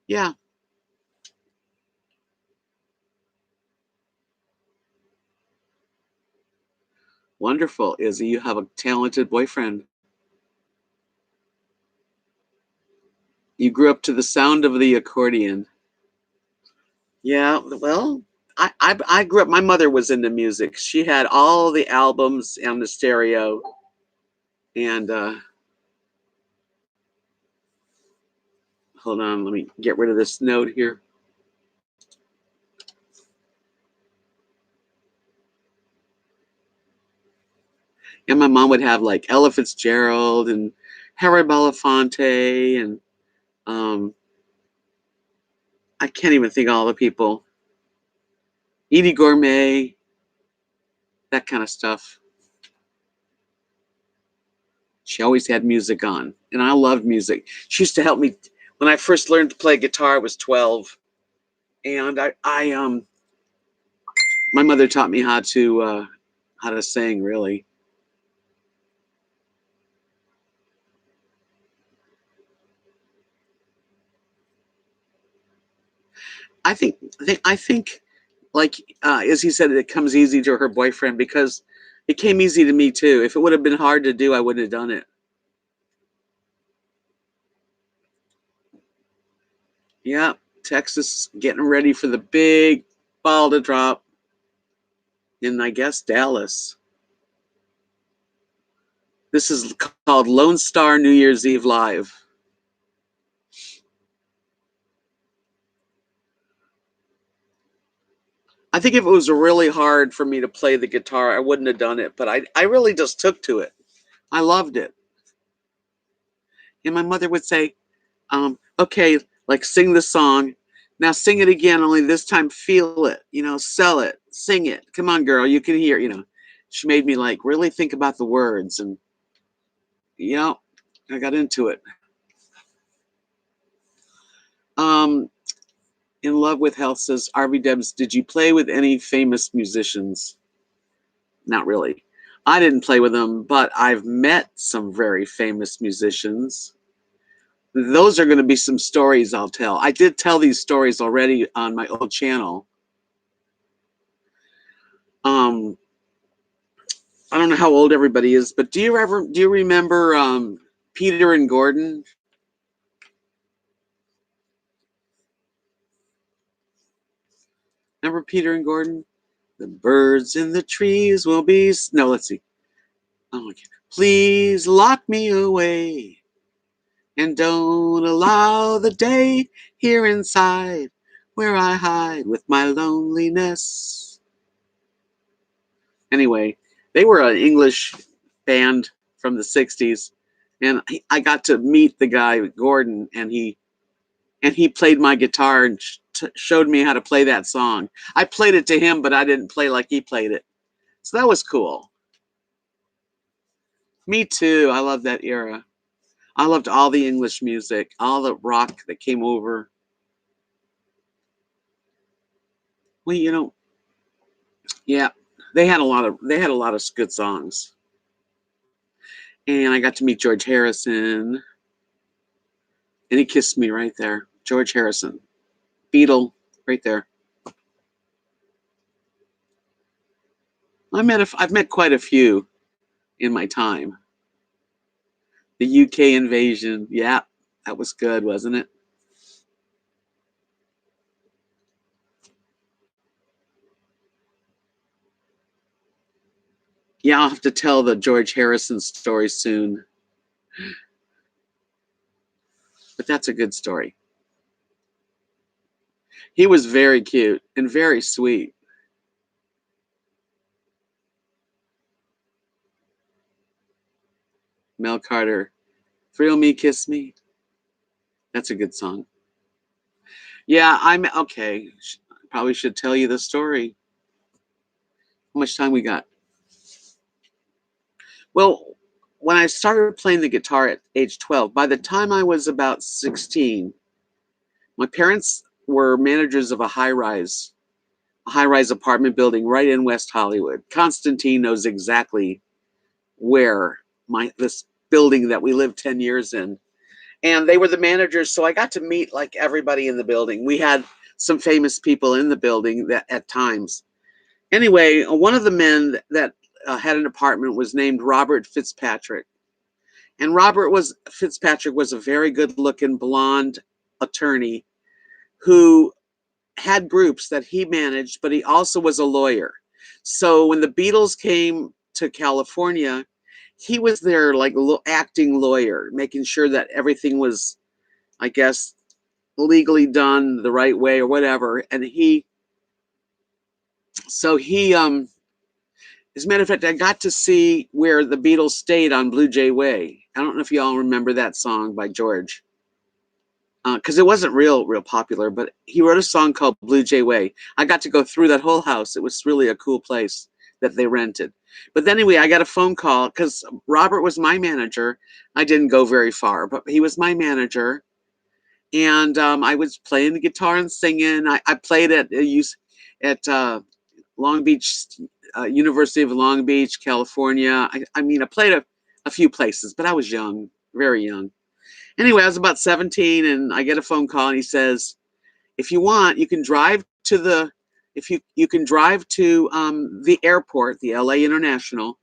yeah, wonderful, Izzy. You have a talented boyfriend. You grew up to the sound of the accordion. Yeah, well, I grew up. My mother was into music. She had all the albums on the stereo, and hold on, let me get rid of this note here. And my mom would have like Ella Fitzgerald and Harry Belafonte, and um, I can't even think of all the people. Edie Gourmet, that kind of stuff. She always had music on, and I loved music. She used to help me When I first learned to play guitar, I was 12, and my mother taught me how to sing. Really, I think, like as he said, it comes easy to her boyfriend because it came easy to me too. If it would have been hard to do, I wouldn't have done it. Yeah, Texas getting ready for the big ball to drop in, I guess, Dallas. This is called Lone Star New Year's Eve Live. I think if it was really hard for me to play the guitar, I wouldn't have done it, but I really just took to it. I loved it. And my mother would say, okay, like sing the song. Now sing it again, only this time feel it, sell it, sing it. Come on, girl, you can hear. She made me like really think about the words, and yeah, I got into it. Um, in Love with Health says, RVDebs, did you play with any famous musicians? Not really. I didn't play with them, but I've met some very famous musicians. Those are going to be some stories I'll tell. I did tell these stories already on my old channel. Um, I don't know how old everybody is, but do you remember Peter and Gordon? Remember Peter and Gordon? The birds in the trees will be. No, let's see. Oh my God. Please lock me away and don't allow the day here inside where I hide with my loneliness. Anyway, they were an English band from the 60s, and I got to meet the guy Gordon, and he played my guitar and showed me how to play that song. I played it to him, but I didn't play like he played it. So that was cool. Me too. I love that era. I loved all the English music, all the rock that came over. Well, yeah, they had a lot of good songs. And I got to meet George Harrison, and he kissed me right there. George Harrison, Beatle, right there. I've met quite a few in my time. The UK invasion, yeah, that was good, wasn't it? Yeah, I'll have to tell the George Harrison story soon, but that's a good story. He was very cute and very sweet. Mel Carter, Thrill Me, Kiss Me. That's a good song. Yeah, I'm okay. Probably should tell you the story. How much time we got? Well, when I started playing the guitar at age 12, by the time I was about 16, my parents were managers of a high-rise apartment building right in West Hollywood. Constantine knows exactly where this building that we lived 10 years in. And they were the managers, so I got to meet like everybody in the building. We had some famous people in the building that at times. Anyway, one of the men that had an apartment was named Robert Fitzpatrick. And Fitzpatrick was a very good-looking blonde attorney who had groups that he managed, but he also was a lawyer. So when the Beatles came to California, he was their like acting lawyer, making sure that everything was, I guess, legally done the right way or whatever. And he as a matter of fact, I got to see where the Beatles stayed on Blue Jay Way. I don't know if you all remember that song by George, because it wasn't real popular, but he wrote a song called Blue Jay Way. I got to go through that whole house. It was really a cool place that they rented. But anyway, I got a phone call because Robert was my manager. I didn't go very far, but he was my manager. and I was playing the guitar and singing. I played at Long Beach, University of Long Beach, California. I mean, I played a few places, but I was young, very young. Anyway, I was about 17, and I get a phone call, and he says, "If you want, you can drive to the, if you can drive to the airport, the LA International."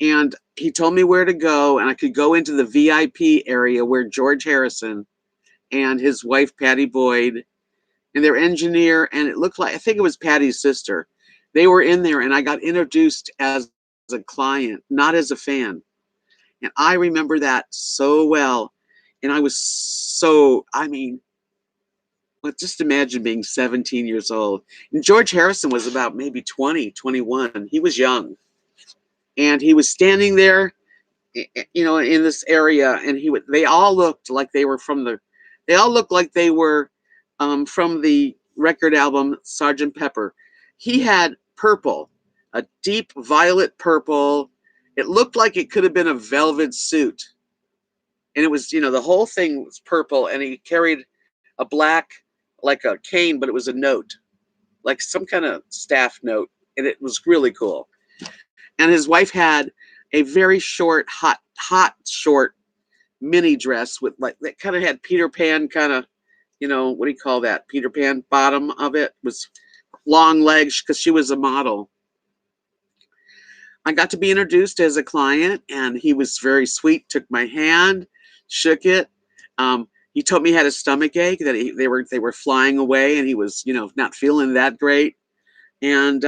And he told me where to go, and I could go into the VIP area where George Harrison and his wife Patty Boyd and their engineer, and it looked like, I think it was Patty's sister. They were in there, and I got introduced as a client, not as a fan. And I remember that so well. And I was so, I mean, but just imagine being 17 years old. And George Harrison was about maybe 20, 21. He was young. And he was standing there, in this area, and they all looked like they all looked like they were from the record album Sergeant Pepper. He had purple, a deep violet purple. It looked like it could have been a velvet suit. And it was, the whole thing was purple, and he carried a black, like a cane, but it was a note, like some kind of staff note, and it was really cool. And his wife had a very short, hot, short mini dress with, like, that kind of had Peter Pan kind of, what do you call that? Peter Pan bottom of it was long legs because she was a model. I got to be introduced as a client, and he was very sweet. Took my hand, shook it. He told me he had a stomach ache, that they were flying away, and he was, not feeling that great. And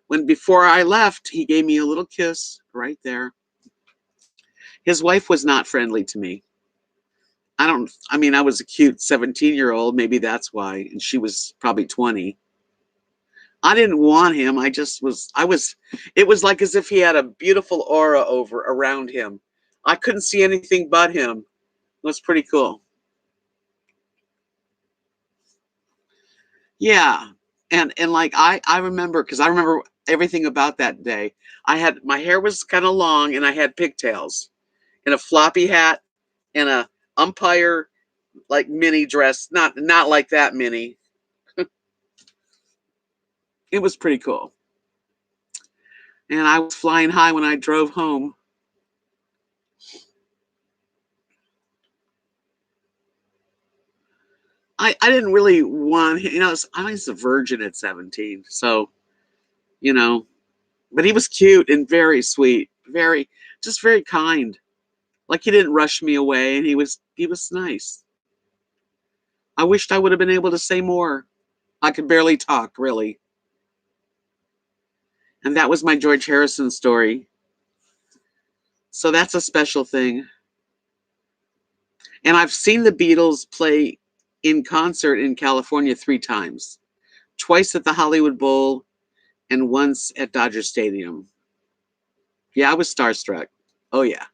when before I left, he gave me a little kiss right there. His wife was not friendly to me. I mean, I was a cute 17-year-old, maybe that's why, and she was probably 20. I didn't want him. It was like as if he had a beautiful aura around him. I couldn't see anything but him. It was pretty cool. Yeah. And like I remember, because I remember everything about that day. My hair was kind of long, and I had pigtails and a floppy hat and a umpire like mini dress, not like that mini. It was pretty cool. And I was flying high when I drove home. I didn't really want, I was a virgin at 17. So, you know, but he was cute and very sweet, just very kind. Like, he didn't rush me away, and he was nice. I wished I would have been able to say more. I could barely talk, really. And that was my George Harrison story. So that's a special thing. And I've seen the Beatles play in concert in California 3 times. Twice at the Hollywood Bowl and once at Dodger Stadium. Yeah, I was starstruck. Oh yeah.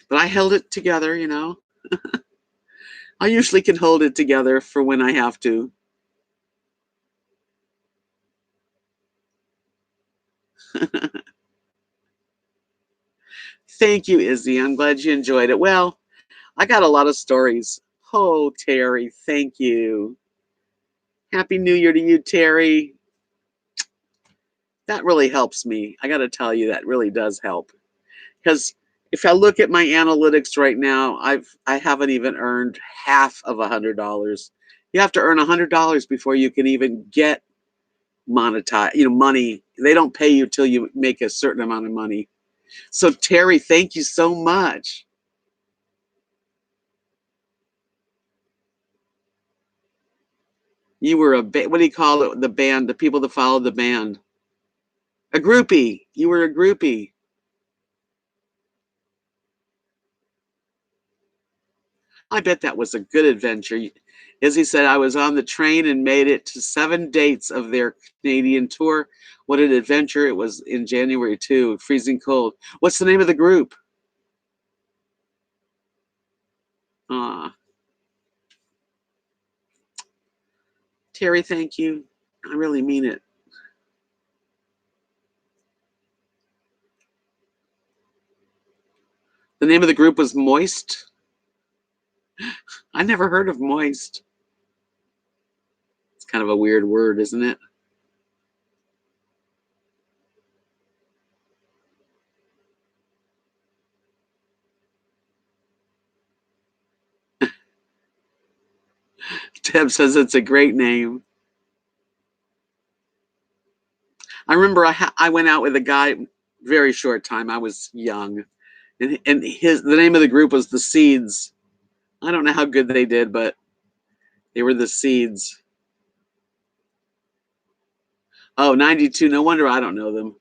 But I held it together. I usually can hold it together for when I have to. Thank you, Izzy. I'm glad you enjoyed it. Well, I got a lot of stories. Oh, Terry, thank you. Happy New Year to you, Terry. That really helps me. I got to tell you, that really does help. Because if I look at my analytics right now, I haven't even earned half of $100. You have to earn $100 before you can even get monetize, money. They don't pay you till you make a certain amount of money. So Terry, thank you so much. You were what do you call it? The band, the people that followed the band. A groupie. You were a groupie. I bet that was a good adventure. As he said, I was on the train and made it to 7 dates of their Canadian tour. What an adventure. It was in January too, freezing cold. What's the name of the group? Ah, Terry, thank you. I really mean it. The name of the group was Moist. I never heard of moist. It's kind of a weird word, isn't it? Deb says it's a great name. I remember I went out with a guy, very short time. I was young, and the name of the group was the Seeds. I don't know how good they did, but they were the Seeds. Oh, 92. No wonder I don't know them.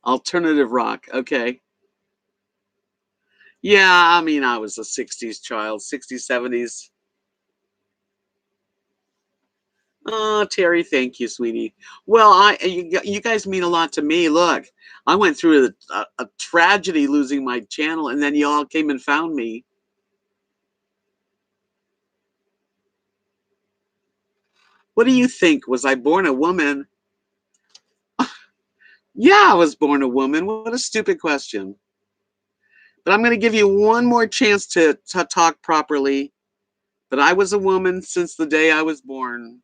Alternative rock. Okay. Yeah, I mean, I was a 60s child, 60s, 70s. Oh, Terry, thank you, sweetie. Well, you guys mean a lot to me. Look, I went through a tragedy losing my channel, and then you all came and found me. What do you think? Was I born a woman? Yeah, I was born a woman. What a stupid question. But I'm going to give you one more chance to talk properly. But I was a woman since the day I was born.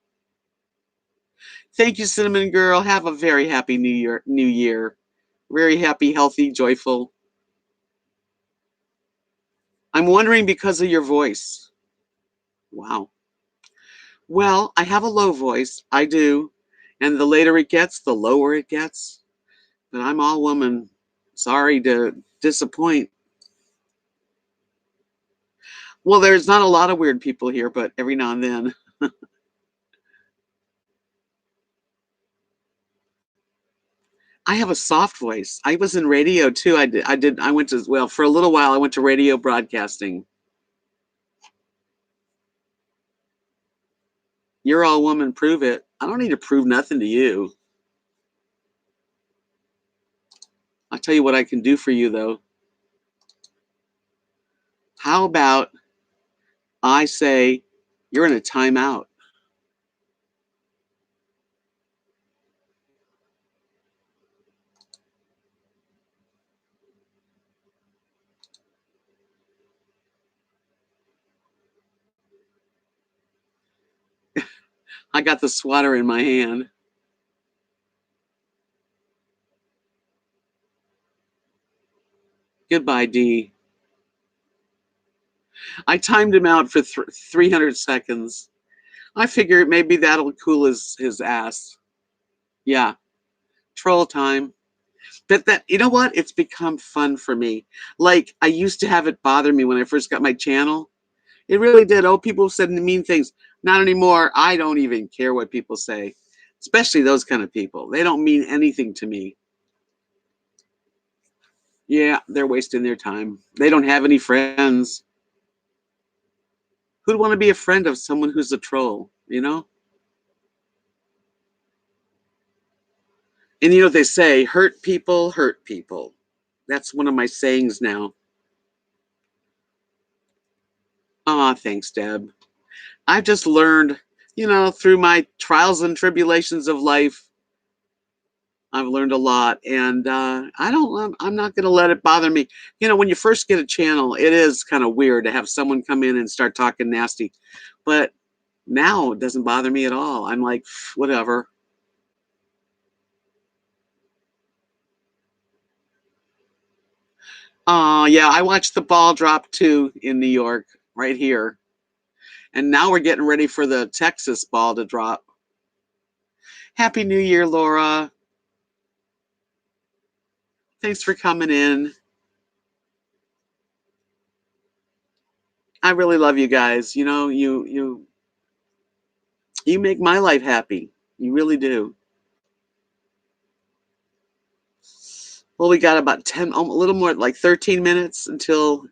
Thank you, Cinnamon Girl. Have a very happy New Year. New Year. Very happy, healthy, joyful. I'm wondering because of your voice. Wow. Well, I have a low voice. I do. And the later it gets, the lower it gets. But I'm all woman. Sorry to disappoint. Well, there's not a lot of weird people here, but every now and then. I have a soft voice. I was in radio too. I went to, well, for a little while I went to radio broadcasting. You're all woman, prove it. I don't need to prove nothing to you. I'll tell you what I can do for you though. How about I say you're in a timeout? I got the swatter in my hand. Goodbye, D. I timed him out for 300 seconds. I figure maybe that'll cool his ass. Yeah, troll time. But that, you know what? It's become fun for me. Like, I used to have it bother me when I first got my channel. It really did. Oh, people said mean things. Not anymore. I don't even care what people say, especially those kind of people. They don't mean anything to me. Yeah, they're wasting their time. They don't have any friends. Who'd want to be a friend of someone who's a troll, you know? And you know what they say, hurt people hurt people. That's one of my sayings now. Aw, thanks, Deb. I've just learned, through my trials and tribulations of life, I've learned a lot, and I'm not going to let it bother me. When you first get a channel, it is kind of weird to have someone come in and start talking nasty, but now it doesn't bother me at all. I'm like, whatever. Yeah, I watched the ball drop too in New York, right here, and now we're getting ready for the Texas ball to drop. Happy New Year, Laura. Thanks for coming in. I really love you guys. You make my life happy. You really do. Well, we got about 10, a little more, like 13 minutes until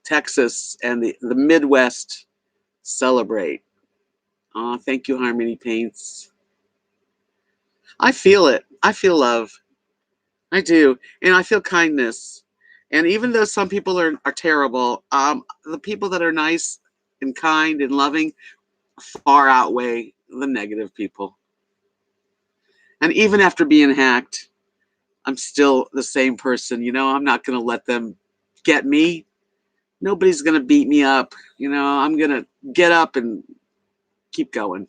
Texas and the Midwest celebrate. Oh, thank you, Harmony Paints. I feel it. I feel love. I do. And I feel kindness. And even though some people are terrible, the people that are nice and kind and loving far outweigh the negative people. And even after being hacked, I'm still the same person. I'm not going to let them get me. Nobody's going to beat me up. You know, I'm going to get up and keep going.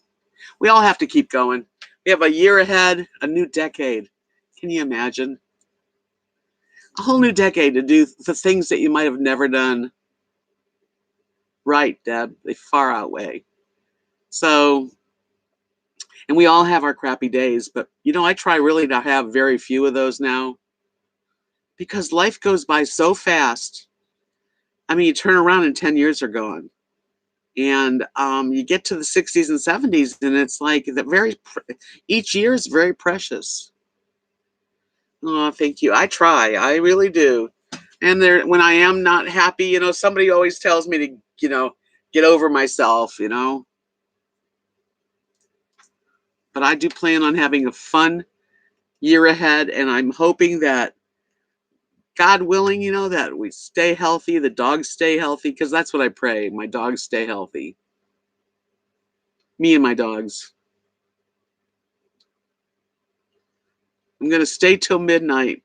We all have to keep going. We have a year ahead, a new decade. Can you imagine? A whole new decade to do the things that you might have never done. Right, Deb? They far outweigh. So, and we all have our crappy days, but you know, I try really to have very few of those now because life goes by so fast. I mean, you turn around and 10 years are gone. And you get to the 60s and 70s, and it's like each year is very precious. Oh, thank you. I try. I really do. And there, when I am not happy, you know, somebody always tells me to, you know, get over myself, you know. But I do plan on having a fun year ahead, and I'm hoping that, God willing, you know, that we stay healthy, the dogs stay healthy, because that's what I pray. My dogs stay healthy. Me and my dogs. I'm going to stay till midnight.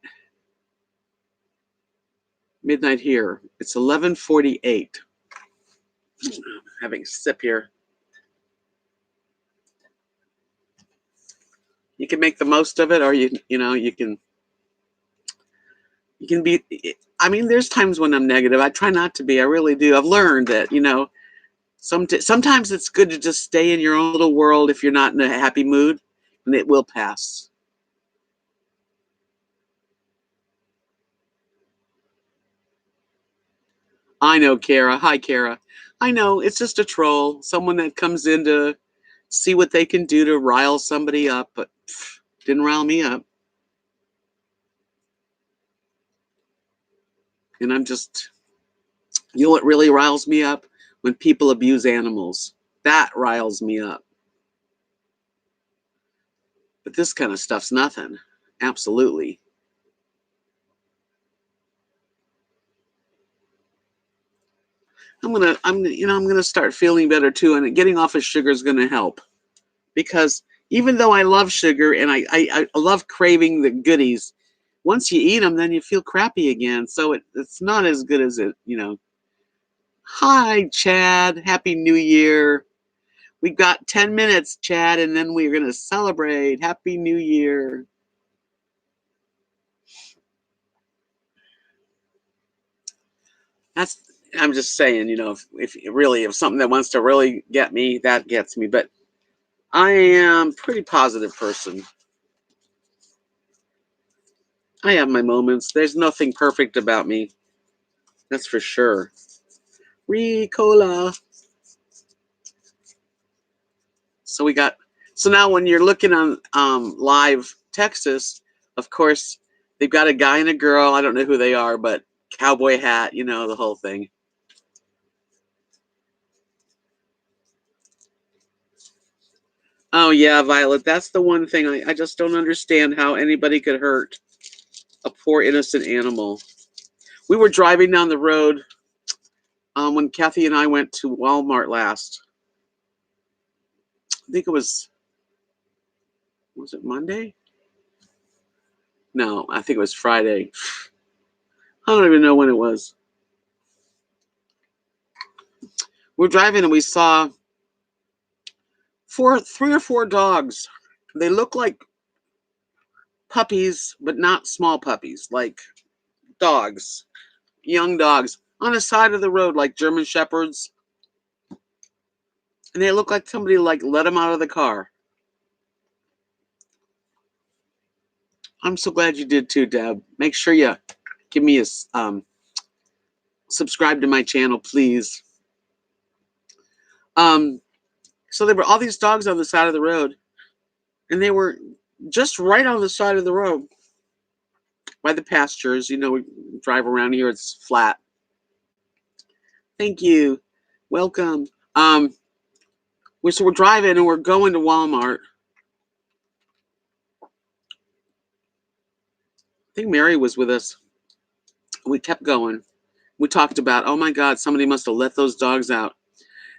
Midnight here. It's 11:48. Having a sip here. You can make the most of it, or you know, you can be. I mean, there's times when I'm negative. I try not to be. I really do. I've learned that, you know, sometimes it's good to just stay in your own little world if you're not in a happy mood, and it will pass. I know, Kara. Hi, Kara. I know it's just a troll, someone that comes in to see what they can do to rile somebody up, but didn't rile me up. And I'm just, you know what really riles me up? When people abuse animals. That riles me up. But this kind of stuff's nothing. Absolutely. I'm gonna start feeling better too, and getting off of sugar is gonna help. Because even though I love sugar and I love craving the goodies, once you eat them, then you feel crappy again. So it's not as good as it, you know. Hi, Chad. Happy New Year. We've got 10 minutes, Chad, and then we're going to celebrate. Happy New Year. That's, I'm just saying, you know, if something that wants to really get me, that gets me. But I am a pretty positive person. I have my moments. There's nothing perfect about me. That's for sure. Ricola. So so now when you're looking on live Texas, of course, they've got a guy and a girl. I don't know who they are, but cowboy hat, you know, the whole thing. Oh yeah, Violet, that's the one thing I just don't understand how anybody could hurt a poor innocent animal. We were driving down the road when Kathy and I went to Walmart last. I think it was it Monday? No, I think it was Friday. I don't even know when it was. We're driving and we saw three or four dogs. They look like puppies, but not small puppies, like dogs, young dogs, on the side of the road, like German shepherds. And they look like somebody like let them out of the car. I'm so glad you did too, Deb. Make sure you give me a subscribe to my channel, please. So there were all these dogs on the side of the road, and they were just right on the side of the road by the pastures. You know, we drive around here; it's flat. Thank you, welcome. We're driving and we're going to Walmart. I think Mary was with us. We kept going. We talked about, oh my God, somebody must have let those dogs out.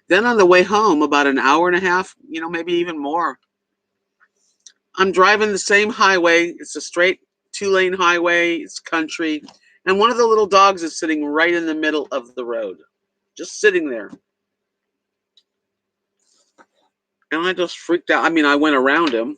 Then on the way home, about an hour and a half, you know, maybe even more, I'm driving the same highway. It's a straight 2-lane highway. It's country. And one of the little dogs is sitting right in the middle of the road, just sitting there. And I just freaked out. I mean, I went around him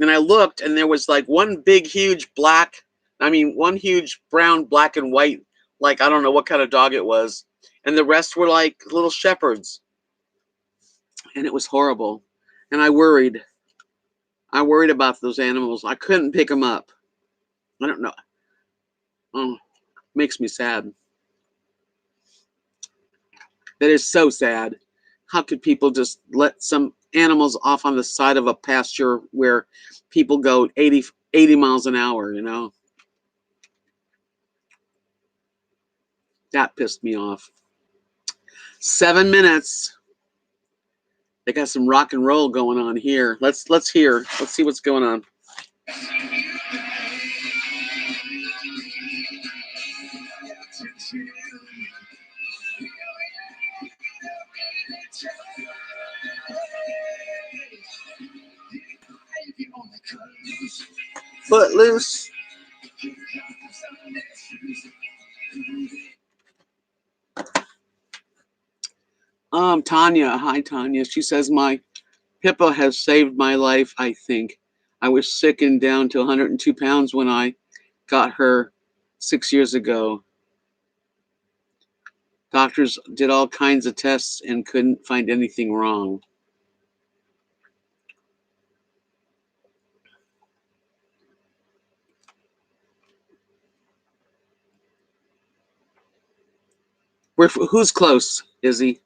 and I looked, and there was like one big, huge one huge brown, black, and white, like I don't know what kind of dog it was. And the rest were like little shepherds. And it was horrible. And I worried. I worried about those animals. I couldn't pick them up. I don't know. Oh, makes me sad. That is so sad. How could people just let some animals off on the side of a pasture where people go 80 miles an hour, you know? That pissed me off. 7 minutes. They got some rock and roll going on here. Let's hear. Let's see what's going on. Footloose. Tanya. Hi, Tanya. She says, my Pippa has saved my life, I think. I was sick and down to 102 pounds when I got her 6 years ago. Doctors did all kinds of tests and couldn't find anything wrong. Who's close, Izzy?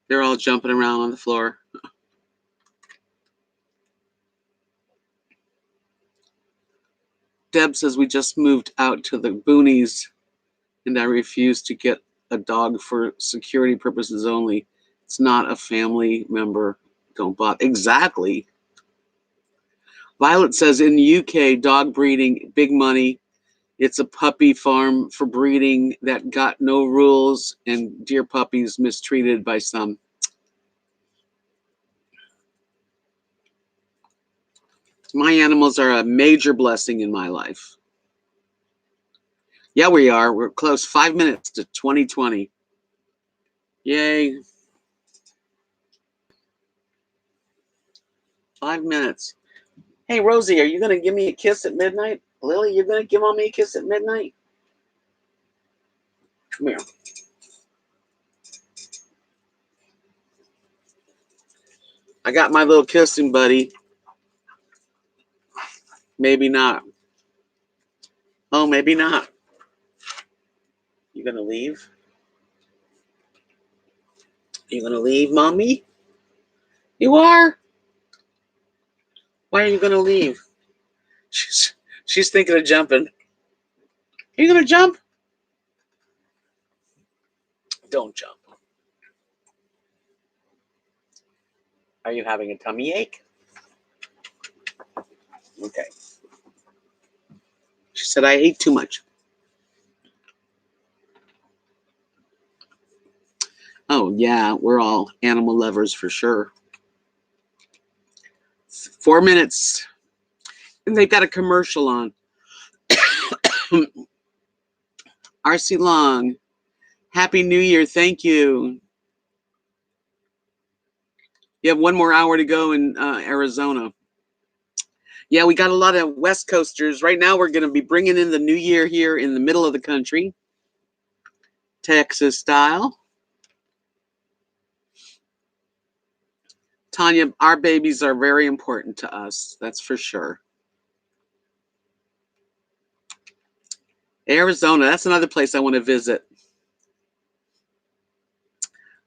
They're all jumping around on the floor. Deb says we just moved out to the boonies and I refuse to get a dog for security purposes only. It's not a family member. Don't bother. Exactly. Violet says in the UK, dog breeding, big money. It's a puppy farm for breeding that got no rules and dear puppies mistreated by some. My animals are a major blessing in my life. Yeah, we are. We're close. 5 minutes to 2020. Yay. 5 minutes. Hey, Rosie, are you going to give me a kiss at midnight? Lily, you're going to give Mommy a kiss at midnight? Come here. I got my little kissing buddy. Maybe not. Oh, maybe not. You going to leave? You going to leave, Mommy? You are? Why are you going to leave? She's thinking of jumping. Are you going to jump? Don't jump. Are you having a tummy ache? Okay. She said I ate too much. Oh, yeah, we're all animal lovers for sure. 4 minutes. And they've got a commercial on. RC Long. Happy New Year. Thank you. You have 1 more hour to go in Arizona. Yeah, we got a lot of West Coasters. Right now, we're going to be bringing in the new year here in the middle of the country. Texas style. Tanya, our babies are very important to us. That's for sure. Arizona, that's another place I want to visit.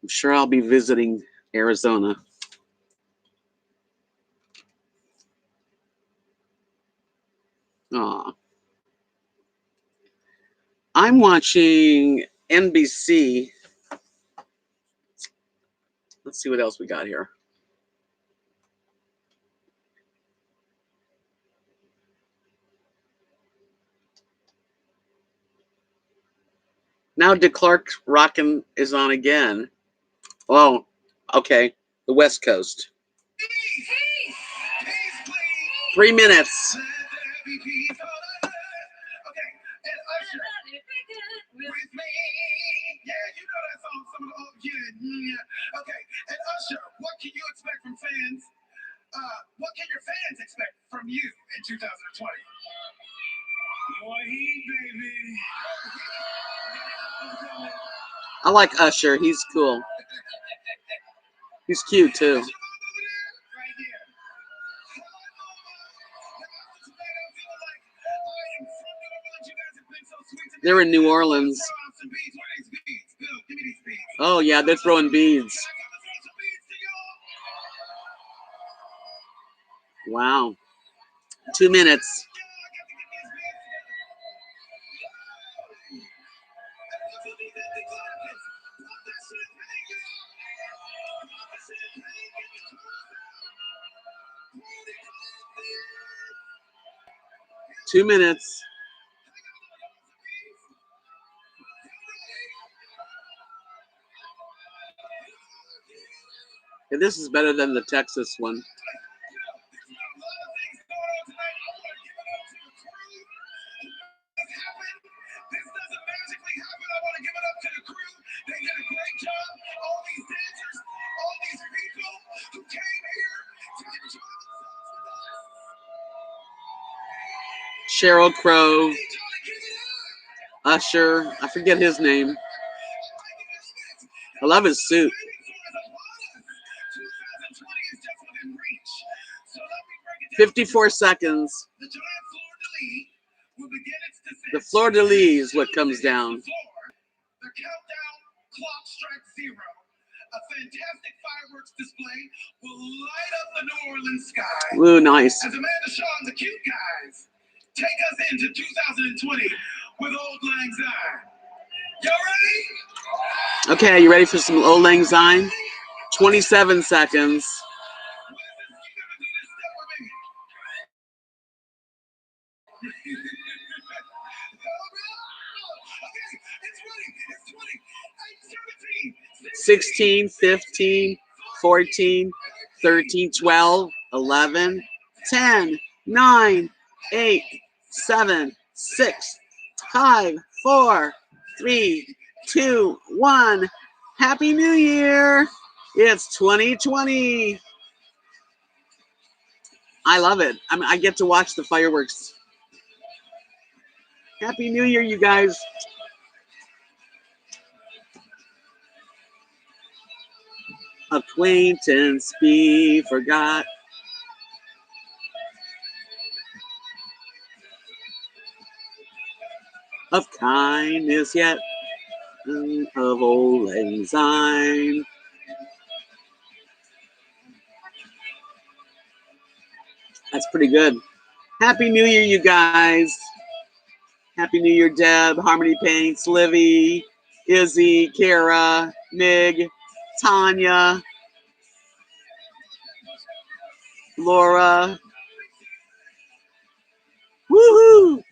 I'm sure I'll be visiting Arizona. Aw. I'm watching NBC. Let's see what else we got here. Now DeClark Rockin' is on again. Oh, Okay, the West Coast. Peace. 3 minutes. Okay, and Usher, with me. Yeah, you know that song. Some of the old, yeah. Okay, and Usher, what can you expect from fans? What can your fans expect from you in 2020? More heat, baby. I like Usher. He's cool. He's cute too. They're in New Orleans. Oh yeah, they're throwing beads. Wow. 2 minutes. Two minutes. Yeah, this is better than the Texas one. Sheryl Crow, Usher, I forget his name. I love his suit. 54 seconds. The fleur-de-lis is what comes down. The countdown clock strikes 0. A fantastic fireworks display will light up the New Orleans sky. Ooh, nice. As Amanda Shaw and the Cute Guys take us into 2020 with Old Lang Syne. Y'all ready? Okay, you ready for some Old Lang Syne? 27 seconds. Okay, it's ready. It's 20, 16, 15, 14, 13, 12, 11, 10, 9, 8, 7, 6, 5, 4, 3, 2, 1. Happy New Year! It's 2020. I love it. I get to watch the fireworks. Happy New Year, you guys. Acquaintance be forgot. Of kindness yet, of Old Lang Syne. That's pretty good. Happy New Year, you guys. Happy New Year, Deb, Harmony Paints, Livy, Izzy, Kara, Mig, Tanya, Laura. Woohoo!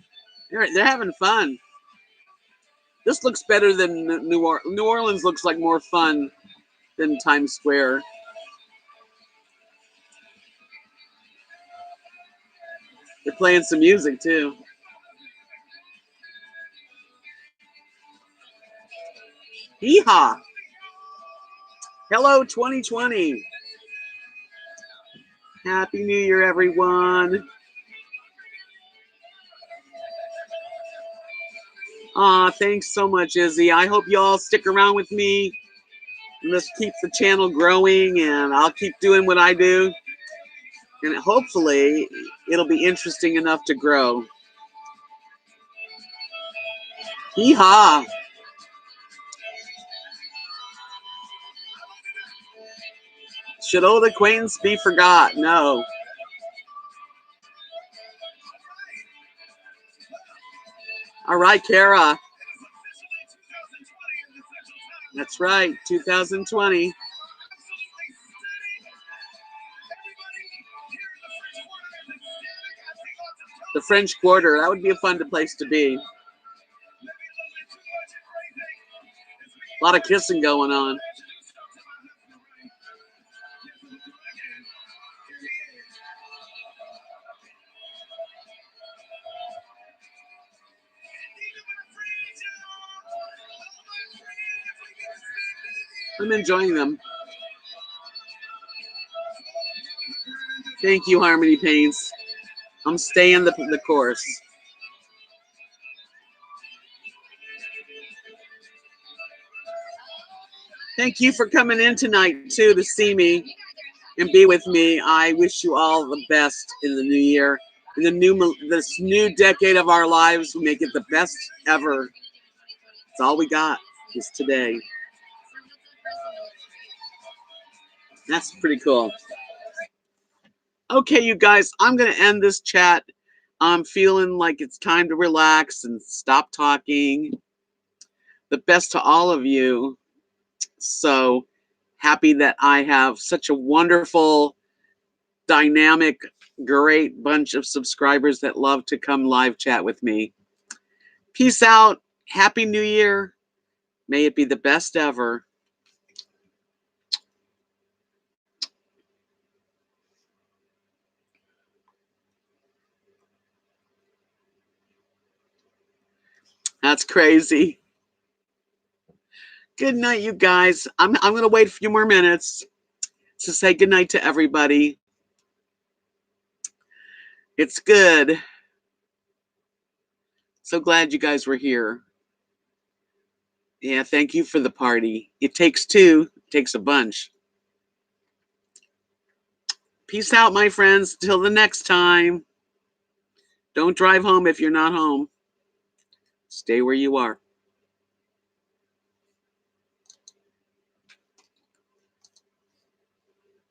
They're having fun. This looks better than New Orleans. New Orleans looks like more fun than Times Square. They're playing some music too. Yeehaw! Hello, 2020. Happy New Year, everyone. Aw, thanks so much, Izzy. I hope you all stick around with me. Let's keep the channel growing, and I'll keep doing what I do. And hopefully, it'll be interesting enough to grow. Yeehaw! Should old acquaintance be forgot? No. All right, Kara. That's right, 2020. The French Quarter, that would be a fun place to be. A lot of kissing going on. I'm enjoying them. Thank you, Harmony Paints. I'm staying the course. Thank you for coming in tonight, too, to see me and be with me. I wish you all the best in the new year. In this new decade of our lives, we make it the best ever. It's all we got is today. That's pretty cool. Okay, you guys, I'm going to end this chat. I'm feeling like it's time to relax and stop talking. The best to all of you. So happy that I have such a wonderful, dynamic, great bunch of subscribers that love to come live chat with me. Peace out. Happy New Year. May it be the best ever. That's crazy. Good night, you guys. I'm going to wait a few more minutes to say good night to everybody. It's good. So glad you guys were here. Yeah, thank you for the party. It takes two, it takes a bunch. Peace out, my friends. Till the next time. Don't drive home if you're not home. Stay where you are.